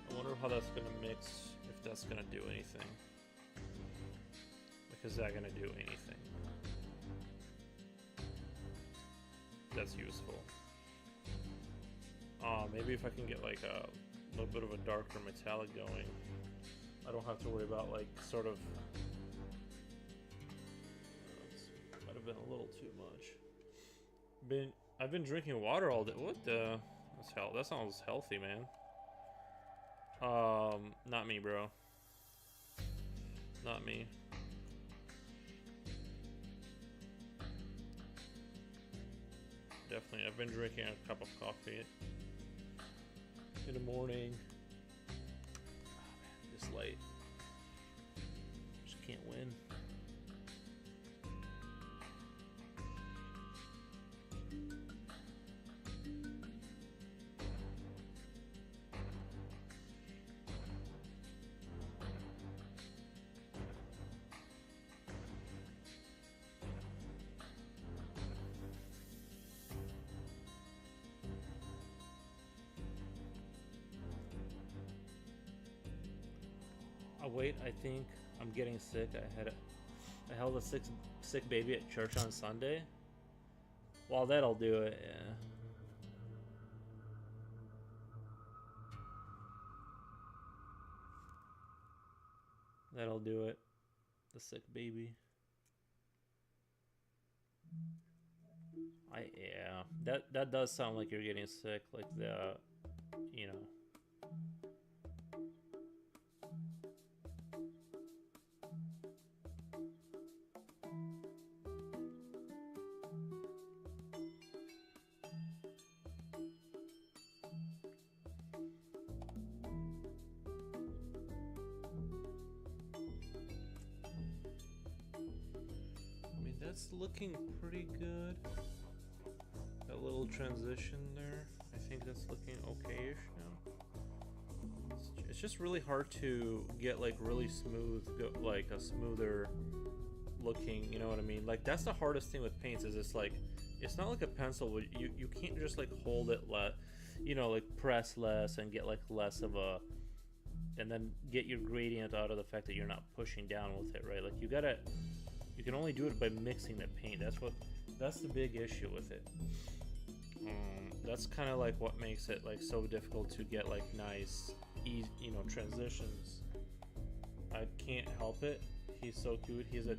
I wonder how that's gonna mix. If that's gonna do anything. Like, is that gonna do anything? That's useful. Maybe if I can get like a little bit of a darker metallic going, I don't have to worry about like sort of. Might have been a little too much. I've been drinking water all day. What the? That sounds healthy, man. Not me, bro. Not me. Definitely, I've been drinking a cup of coffee in the morning. Oh man, this light. Just can't win. Wait, I think I'm getting sick. I held a sick baby at church on Sunday. Well, that'll do it, yeah. That'll do it. The sick baby. Yeah. That does sound like you're getting sick, like the, you know. That's looking pretty good. That little transition there, I think that's looking okay-ish now. It's just really hard to get like really smooth, like a smoother looking, you know what I mean? Like that's the hardest thing with paints is it's not like a pencil where you can't just like hold it, you know, like press less and get like less of a, and then get your gradient out of the fact that you're not pushing down with it, right? Like you can only do it by mixing the paint. That's the big issue with it. That's kind of like what makes it like so difficult to get like nice, easy, you know, transitions. I can't help it. He's so cute. He's a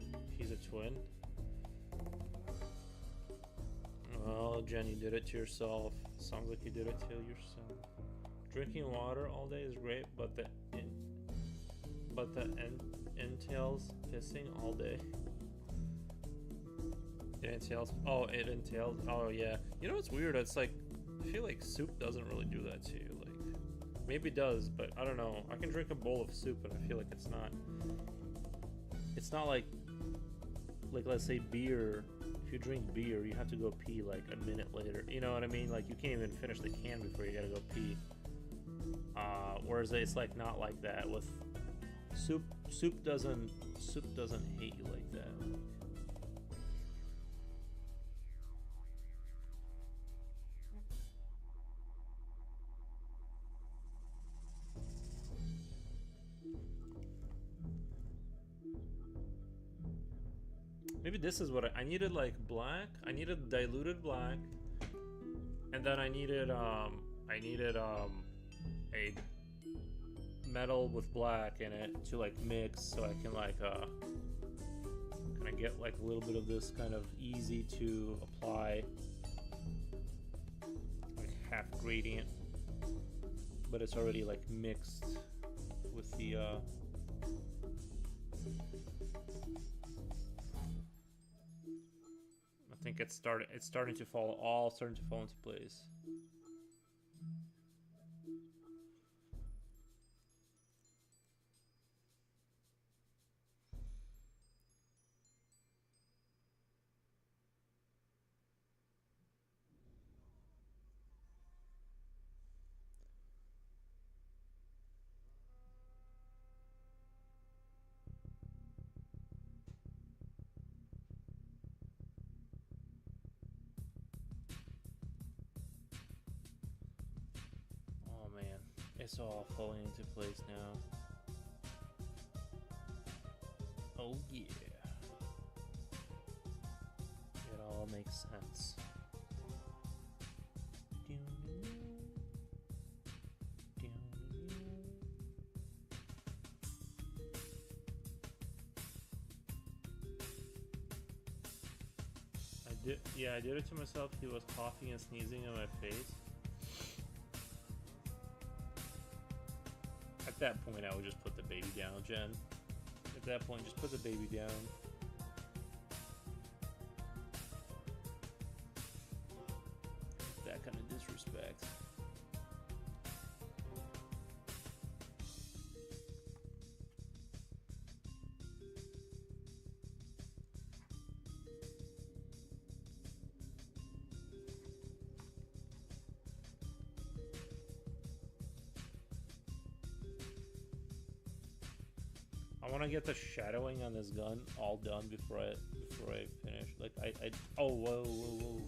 twin. Well, Jen, you did it to yourself. Sounds like you did it to yourself. Drinking water all day is great, but the entails pissing all day. It entails. Oh, it entails. Oh, yeah. You know what's weird? It's like I feel like soup doesn't really do that to you. Like maybe it does, but I don't know. I can drink a bowl of soup and I feel like it's not. It's not like let's say beer if you drink beer, you have to go pee like a minute later. You know what I mean? Like you can't even finish the can before you gotta go pee. Whereas it's like not like that with soup. Soup doesn't hate you like that. Maybe this is what I needed, like black. I needed diluted black, and then I needed a metal with black in it to like mix, so I can like kind of get like a little bit of this kind of easy to apply, like half gradient, but it's already like mixed with the I think it's starting to fall into place. It's all falling into place now. Oh yeah. It all makes sense. I did it to myself. He was coughing and sneezing on my face. At that point, I would just put the baby down, Jen. At that point, just put the baby down. That kind of disrespect. I want to get the shadowing on this gun all done before I finish. Like oh whoa.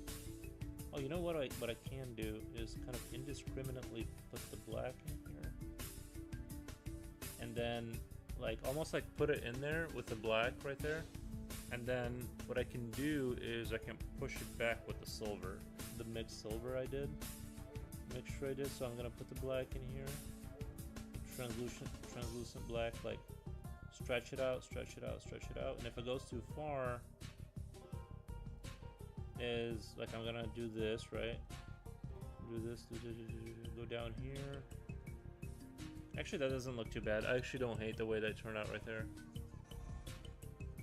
Oh, you know what I can do is kind of indiscriminately put the black in here, and then like almost like put it in there with the black right there, and then what I can do is I can push it back with the silver, the mixed silver mixture I did. So I'm gonna put the black in here, translucent black, like. Stretch it out, and if it goes too far, is like I'm gonna do this, right? Do this, go down here. Actually, that doesn't look too bad. I actually don't hate the way that turned out right there.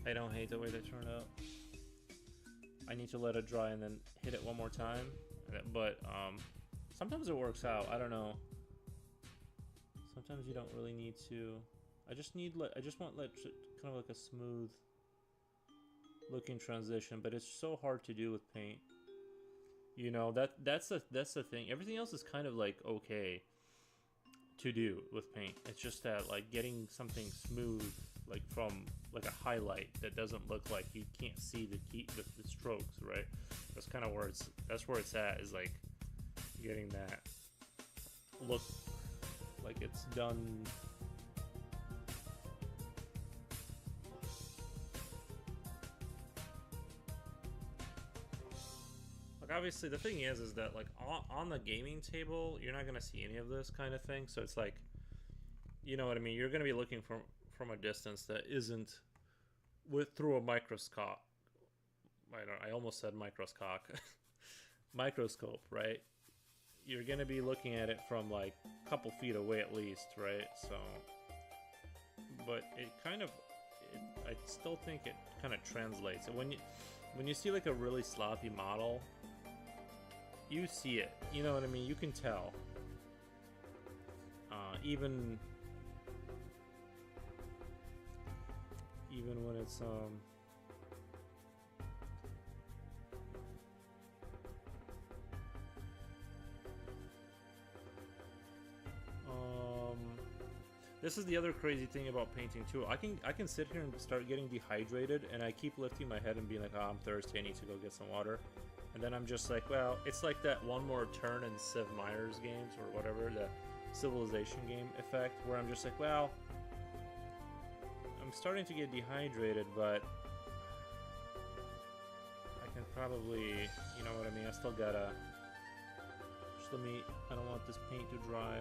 I don't hate the way that turned out. I need to let it dry and then hit it one more time, but sometimes it works out. I don't know. Sometimes you don't really need to. I just want like kind of like a smooth looking transition, but it's so hard to do with paint. You know, that's the thing. Everything else is kind of like okay to do with paint. It's just that like getting something smooth, like from like a highlight that doesn't look like you can't see the strokes, right? That's kind of where it's at, is like getting that look like it's done. Obviously, the thing is that like on the gaming table, you're not gonna see any of this kind of thing. So it's like, you know what I mean. You're gonna be looking from a distance that isn't through a microscope. I almost said microscope. Microscope, right? You're gonna be looking at it from like a couple feet away at least, right? So, but I still think it kind of translates. And when you see like a really sloppy model, you see it, you know what I mean? You can tell. Even when it's This is the other crazy thing about painting too. I can sit here and start getting dehydrated, and I keep lifting my head and being like, oh, I'm thirsty, I need to go get some water. And then I'm just like, well, it's like that One More Turn in Civ Myers games or whatever, the Civilization game effect, where I'm just like, well, I'm starting to get dehydrated, but I can probably, you know what I mean, I still gotta, just let me, I don't want this paint to dry.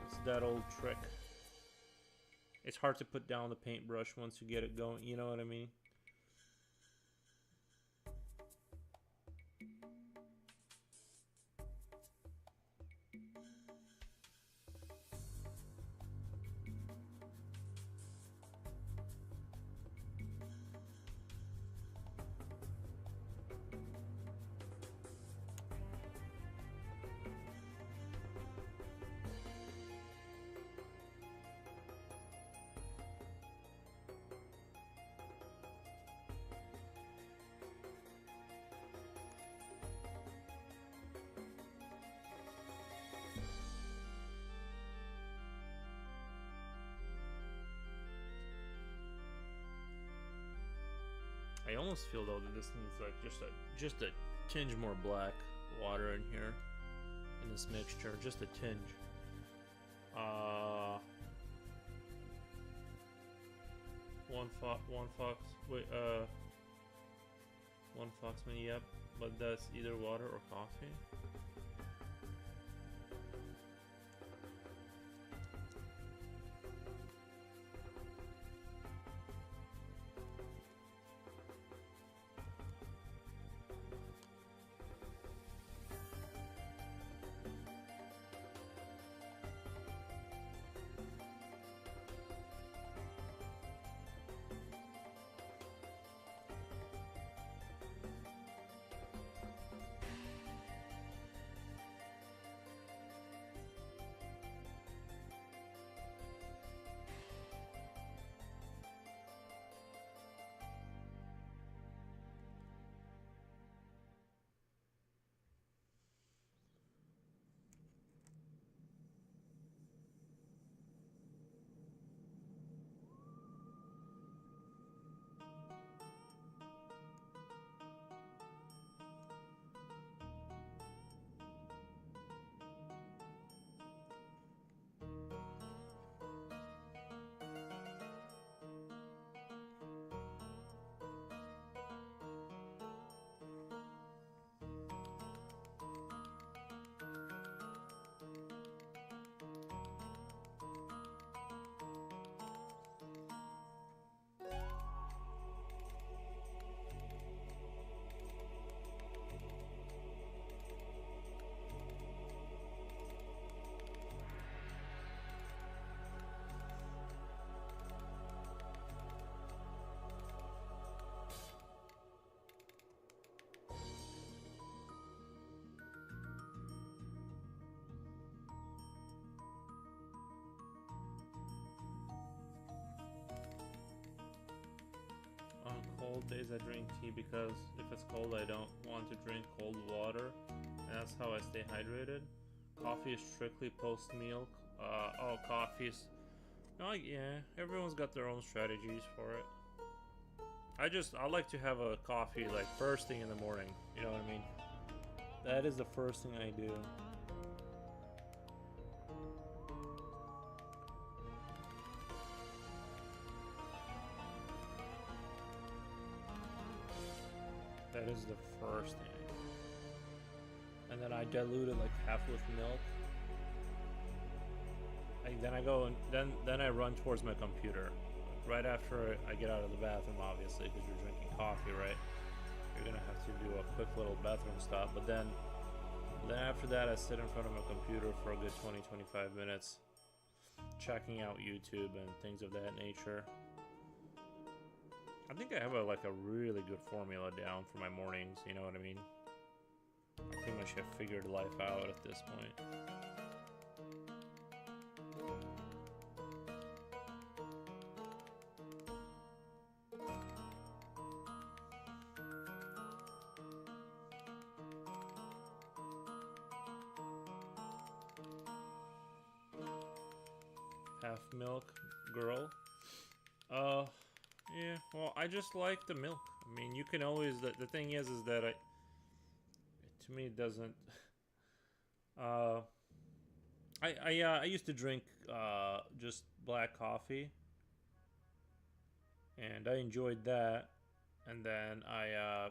It's that old trick. It's hard to put down the paintbrush once you get it going, you know what I mean? I almost feel though that this needs like just a tinge more black water in here in this mixture, just a tinge. One fox mini, yep, but that's either water or coffee. On cold days I drink tea because if it's cold I don't want to drink cold water, and that's how I stay hydrated. Coffee is strictly post-meal. Oh, coffee's... No, yeah, everyone's got their own strategies for it. I like to have a coffee like first thing in the morning, you know what I mean? That is the first thing I do. That is the first thing. And then I dilute it like half with milk. Then I go and then I run towards my computer. Right after I get out of the bathroom, obviously, because you're drinking coffee, right? You're gonna have to do a quick little bathroom stop. But then after that, I sit in front of my computer for a good 20-25 minutes, checking out YouTube and things of that nature. I think I have a really good formula down for my mornings, you know what I mean? I pretty much have figured life out at this point. half milk girl. Yeah, well, I just like the milk. I mean, you can always, the thing is that to me it doesn't, I used to drink, just black coffee, and I enjoyed that, and then I,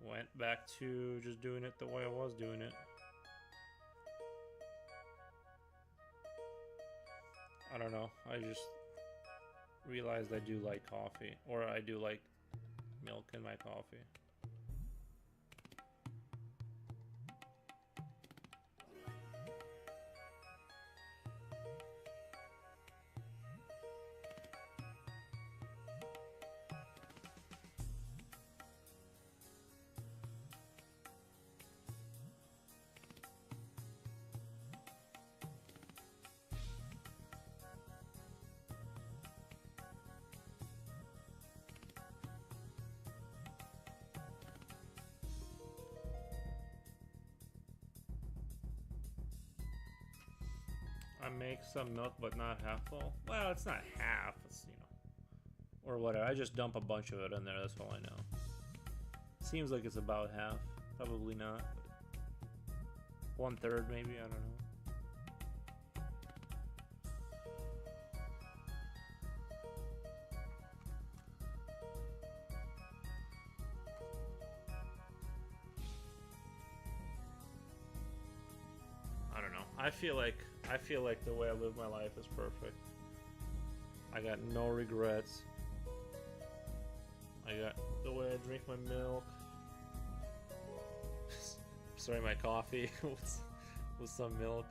went back to just doing it the way I was doing it. I don't know, I just realized I do like coffee, or I do like milk in my coffee. I make some milk, but not half full. Well, it's not half. It's, you know, or whatever. I just dump a bunch of it in there. That's all I know. Seems like it's about half. Probably not. 1/3 maybe. I don't know. I don't know. I feel like the way I live my life is perfect. I got no regrets. I got the way I drink my milk. Sorry, my coffee with some milk.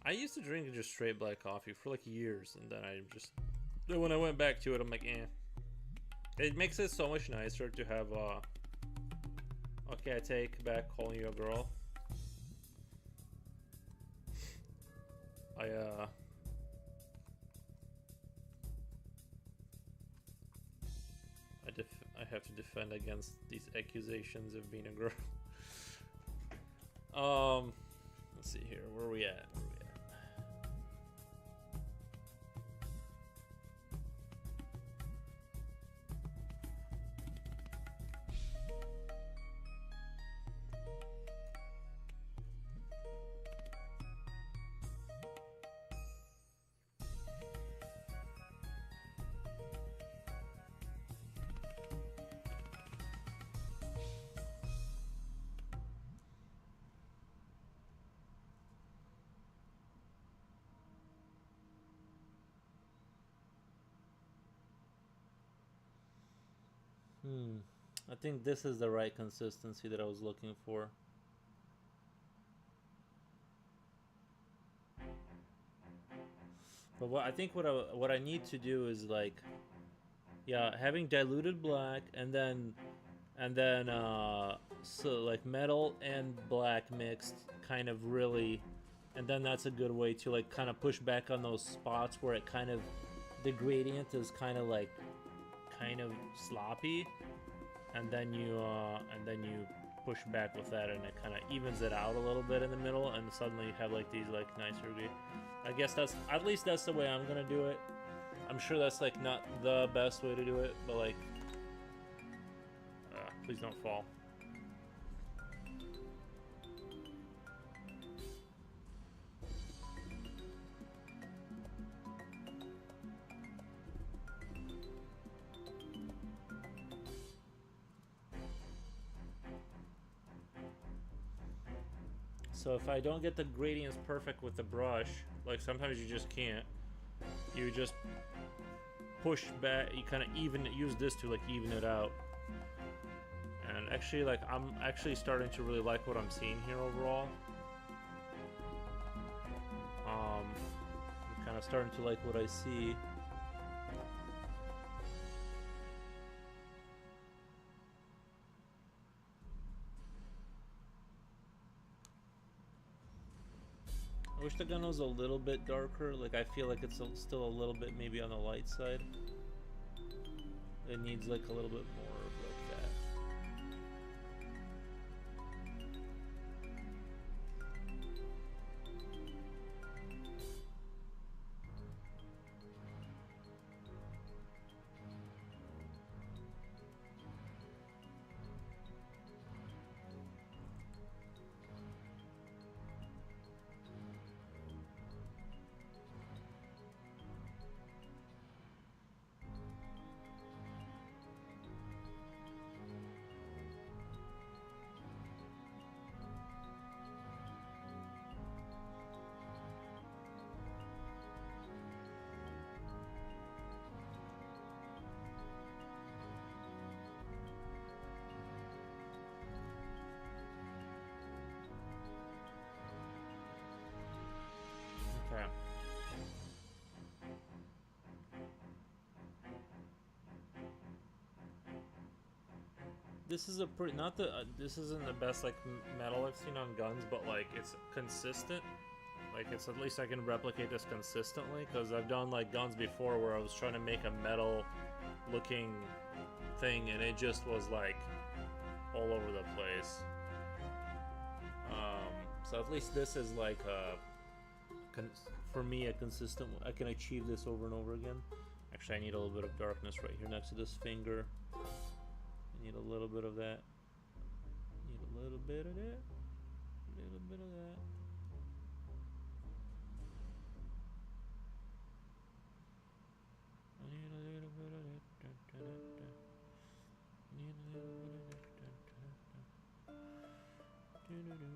I used to drink just straight black coffee for like years, and then when I went back to it, I'm like, eh. It makes it so much nicer to have okay, I take back calling you a girl. I have to defend against these accusations of being a girl. Let's see here. Where are we at? I think this is the right consistency that I was looking for. But what I need to do is like, yeah, having diluted black and then so like metal and black mixed kind of really, and then that's a good way to like kind of push back on those spots where it kind of, the gradient is kind of sloppy, and then you push back with that, and it kind of evens it out a little bit in the middle, and suddenly you have like these like nicer I guess that's, at least that's the way I'm gonna do it. I'm sure that's like not the best way to do it, but like please don't fall. So if I don't get the gradients perfect with the brush, like sometimes you just can't, you just push back, you kind of use this to like even it out. And actually, like, I'm actually starting to really like what I'm seeing here overall. I'm kind of starting to like what I see. I wish the gun was a little bit darker. Like, I feel like it's still a little bit maybe on the light side. It needs like a little bit more of like that. this is a pretty, not the, this isn't the best, like, metal I've seen on guns, but, like, it's consistent. Like, it's, at least I can replicate this consistently, because I've done, like, guns before where I was trying to make a metal-looking thing, and it just was, like, all over the place. So at least this is, like, for me, a consistent, I can achieve this over and over again. Actually, I need a little bit of darkness right here next to this finger. I need a little bit of that. Need a little bit of that. A little bit of that. I need a little bit of that. Need a little bit of that.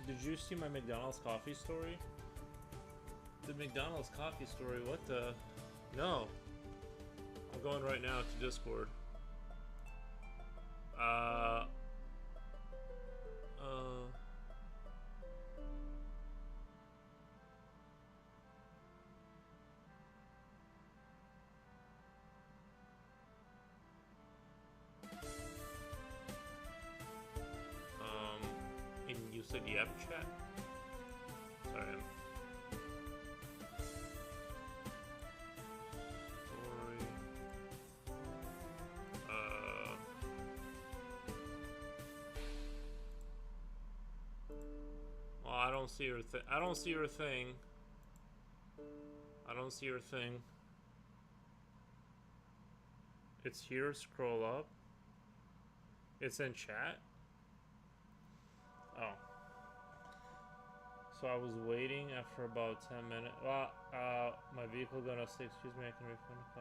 Did you see my McDonald's coffee story? The McDonald's coffee story, what the? No. I'm going right now to Discord. You said you have chat? Sorry. Story. Well, I don't see your thing. I don't see your thing. I don't see your thing. It's here. Scroll up. It's in chat. Oh. So I was waiting after about 10 minutes. Well, my vehicle gonna say, excuse me, I can refund the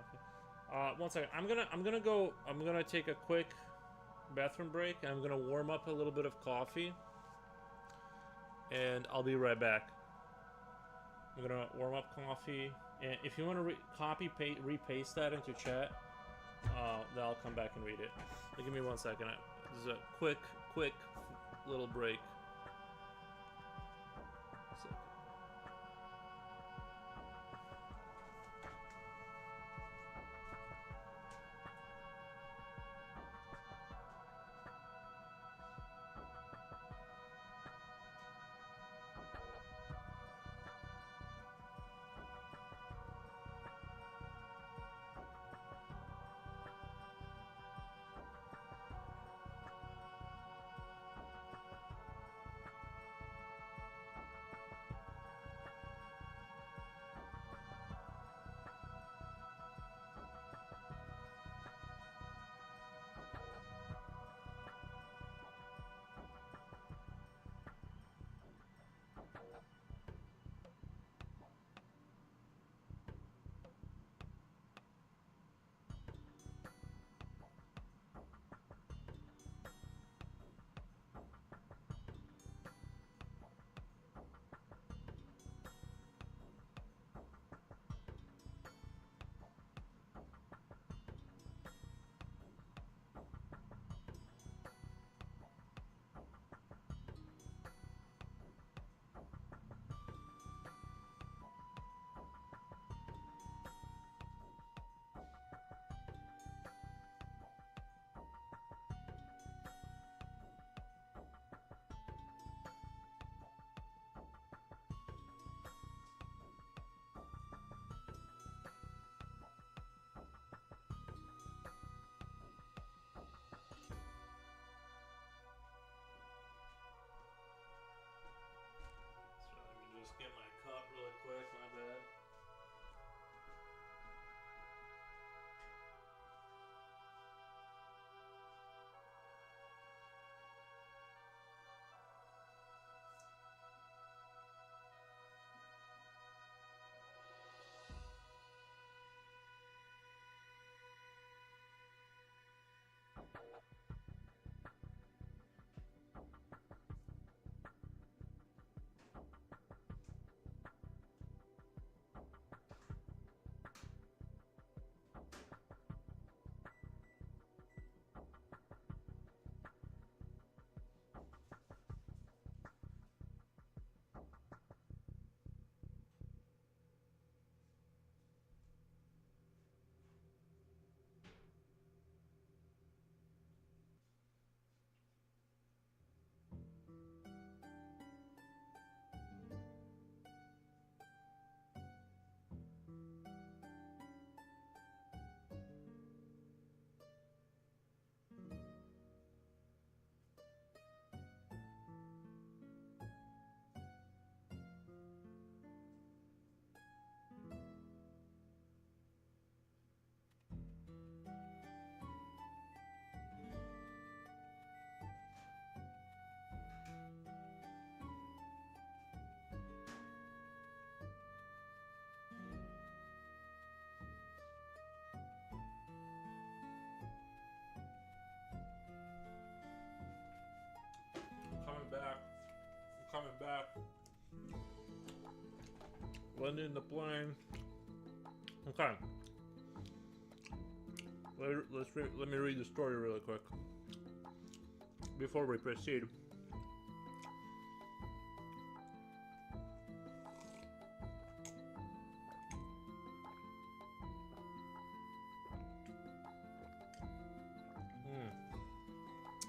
coffee. One second. I'm gonna take a quick bathroom break, and I'm gonna warm up a little bit of coffee, and I'll be right back. I'm gonna warm up coffee, and if you want to repaste that into chat, then I'll come back and read it. Give me 1 second. This is a quick little break. just get my cup really quick, my bad. I'm coming back. Landing the plane. Okay. Let me read the story really quick before we proceed.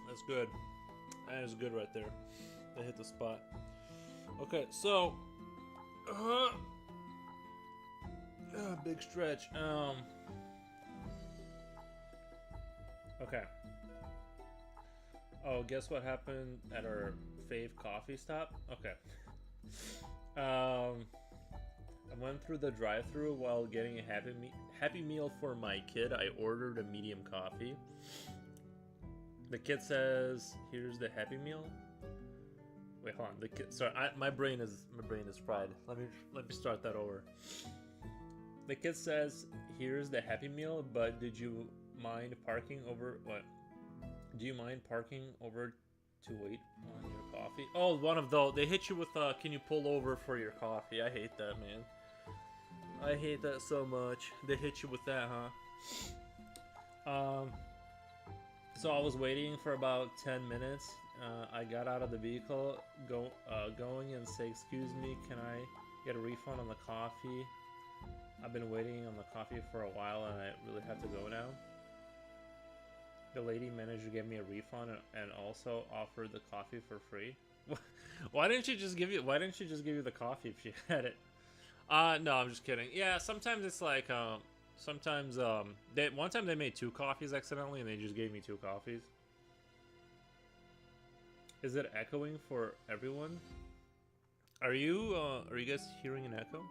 That's good. That is good right there. They hit the spot. Okay, so big stretch. Okay. Oh, guess what happened at our fave coffee stop? Okay. I went through the drive-thru while getting a happy meal for my kid. I ordered a medium coffee. The kid says, "Here's the Happy Meal." Wait, hold on. The kid, sorry, my brain is fried. Let me start that over. The kid says, "Here's the Happy Meal, but did you mind parking over what? Do you mind parking over to wait on your coffee?" Oh, one of those. They hit you with "Can you pull over for your coffee?" I hate that, man. I hate that so much. They hit you with that, huh? So I was waiting for about 10 minutes. I got out of the vehicle, going and say, "Excuse me, can I get a refund on the coffee? I've been waiting on the coffee for a while and I really have to go now." The lady managed to give me a refund and also offered the coffee for free. Why didn't she just give you the coffee if she had it? No, I'm just kidding. Yeah, sometimes it's like one time they made 2 coffees accidentally and they just gave me 2 coffees. Is it echoing for everyone? Are you guys hearing an echo?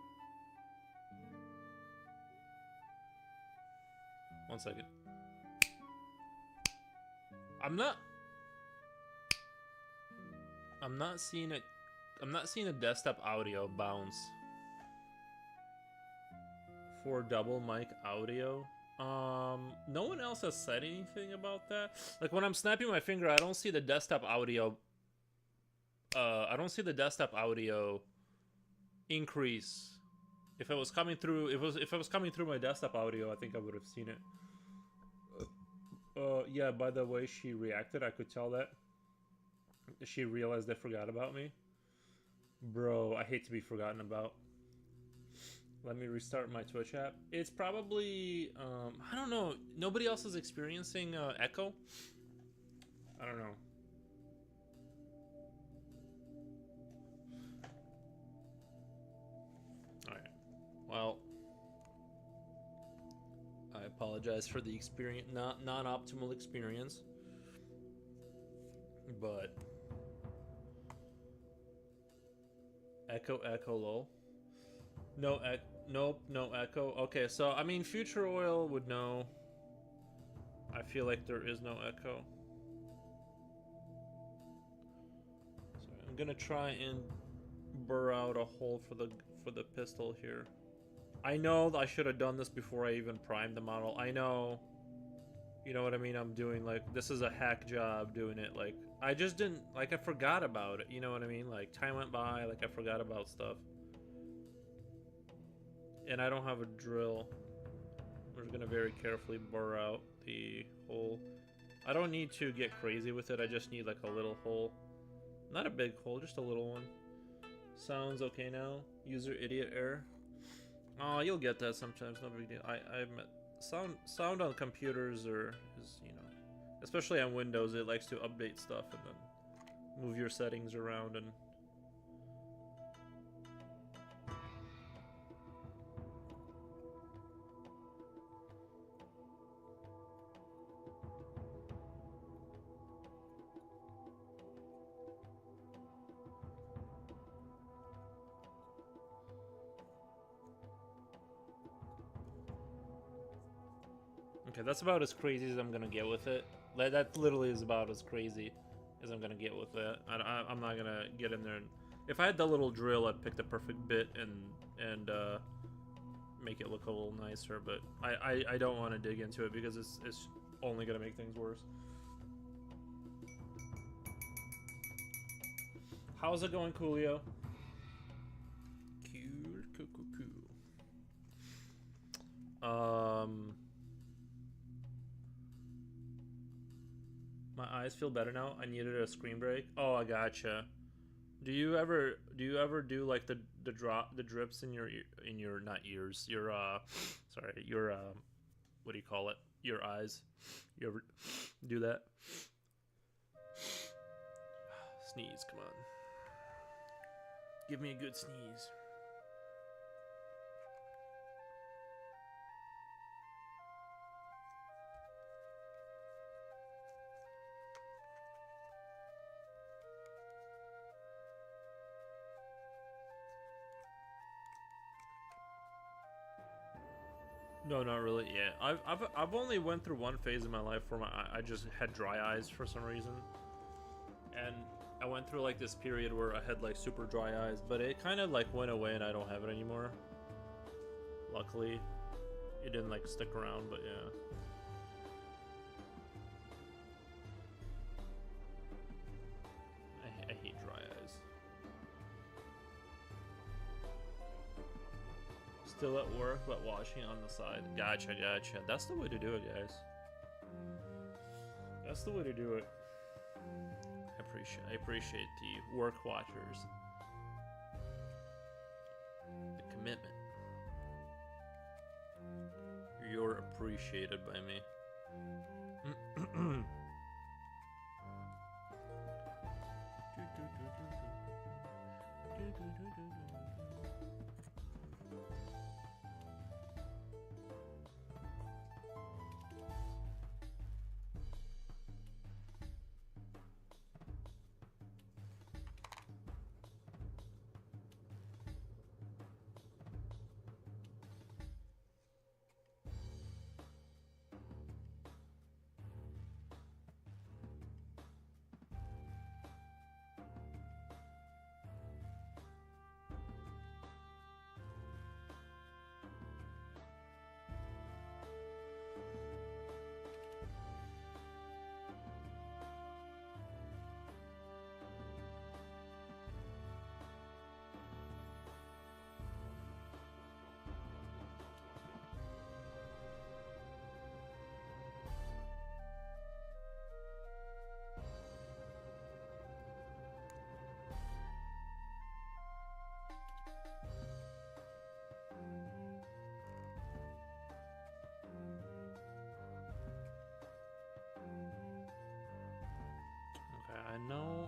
One second. I'm not seeing it. I'm not seeing a desktop audio bounce for double mic audio. No one else has said anything about that. Like when I'm snapping my finger, I don't see the desktop audio. I don't see the desktop audio increase. If it was coming through, if it was coming through my desktop audio, I think I would have seen it. Yeah. By the way she reacted, I could tell that she realized they forgot about me. Bro, I hate to be forgotten about. Let me restart my Twitch app. It's probably, I don't know. Nobody else is experiencing echo? I don't know. Alright. Well, I apologize for the experience, non-optimal experience. But Echo, echo, lol. No, nope, no echo. Okay, so I mean, Future Oil would know. I feel like there is no echo. So I'm gonna try and burr out a hole for the pistol here. I know I should have done this before I even primed the model. I know. You know what I mean? I'm doing like this is a hack job doing it. Like I just didn't like I forgot about it. You know what I mean? Like time went by. Like I forgot about stuff. And I don't have a drill. We're just gonna very carefully burr out the hole. I don't need to get crazy with it. I just need like a little hole. Not a big hole, just a little one. Sounds okay now. User idiot error. Oh, you'll get that sometimes. No big deal. Sound on computers is, you know, especially on Windows, it likes to update stuff and then move your settings around and okay, that's about as crazy as I'm gonna get with it. That literally is about as crazy as I'm gonna get with it. I'm not gonna get in there. And, if I had the little drill, I'd pick the perfect bit and make it look a little nicer. But I don't want to dig into it because it's only gonna make things worse. How's it going, Coolio? Cool. My eyes feel better now. I needed a screen break. Oh, I gotcha. Do you ever do like the drips in your not ears, your sorry, your what do you call it? Your eyes. You ever do that? Sneeze, come on. Give me a good sneeze. No, not really. Yeah, I've only went through one phase in my life where I just had dry eyes for some reason, and I went through like this period where I had like super dry eyes, but it kind of like went away and I don't have it anymore. Luckily, it didn't like stick around, but yeah. I hate dry eyes. Still at work, but watching on the side. Gotcha, gotcha. That's the way to do it, guys. That's the way to do it. I appreciate the work watchers. The commitment. You're appreciated by me.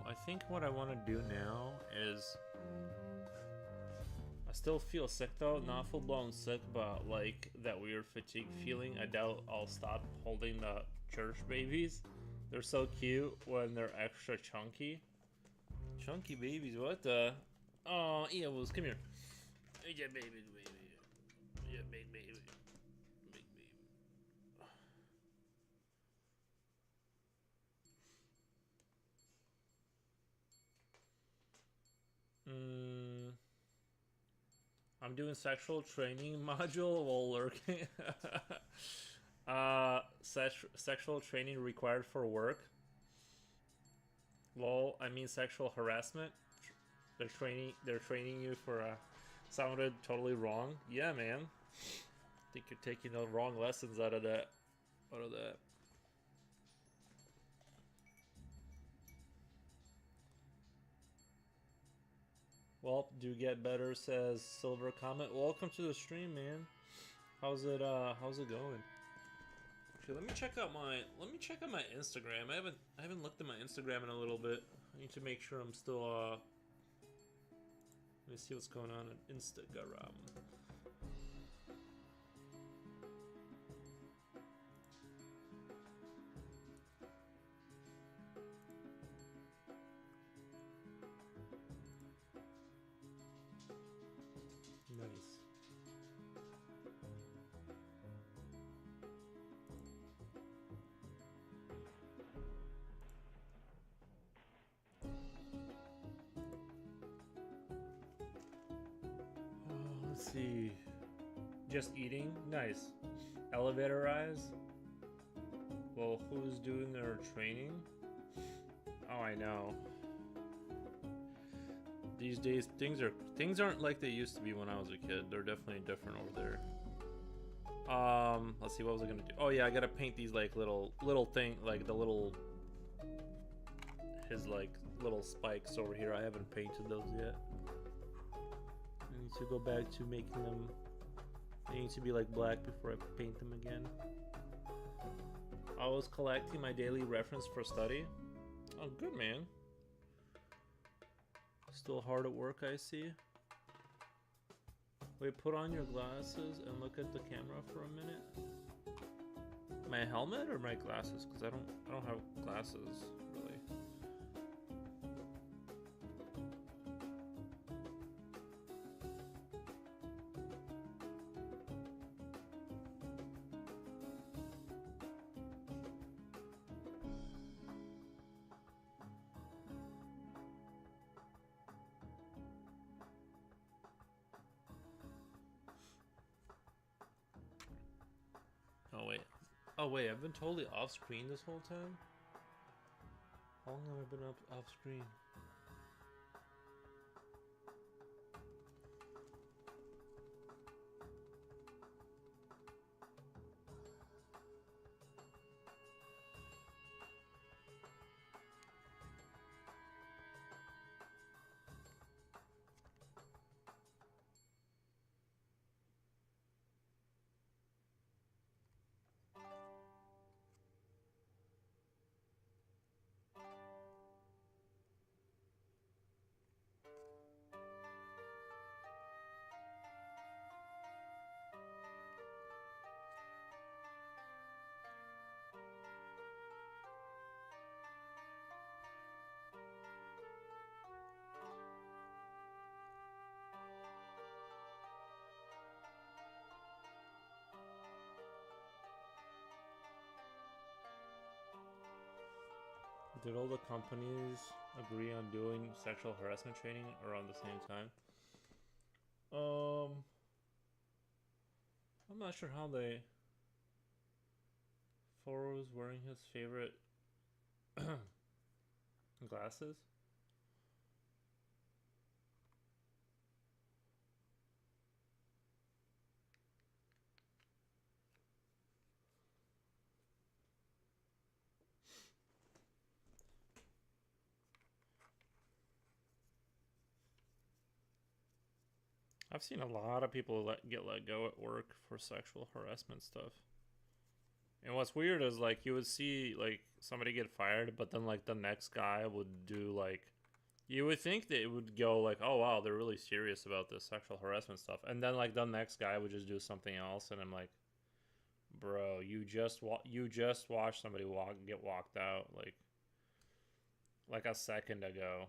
I think what I want to do now is I still feel sick though, not full blown sick, but like that weird fatigue feeling. I doubt I'll stop holding the church babies. They're so cute when they're extra chunky. Chunky babies, what the? Oh, Eowls, come here. Yeah, baby, baby. Yeah, baby, baby. Big baby. I'm doing sexual training module while lurking. Sexual training required for work. Lol, I mean sexual harassment. They're training you for sounded totally wrong. Yeah, man. I think you're taking the wrong lessons out of that. Well, do get better, says Silver Comment. Welcome to the stream, man. How's it going? Actually, let me check out my Instagram. I haven't looked at my Instagram in a little bit. I need to make sure I'm still let me see what's going on Instagram. Nice. Let's see. Just eating? Nice. Elevator eyes? Well, who's doing their training? Oh, I know. These days, things aren't like they used to be when I was a kid. They're definitely different over there. Let's see, what was I gonna do? Oh yeah, I gotta paint these like little thing, like the little his like little spikes over here. I haven't painted those yet. I need to go back to making them. They need to be like black before I paint them again. I was collecting my daily reference for study. Oh, good, man. Still hard at work, I see. Wait, put on your glasses and look at the camera for a minute. My helmet or my glasses? Because I don't have glasses, really. Oh wait, I've been totally off screen this whole time? How long have I been off screen? Did all the companies agree on doing sexual harassment training around the same time? I'm not sure how they... Foro's wearing his favorite glasses. I've seen a lot of people get let go at work for sexual harassment stuff. And what's weird is like you would see like somebody get fired, but then like the next guy would do like, you would think that it would go like, oh wow, they're really serious about this sexual harassment stuff, and then like the next guy would just do something else, and I'm like, bro, you just watched somebody get walked out like a second ago.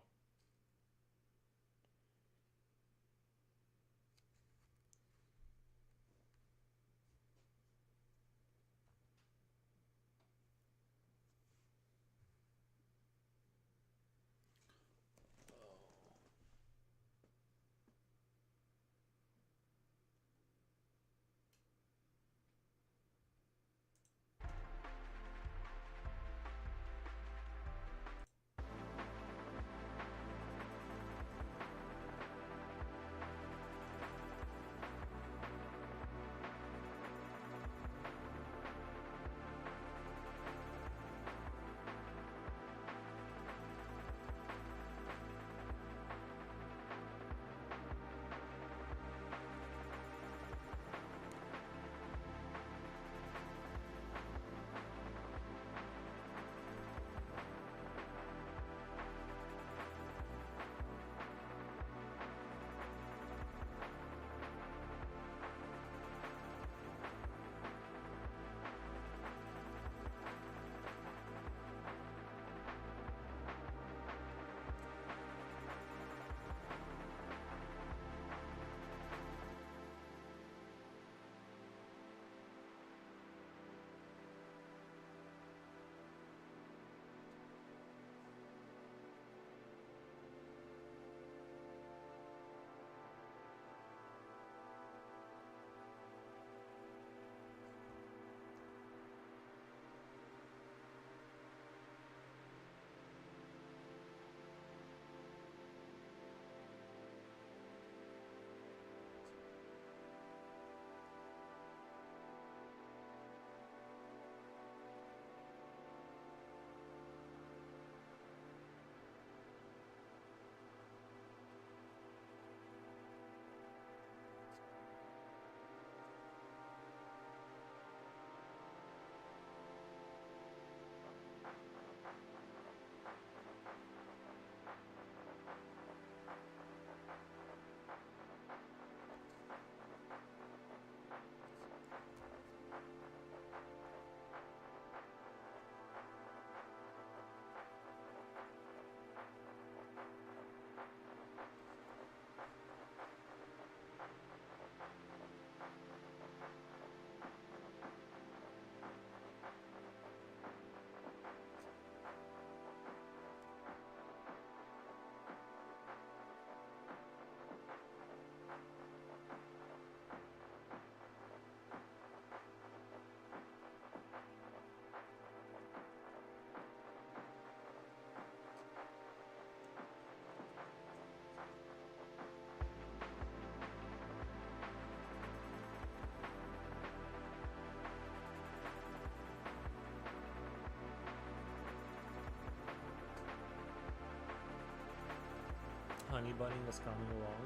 honey bunny was coming along.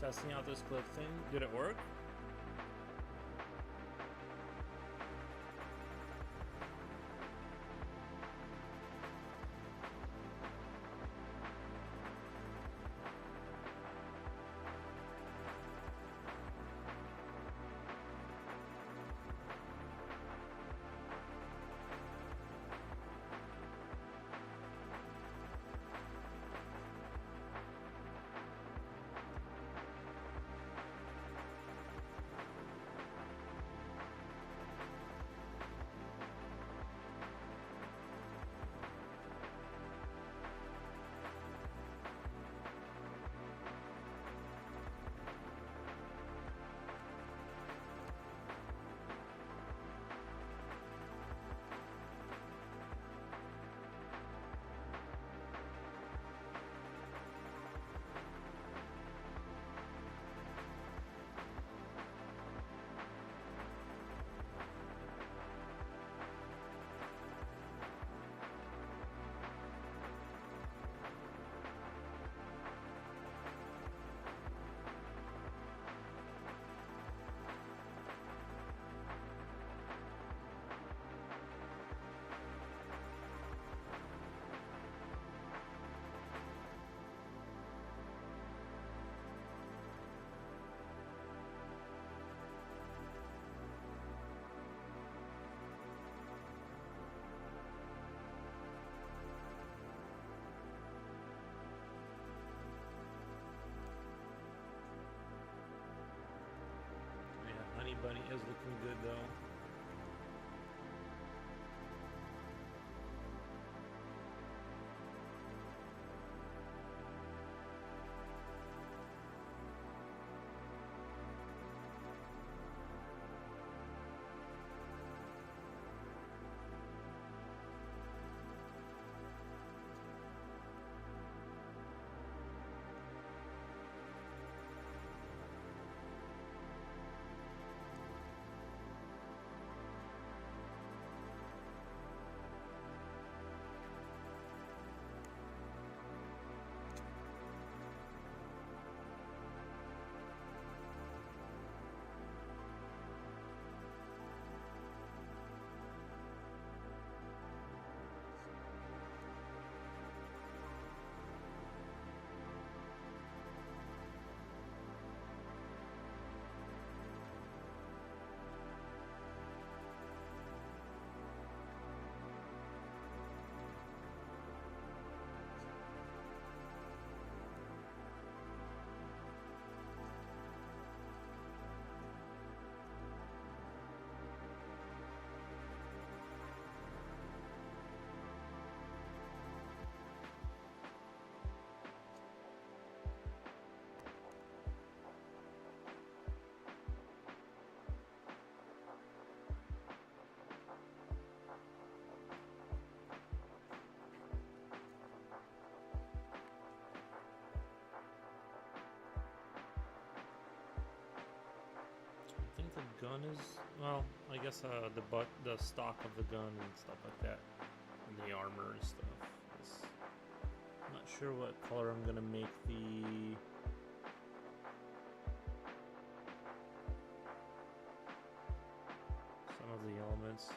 Testing out this clip thing. Did it work? Honey bunny is looking good though. The gun is, well, I guess the stock of the gun and stuff like that, and the armor and stuff. I'm not sure what color I'm gonna make some of the elements.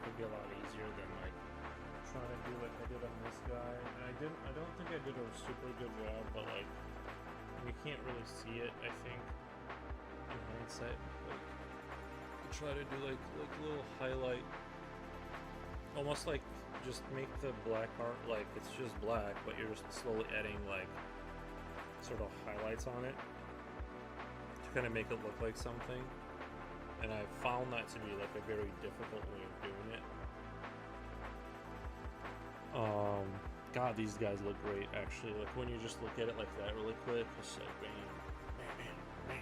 would be a lot easier than like trying to do like I did on this guy. And I don't think I did a super good job, but like you can't really see it, I think, in hindsight. Like I try to do like a little highlight, almost like just make the black art like it's just black, but you're just slowly adding like sort of highlights on it to kind of make it look like something. And I found that to be like a very difficult way of doing it. God, these guys look great actually. Like when you just look at it like that really quick, it's like bam, bam, bam, bam.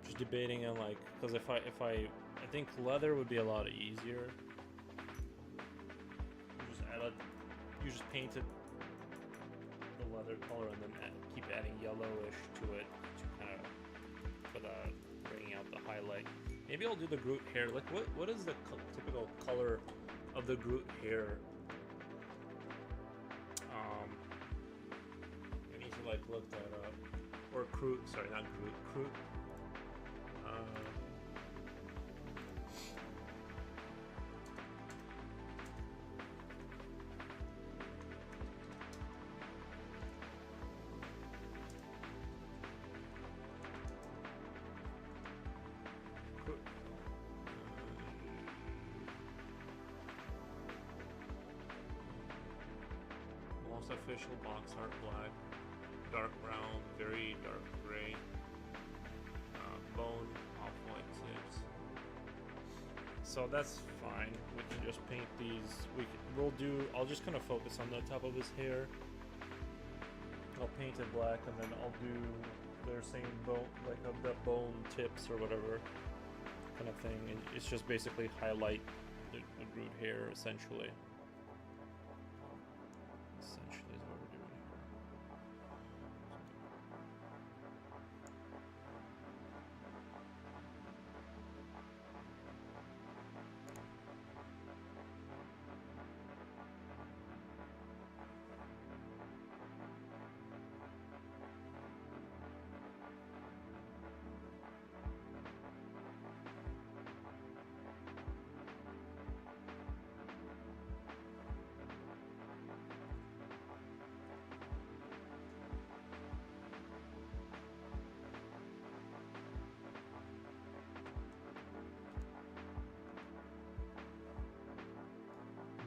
Just debating on like, because if I think leather would be a lot easier. You just painted the leather color and then keep adding yellowish to it to kind of bringing out the highlight. Maybe I'll do the Groot hair. Like what is the typical color of the Groot hair? I need to like look that up. Or Kroot, sorry, not Groot. Kroot. Official box art black, dark brown, very dark gray, bone off-white tips. So that's fine. We can just paint these. I'll just kind of focus on the top of his hair. I'll paint it black, and then I'll do their same bone, like of the bone tips or whatever kind of thing. And it's just basically highlight the Groot hair essentially.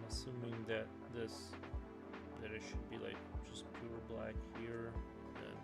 Assuming that it should be like just pure black here, then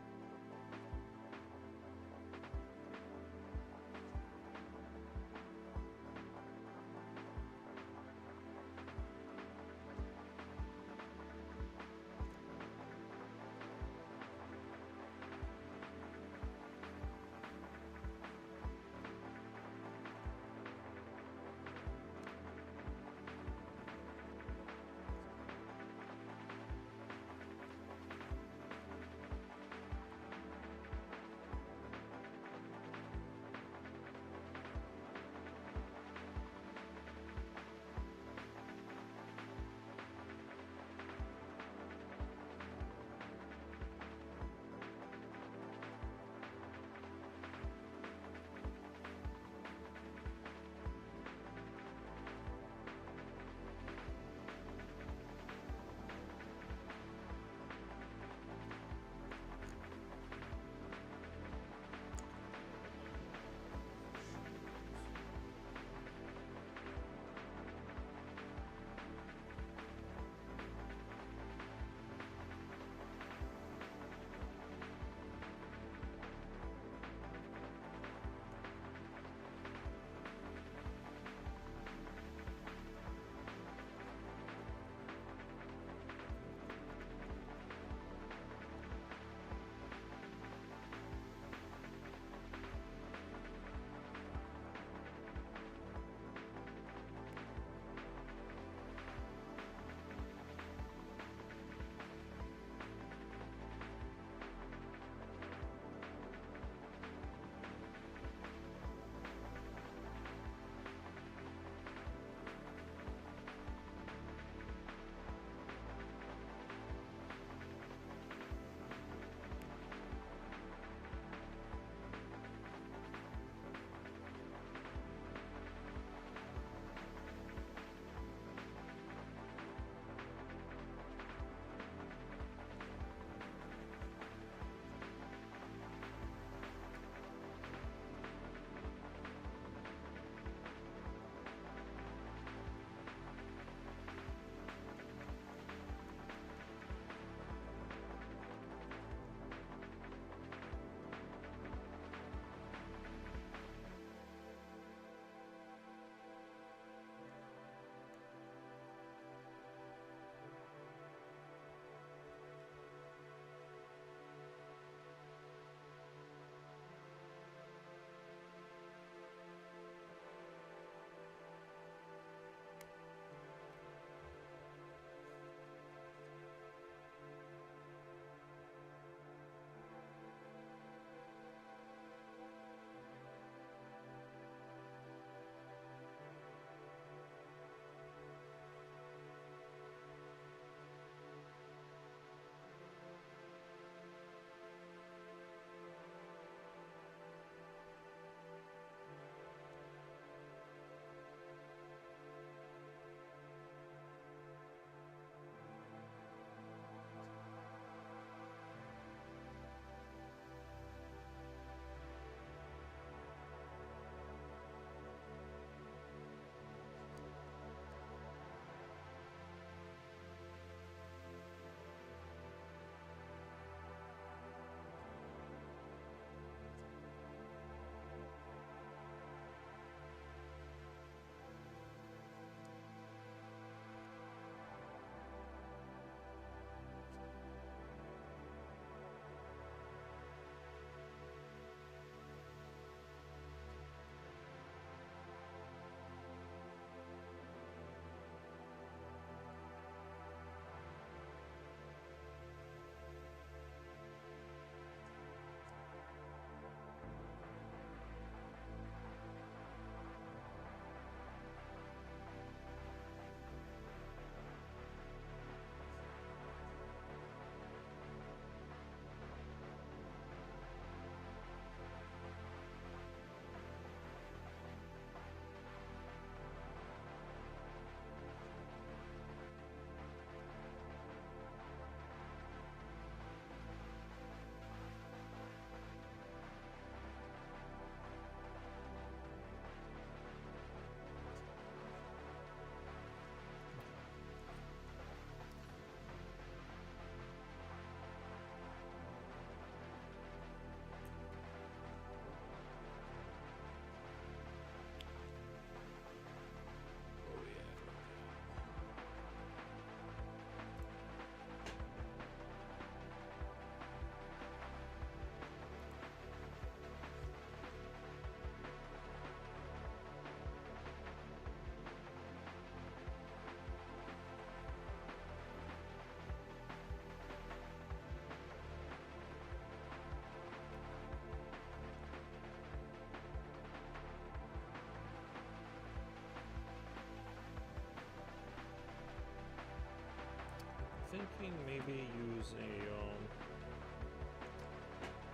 thinking maybe use a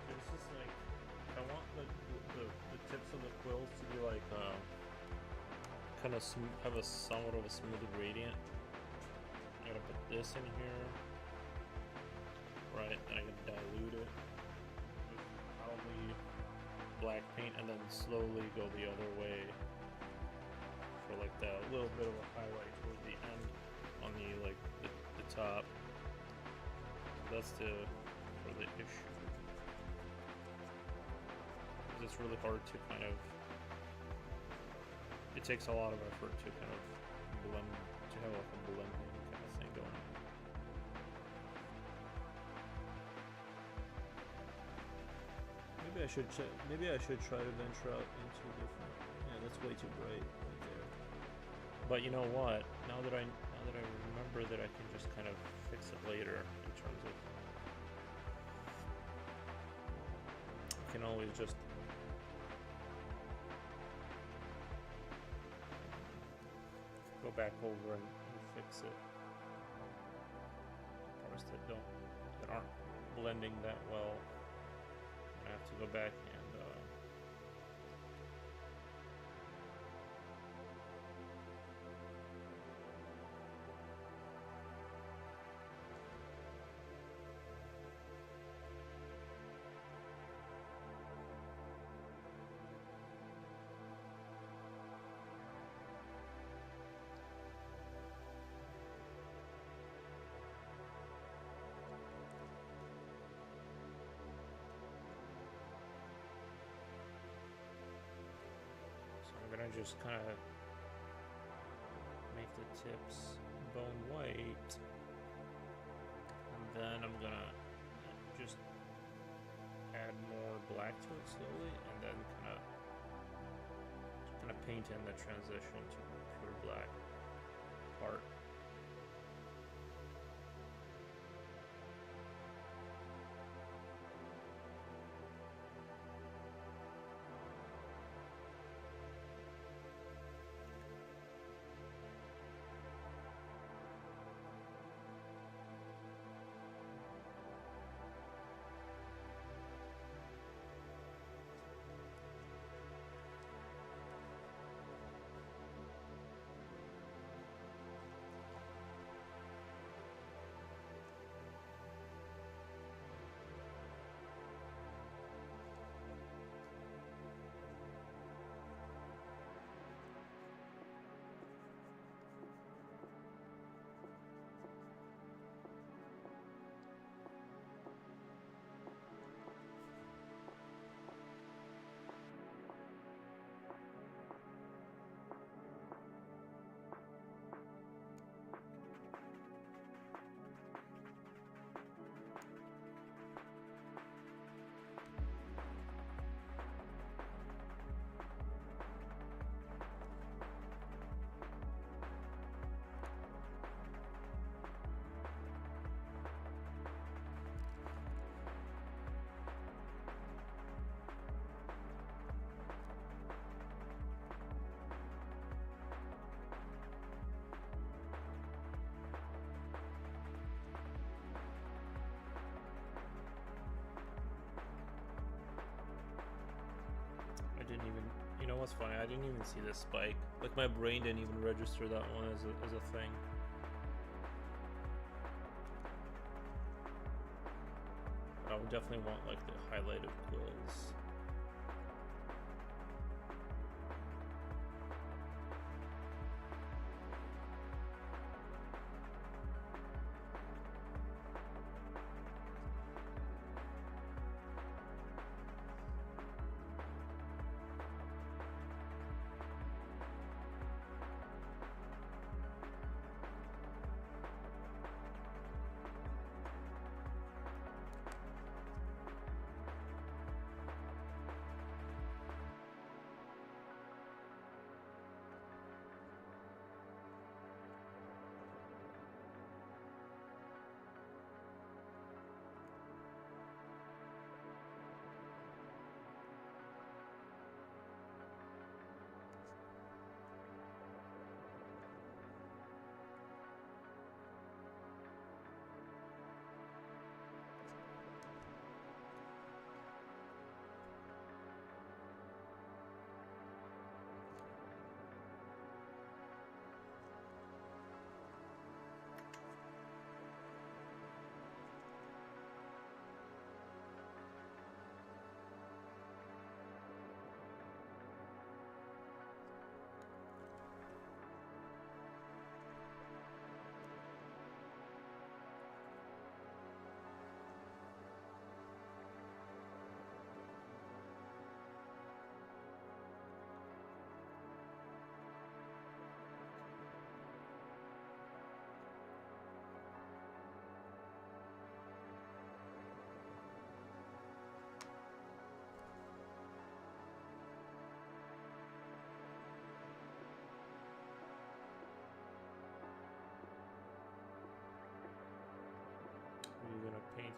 this is like, I want the tips of the quills to be like kind of have a somewhat of a smooth gradient. I'm gonna put this in here, right? And I'm gonna dilute it with probably black paint, and then slowly go the other way for like that little bit of a highlight toward the end on the like the top. That's the issue. It's really hard to kind of. It takes a lot of effort to kind of blend, to have like a blending kind of thing going. Maybe I should try to venture out into different. Yeah, that's way too bright right there. But you know what? Now that I remember that I can just kind of fix it later in terms of. I can always just. Go back over and fix it. Parts that aren't blending that well. I have to go back and just kind of make the tips bone white, and then I'm gonna just add more black to it slowly, and then kind of paint in the transition to the pure black part. Didn't even, you know what's funny? I didn't even see this spike. Like my brain didn't even register that one as a thing. But I would definitely want like the highlighted quills.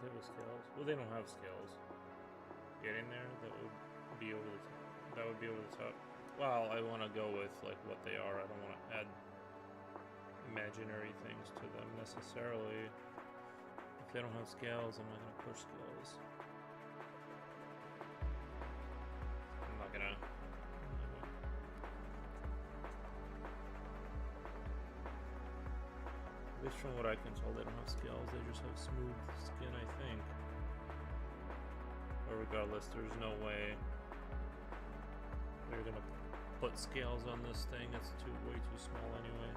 type of scales? Well, they don't have scales. Getting there, that would be over the top. That would be over the top. Well, I want to go with like what they are. I don't want to add imaginary things to them necessarily. If they don't have scales, I'm not gonna push scales. I'm not gonna. At least from what I can tell, they don't have scales. They just have smooth skin, I think. But regardless, there's no way they're gonna put scales on this thing. It's way too small anyway.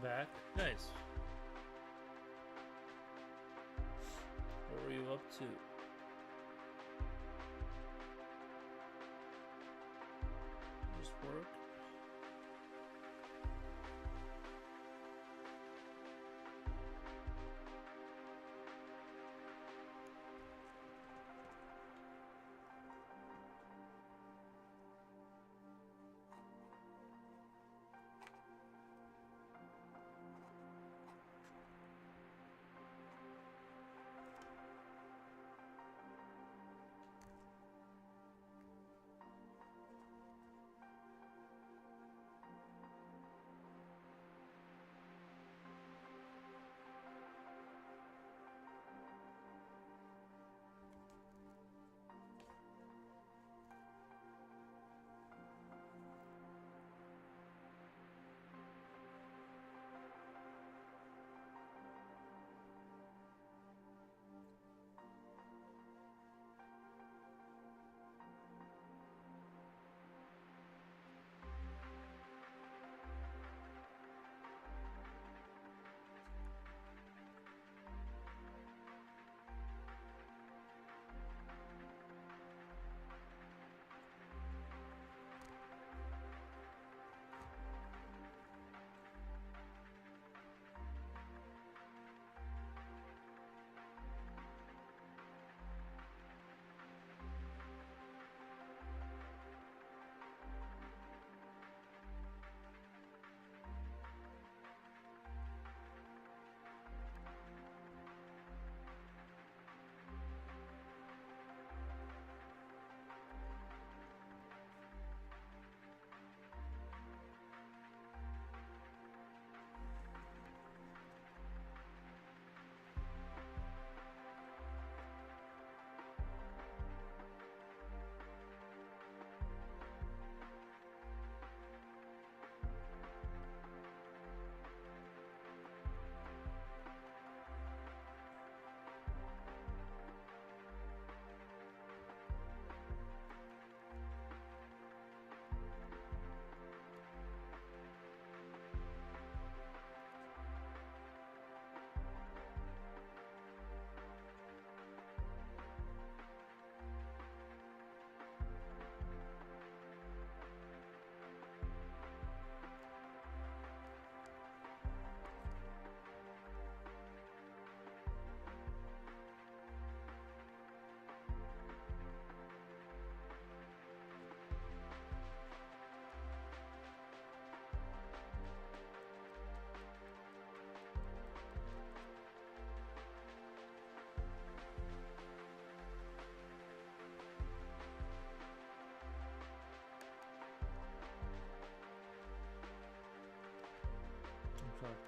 back. Nice. What were you up to? Just work?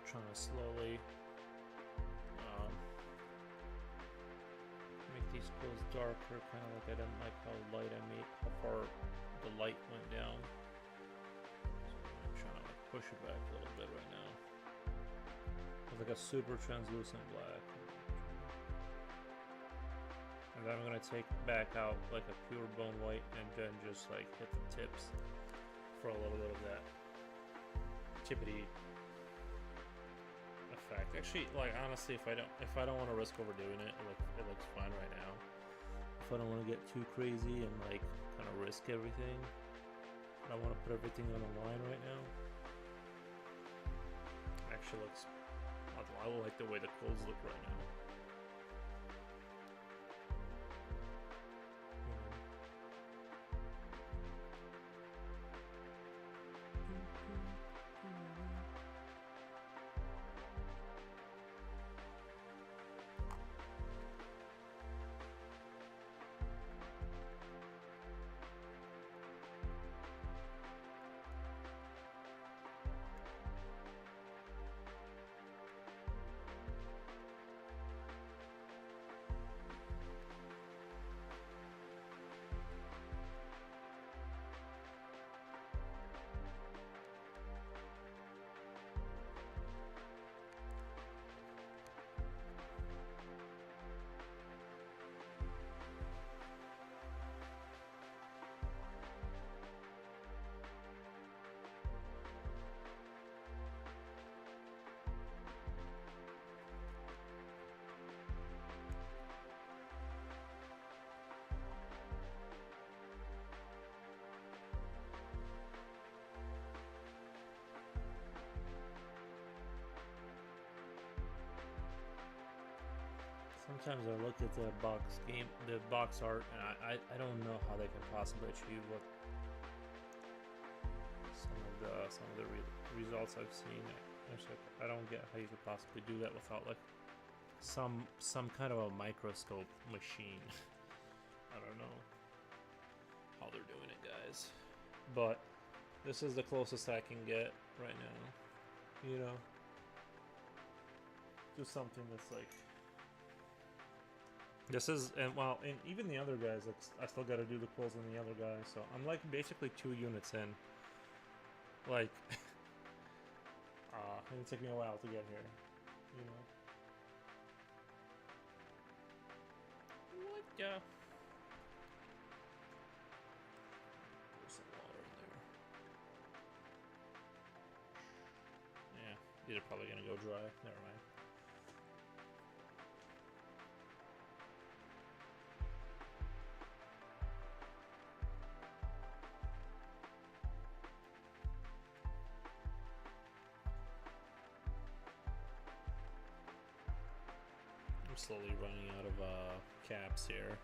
Trying to slowly make these quills darker, kind of like I didn't like how light I made, how far the light went down. So I'm trying to like push it back a little bit right now. It's like a super translucent black. And then I'm gonna take back out like a pure bone white and then just like hit the tips for a little bit of that chippity effect. Actually, like honestly, if I don't want to risk overdoing it, it looks fine right now. If I don't want to get too crazy and like kind of risk everything, I want to put everything on the line right now. Actually, looks. I like the way the quills look right now. Sometimes I look at the box art, and I don't know how they can possibly achieve what some of the results I've seen. I don't get how you could possibly do that without like some kind of a microscope machine. I don't know how they're doing it, guys. But this is the closest I can get right now. You know, just something that's like. This is, and well, and even the other guys, like, I still got to do the quills on the other guys, so I'm like basically 2 units in. Like, it'll take me a while to get here, you know. What the? There's some water in there. Yeah, these are probably gonna go dry. Never mind. Slowly running out of caps here.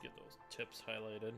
Get those tips highlighted.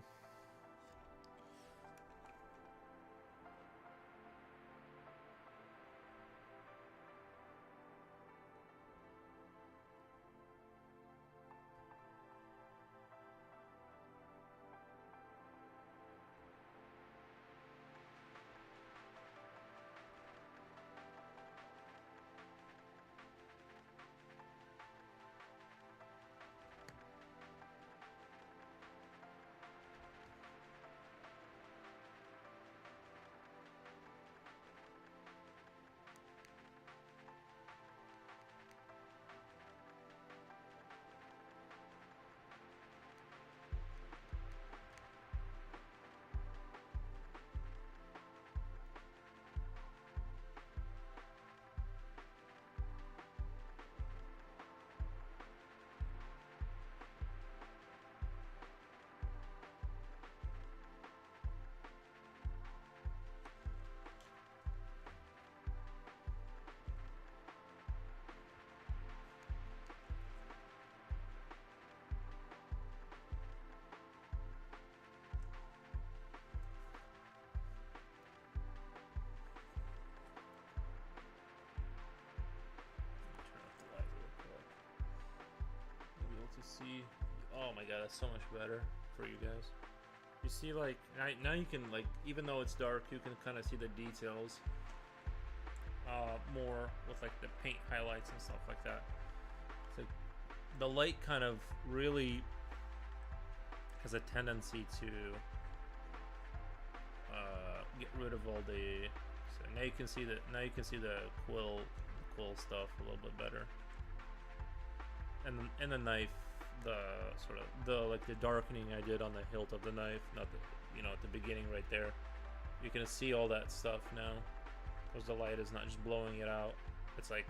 See, oh my god, that's so much better for you guys. You see, like, now you can, like, even though it's dark, you can kind of see the details more with, like, the paint highlights and stuff like that. So the light kind of really has a tendency to get rid of all the. So now you can see the quill stuff a little bit better, and the knife. The sort of the darkening I did on the hilt of the knife, not the, you know, at the beginning right there. You can see all that stuff now, because the light is not just blowing it out. It's like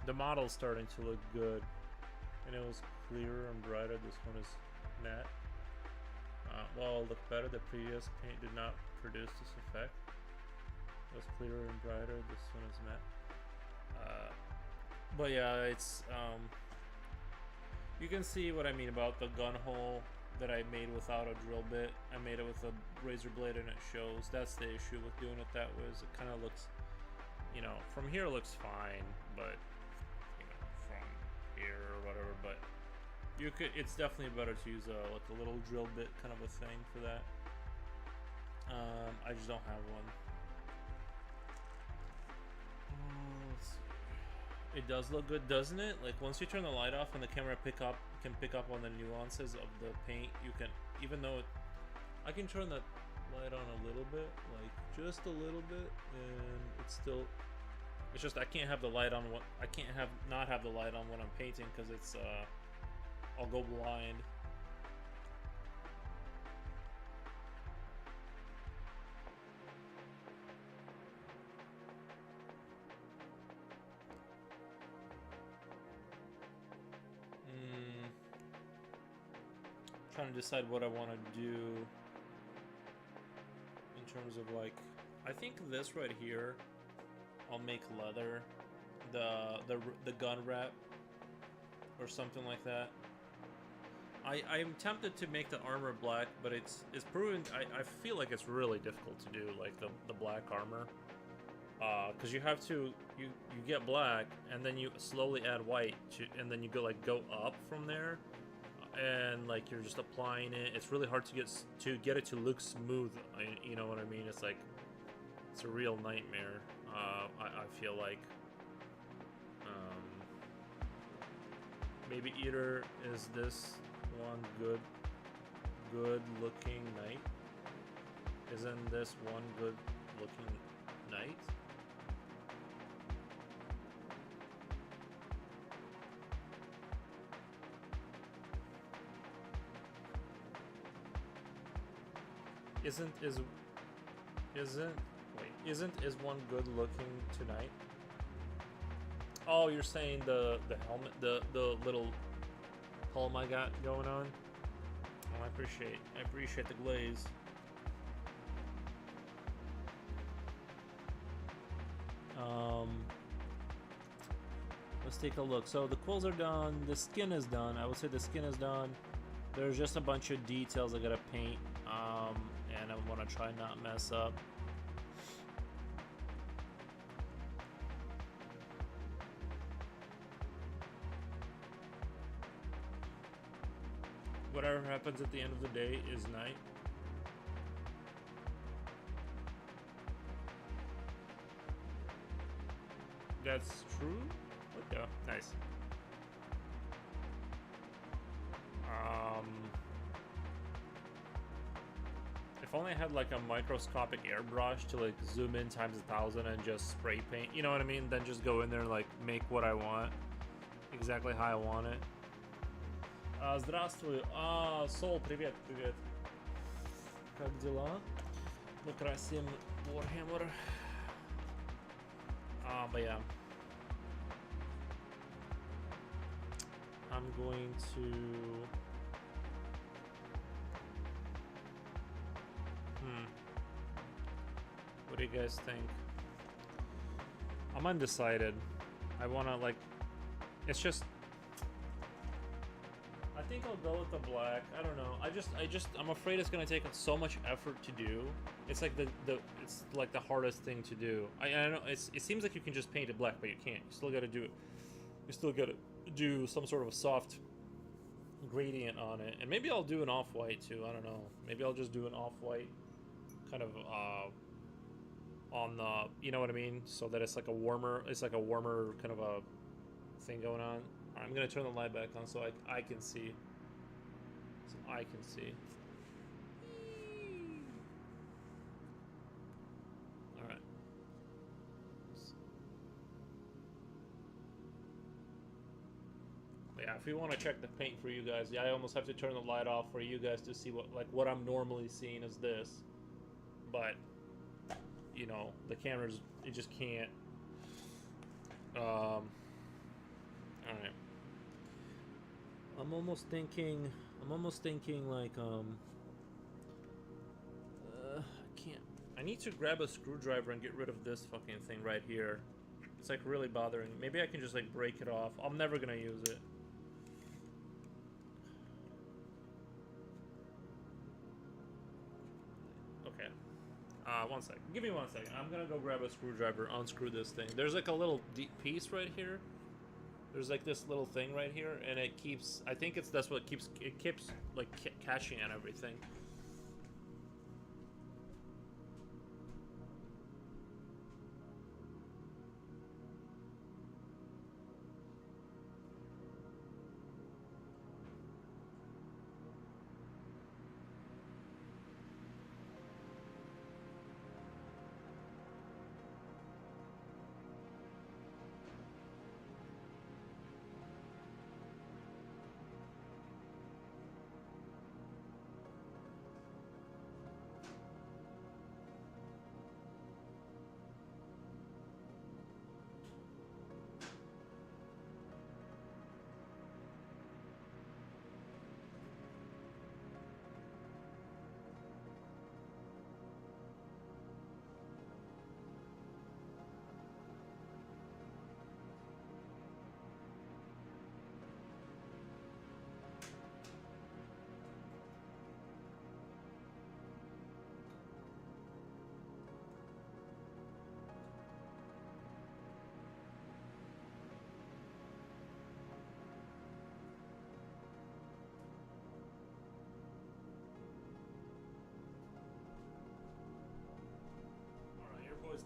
the model's starting to look good, and it was clearer and brighter. This one is matte. Well, it'll look better. The previous paint did not produce this effect. It was clearer and brighter. This one is matte. But yeah, it's you can see what I mean about the gun hole that I made without a drill bit. I made it with a razor blade and it shows. That's the issue with doing it that way, is it kind of looks, you know, from here it looks fine, but, you know, from here or whatever, but you could, it's definitely better to use like a little drill bit kind of a thing for that. I just don't have one. Let's see. It does look good, doesn't it? Like once you turn the light off and the camera can pick up on the nuances of the paint, you can, even though I can turn the light on a little bit, like just a little bit, and it's still, it's just I can't have the light on what I can't have not have the light on when I'm painting because it's I'll go blind. Trying to decide what I want to do in terms of like, I think this right here, I'll make leather, the gun wrap, or something like that. I'm tempted to make the armor black, but it's proven. I feel like it's really difficult to do, like the black armor, because you have to you get black and then you slowly add white and then you go up from there. And like you're just applying it. It's really hard to get it to look smooth. You know what I mean? It's like it's a real nightmare. I feel like maybe either is this one good looking knight? Isn't this one good looking knight? Isn't one good looking tonight? Oh, you're saying the helmet, the little helm I got going on? Oh, I appreciate the glaze. Let's take a look. So the quills are done, the skin is done. I would say the skin is done. There's just a bunch of details I gotta paint. And I want to try not mess up. Whatever happens at the end of the day is night. That's true? What the? Nice. If only I had like a microscopic airbrush to like zoom in times 1,000 and just spray paint, you know what I mean? Then just go in there and like make what I want, exactly how I want it. Здравствуй. Сол, привет. Как дела? Мы красим Warhammer. But yeah. I'm going to... What do you guys think? I'm undecided. I wanna like... It's just... I think I'll go with the black. I don't know. I'm afraid it's gonna take so much effort to do. It's like it's like the hardest thing to do. I know it seems like you can just paint it black, but you can't. You still gotta do it. You still gotta do some sort of a soft gradient on it. And maybe I'll do an off-white too. I don't know. Maybe I'll just do an off-white kind of on the, you know what I mean? So that it's like a warmer kind of a thing going on. I'm gonna turn the light back on so I can see. So I can see. All right. But yeah, if you want to check the paint for you guys, yeah, I almost have to turn the light off for you guys to see what I'm normally seeing is this. But you know, the cameras, it just can't. All right. I'm almost thinking like I can't. I need to grab a screwdriver and get rid of this fucking thing right here. It's like really bothering me. Maybe I can just like break it off. I'm never gonna use it. Okay. One second. Give me 1 second. I'm gonna go grab a screwdriver, unscrew this thing. There's like a little deep piece right here. There's like this little thing right here, and it keeps. I think that's what keeps like catching on everything.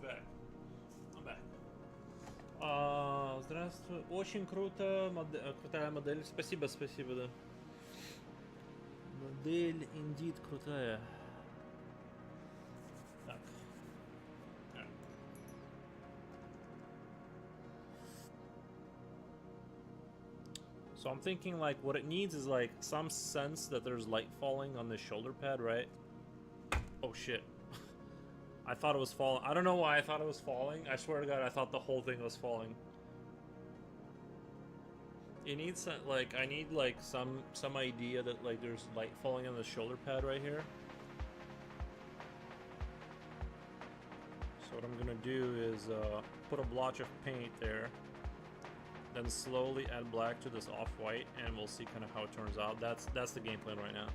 back. I'm back. Здравствуй. Очень круто. Крутая модель. Спасибо, спасибо, да. Модель indeed крутая. Так. So I'm thinking like what it needs is like some sense that there's light falling on the shoulder pad, right? Oh shit. I thought it was falling. I don't know why I thought it was falling. I swear to God, I thought the whole thing was falling. It needs some, like, I need like some idea that like there's light falling on the shoulder pad right here. So what I'm gonna do is put a blotch of paint there, then slowly add black to this off-white, and we'll see kind of how it turns out. That's the game plan right now.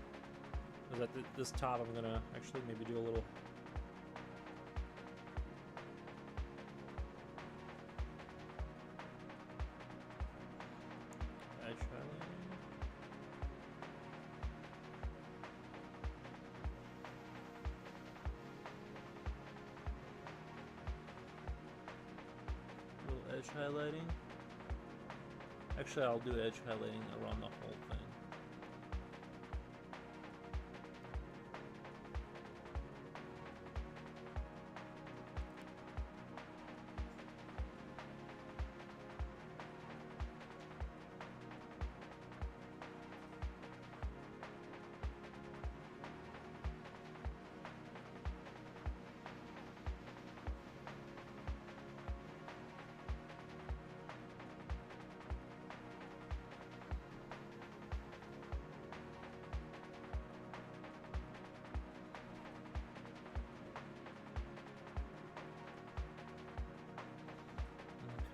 Because at this top, I'm gonna actually maybe do a little. Edge highlighting. Little edge highlighting. Actually, I'll do edge highlighting around the whole thing.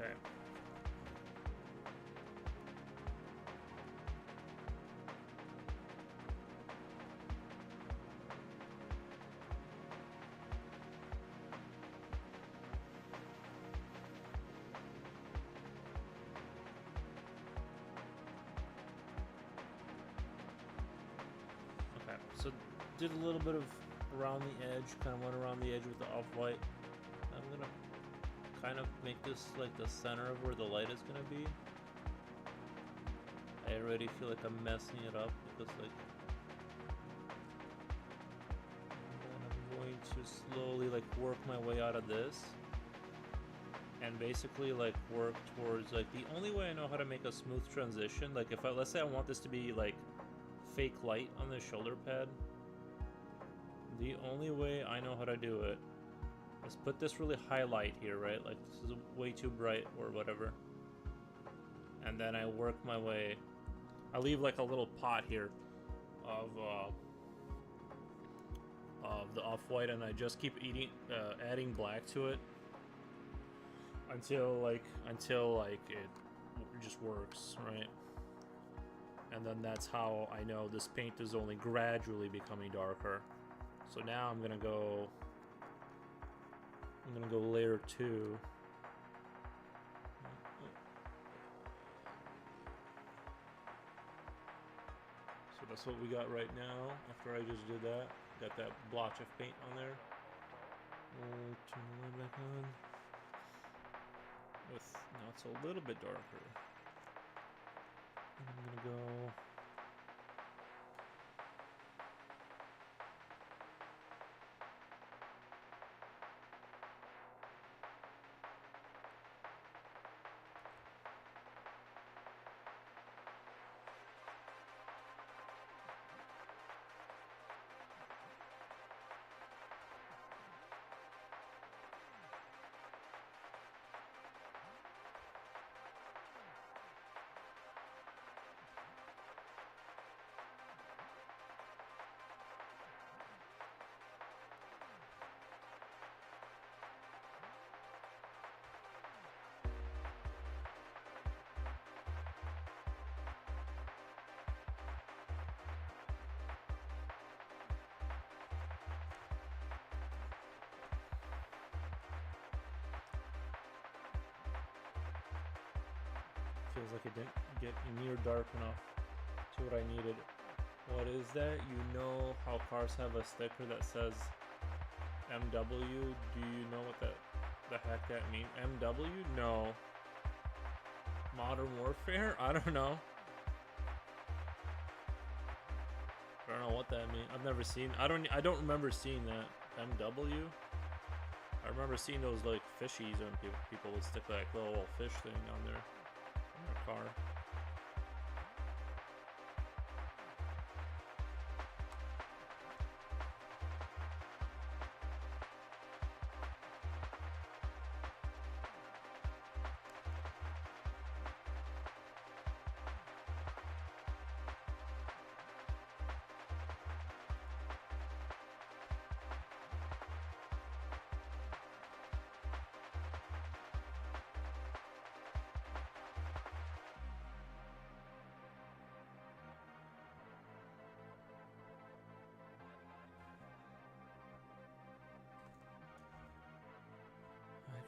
Okay. Okay, so did a little bit of around the edge, kind of went around the edge with the off-white. I'm gonna kind of make this like the center of where the light is gonna be. I already feel like I'm messing it up because like I'm going to slowly like work my way out of this and basically like work towards like the only way I know how to make a smooth transition, like if I, let's say I want this to be like fake light on the shoulder pad, the only way I know how to do it is put this really high light here, right? Like this is way too bright or whatever. And then I work my way. I leave like a little pot here of the off-white, and I just keep adding black to it until like it just works, right? And then that's how I know this paint is only gradually becoming darker. So now I'm gonna go layer 2. So that's what we got right now. After I just did that, got that blotch of paint on there. We'll turn the light back on. With now it's a little bit darker. And I'm gonna go. Feels like it didn't get near dark enough to what I needed. What is that? You know how cars have a sticker that says MW? Do you know what that heck that mean? MW? No. Modern Warfare? I don't know. I don't know what that means. I've never seen. I don't remember seeing that. MW? I remember seeing those like fishies and people would stick like little fish thing on their car.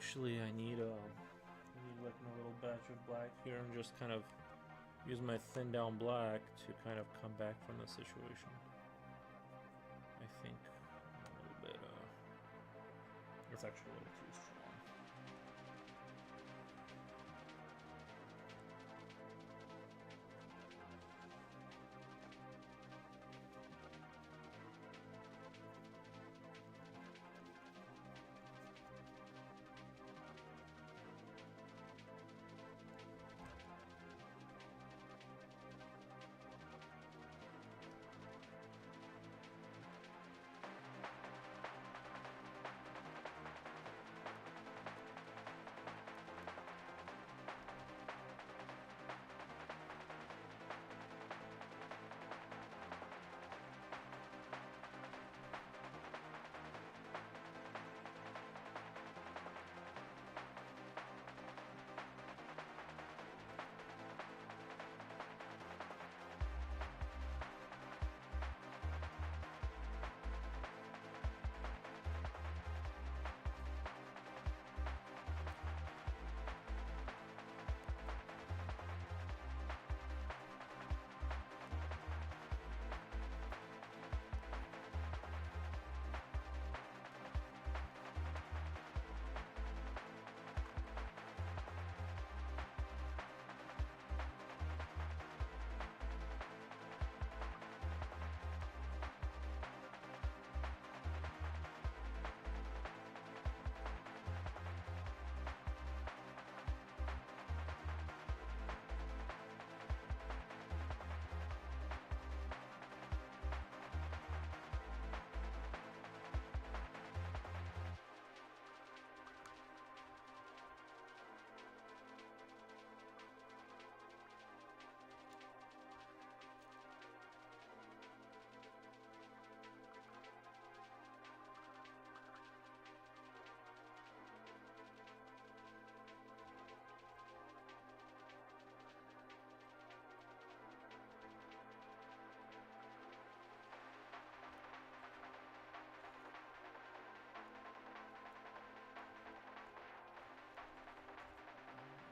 Actually, I need like a little batch of black here and just kind of use my thin down black to kind of come back from the situation. I think a little bit, it's actually a little too strong.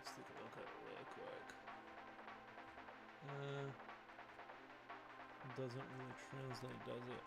Let's take a look at it real quick. It doesn't really translate, does it?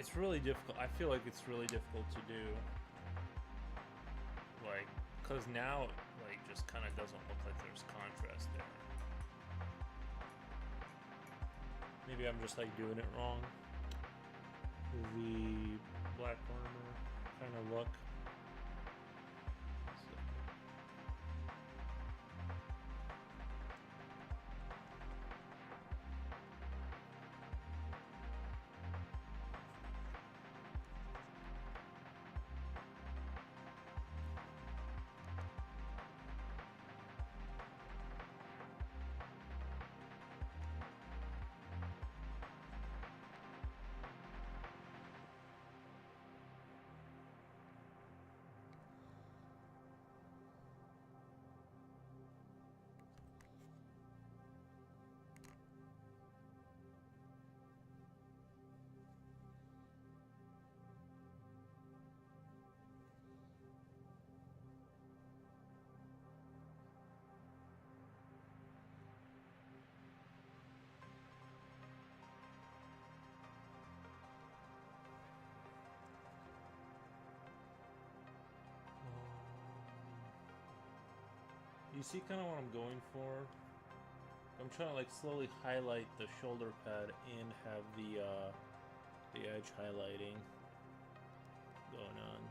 It's really difficult. I feel like it's really difficult to do. Like, cause now, like, just kind of doesn't look like there's contrast there. Maybe I'm just like doing it wrong. The black armor kind of look. You see kind of what I'm going for? I'm trying to like slowly highlight the shoulder pad and have the edge highlighting going on.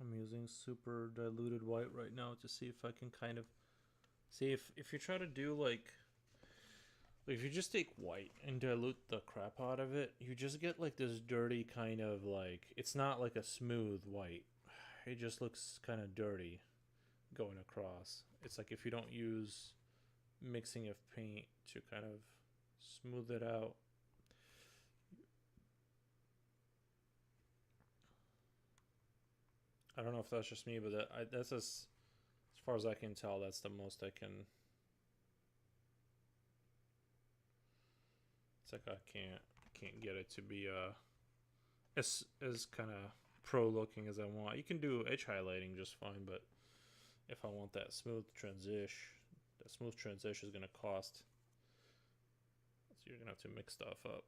I'm using super diluted white right now to see if I can kind of see if you try to do like if you just take white and dilute the crap out of it, you just get like this dirty kind of like it's not like a smooth white. It just looks kind of dirty going across. It's like if you don't use mixing of paint to kind of smooth it out. I don't know if that's just me, but that's as far as I can tell, that's the most I can. It's like I can't get it to be as kind of pro looking as I want. You can do edge highlighting just fine, but if I want that smooth transition is gonna cost. So you're gonna have to mix stuff up.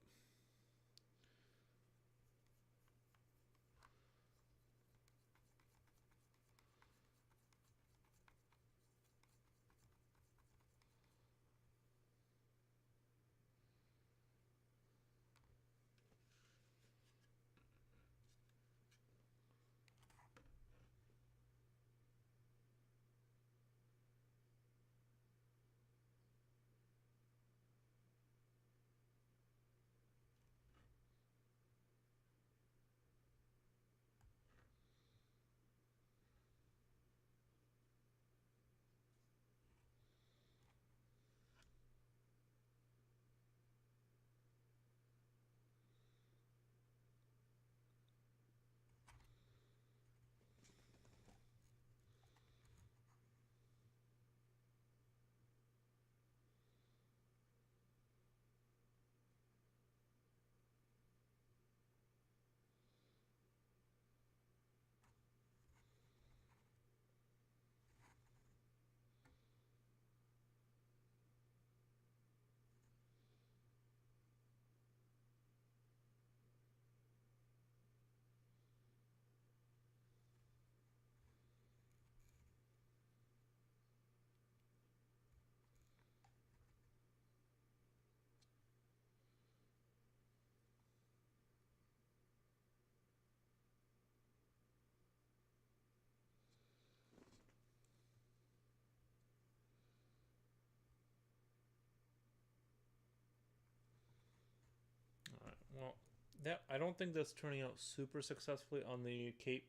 Well, that I don't think that's turning out super successfully on the cape.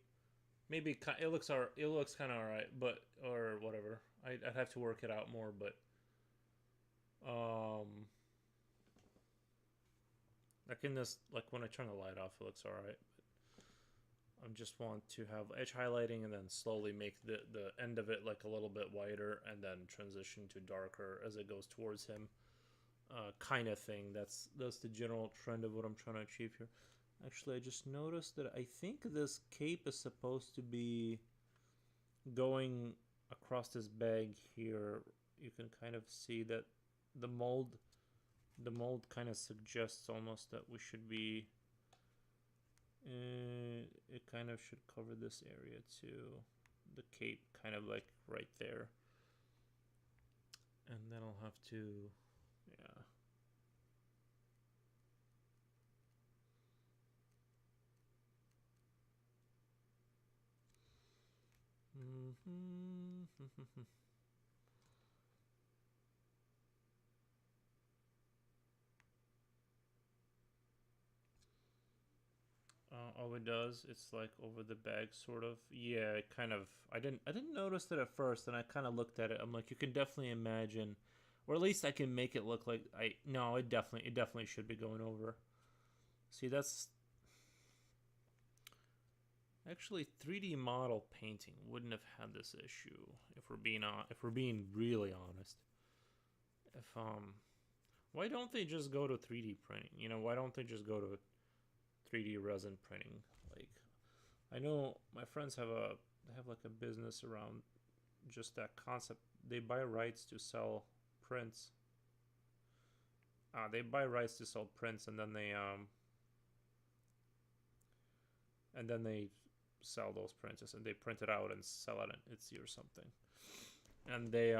Maybe it looks kind of alright, but or whatever. I'd have to work it out more, but like in this, like when I turn the light off, it looks alright. I just want to have edge highlighting and then slowly make the end of it like a little bit whiter and then transition to darker as it goes towards him. Kind of thing. That's the general trend of what I'm trying to achieve here. Actually, I just noticed that I think this cape is supposed to be going across this bag here. You can kind of see that the mold kind of suggests almost that we should be it kind of should cover this area too. The cape kind of like right there. And then I'll have to yeah. All it does, it's like over the bag, sort of. Yeah, it kind of. I didn't notice that at first, and I kind of looked at it. I'm like, you can definitely imagine, or at least I can make it look like I. No, it definitely should be going over. See, that's actually 3D model painting wouldn't have had this issue if we're being really honest. If why don't they just go to 3D printing? You know, why don't they just go to 3D resin printing? Like, I know my friends have like a business around just that concept. They buy rights to sell prints. They buy rights to sell prints, and then they sell those prints, and they print it out and sell it at Etsy or something. And they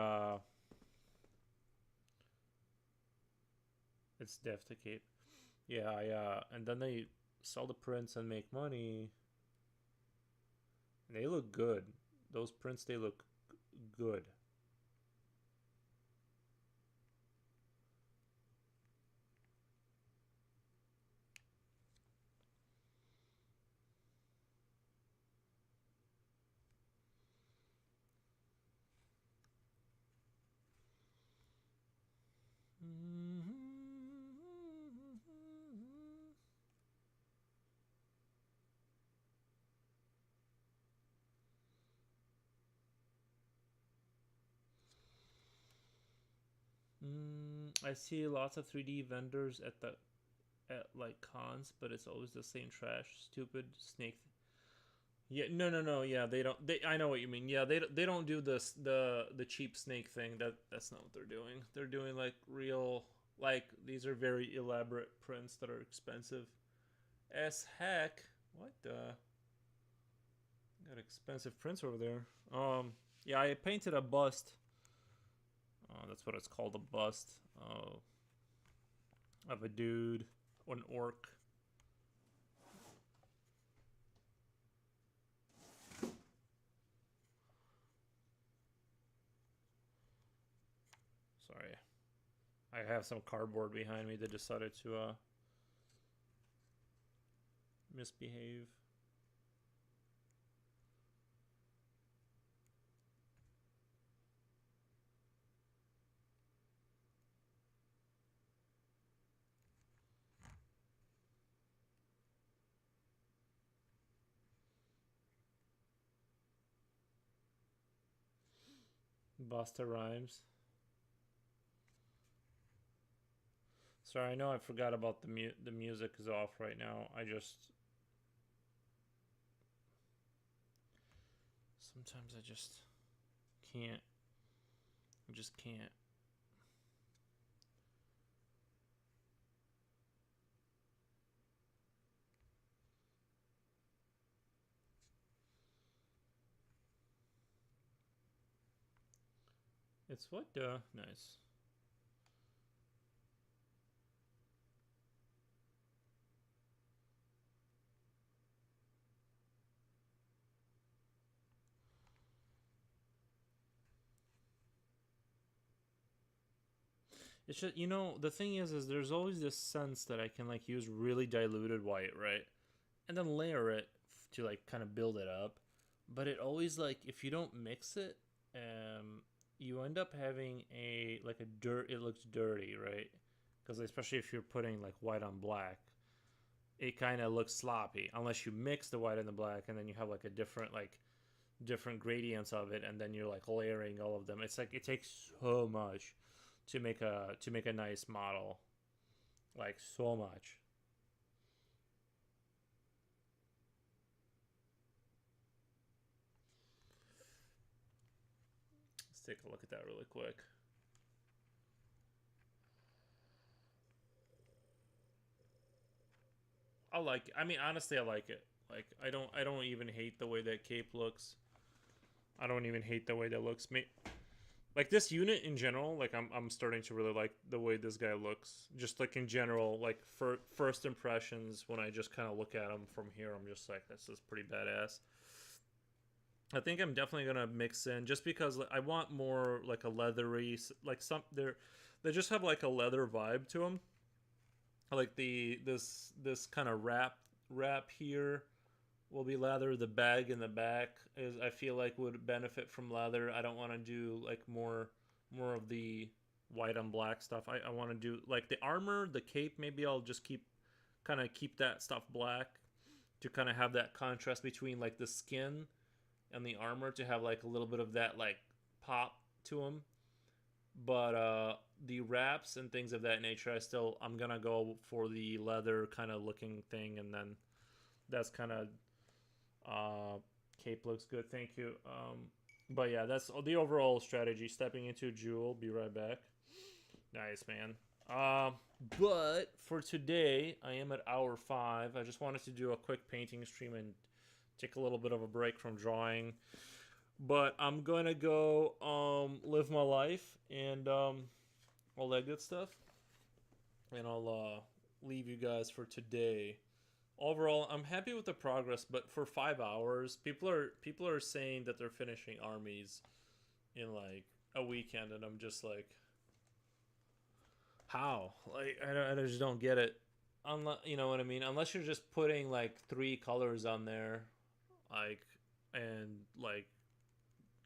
it's Dev to Cape. Yeah, and then they sell the prints and make money. They look good. Those prints, they look good. I see lots of 3D vendors at like cons, but it's always the same trash, stupid snake. Yeah, no. Yeah, they don't. They I know what you mean. Yeah, they don't do this the cheap snake thing. That's not what they're doing. They're doing like real, like these are very elaborate prints that are expensive as heck. What the? Got expensive prints over there. Yeah, I painted a bust. That's what it's called, a bust. Of a dude, an orc. Sorry, I have some cardboard behind me that decided to misbehave. Busta Rhymes. Sorry, I know I forgot about the music is off right now. Sometimes I just can't. I just can't. It's what? Nice. It's just, the thing is there's always this sense that I can like use really diluted white, right? And then layer it to like kind of build it up. But it always like if you don't mix it, you end up having a like a dirt. It looks dirty, right? Because especially if you're putting like white on black, it kind of looks sloppy unless you mix the white and the black, and then you have like a different gradients of it, and then you're like layering all of them. It's like it takes so much to make a nice model, like so much. Let's take a look at that really quick. I like it. I mean, honestly, I like it. Like, I don't even hate the way that cape looks. I don't even hate the way that looks. Like this unit in general, like I'm starting to really like the way this guy looks. Just like in general, like for first impressions, when I just kind of look at him from here, I'm just like, this is pretty badass. I think I'm definitely gonna mix in just because I want more like a leathery, like some they just have like a leather vibe to them. Like this kind of wrap here will be leather. The bag in the back is I feel like would benefit from leather. I don't want to do like more of the white on black stuff. I want to do like the armor, the cape. Maybe I'll just keep that stuff black to kind of have that contrast between like the skin and the armor to have like a little bit of that like pop to them. But the wraps and things of that nature, I'm gonna go for the leather kind of looking thing, and then that's kind of cape looks good. Thank you. But yeah, that's the overall strategy. Stepping into Jewel. Be right back. Nice, man. But for today, I am at hour 5. I just wanted to do a quick painting stream and take a little bit of a break from drawing. But I'm gonna go live my life and all that good stuff. And I'll leave you guys for today. overall, I'm happy with the progress, but for 5 hours, people are saying that they're finishing armies in like a weekend, and I'm just like, how? Like, I just don't get it. Unless, you know what I mean? Unless you're just putting like 3 colors on there, like, and like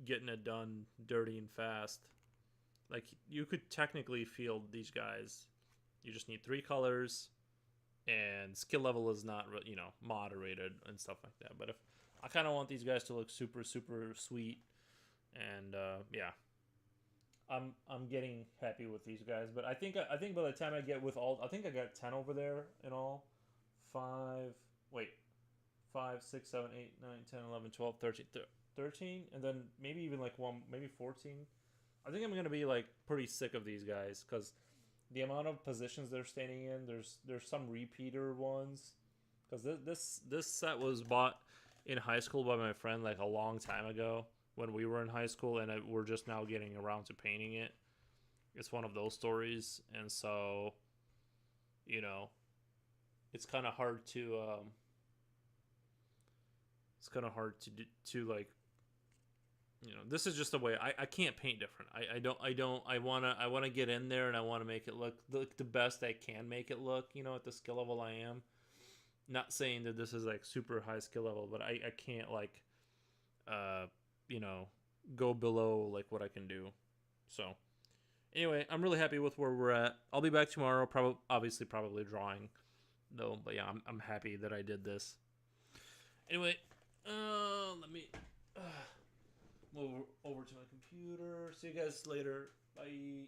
getting it done dirty and fast. Like, you could technically field these guys. You just need 3 colors, and skill level is not, moderated and stuff like that. But if I kind of want these guys to look super super sweet, and yeah, I'm getting happy with these guys. But I think by the time I get with all, I think I got 10 over there in all. Five, wait, 5, 6, 7, 8, 9, 10, 11, 12, 13, 13, and then maybe even like one, maybe 14. I think I'm gonna be like pretty sick of these guys because the amount of positions they're standing in. There's some repeater ones because this set was bought in high school by my friend like a long time ago when we were in high school, and we're just now getting around to painting it. It's one of those stories, and so you know it's kind of hard to like, this is just the way I can't paint different. I want to get in there, and I want to make it look the best I can make it look, at the skill level I am. Not saying that this is like super high skill level, but I can't like uh go below like what I can do. So anyway, I'm really happy with where we're at. I'll be back tomorrow, probably drawing though, but yeah, I'm happy that I did this. Anyway, let me move over to my computer. See you guys later. Bye.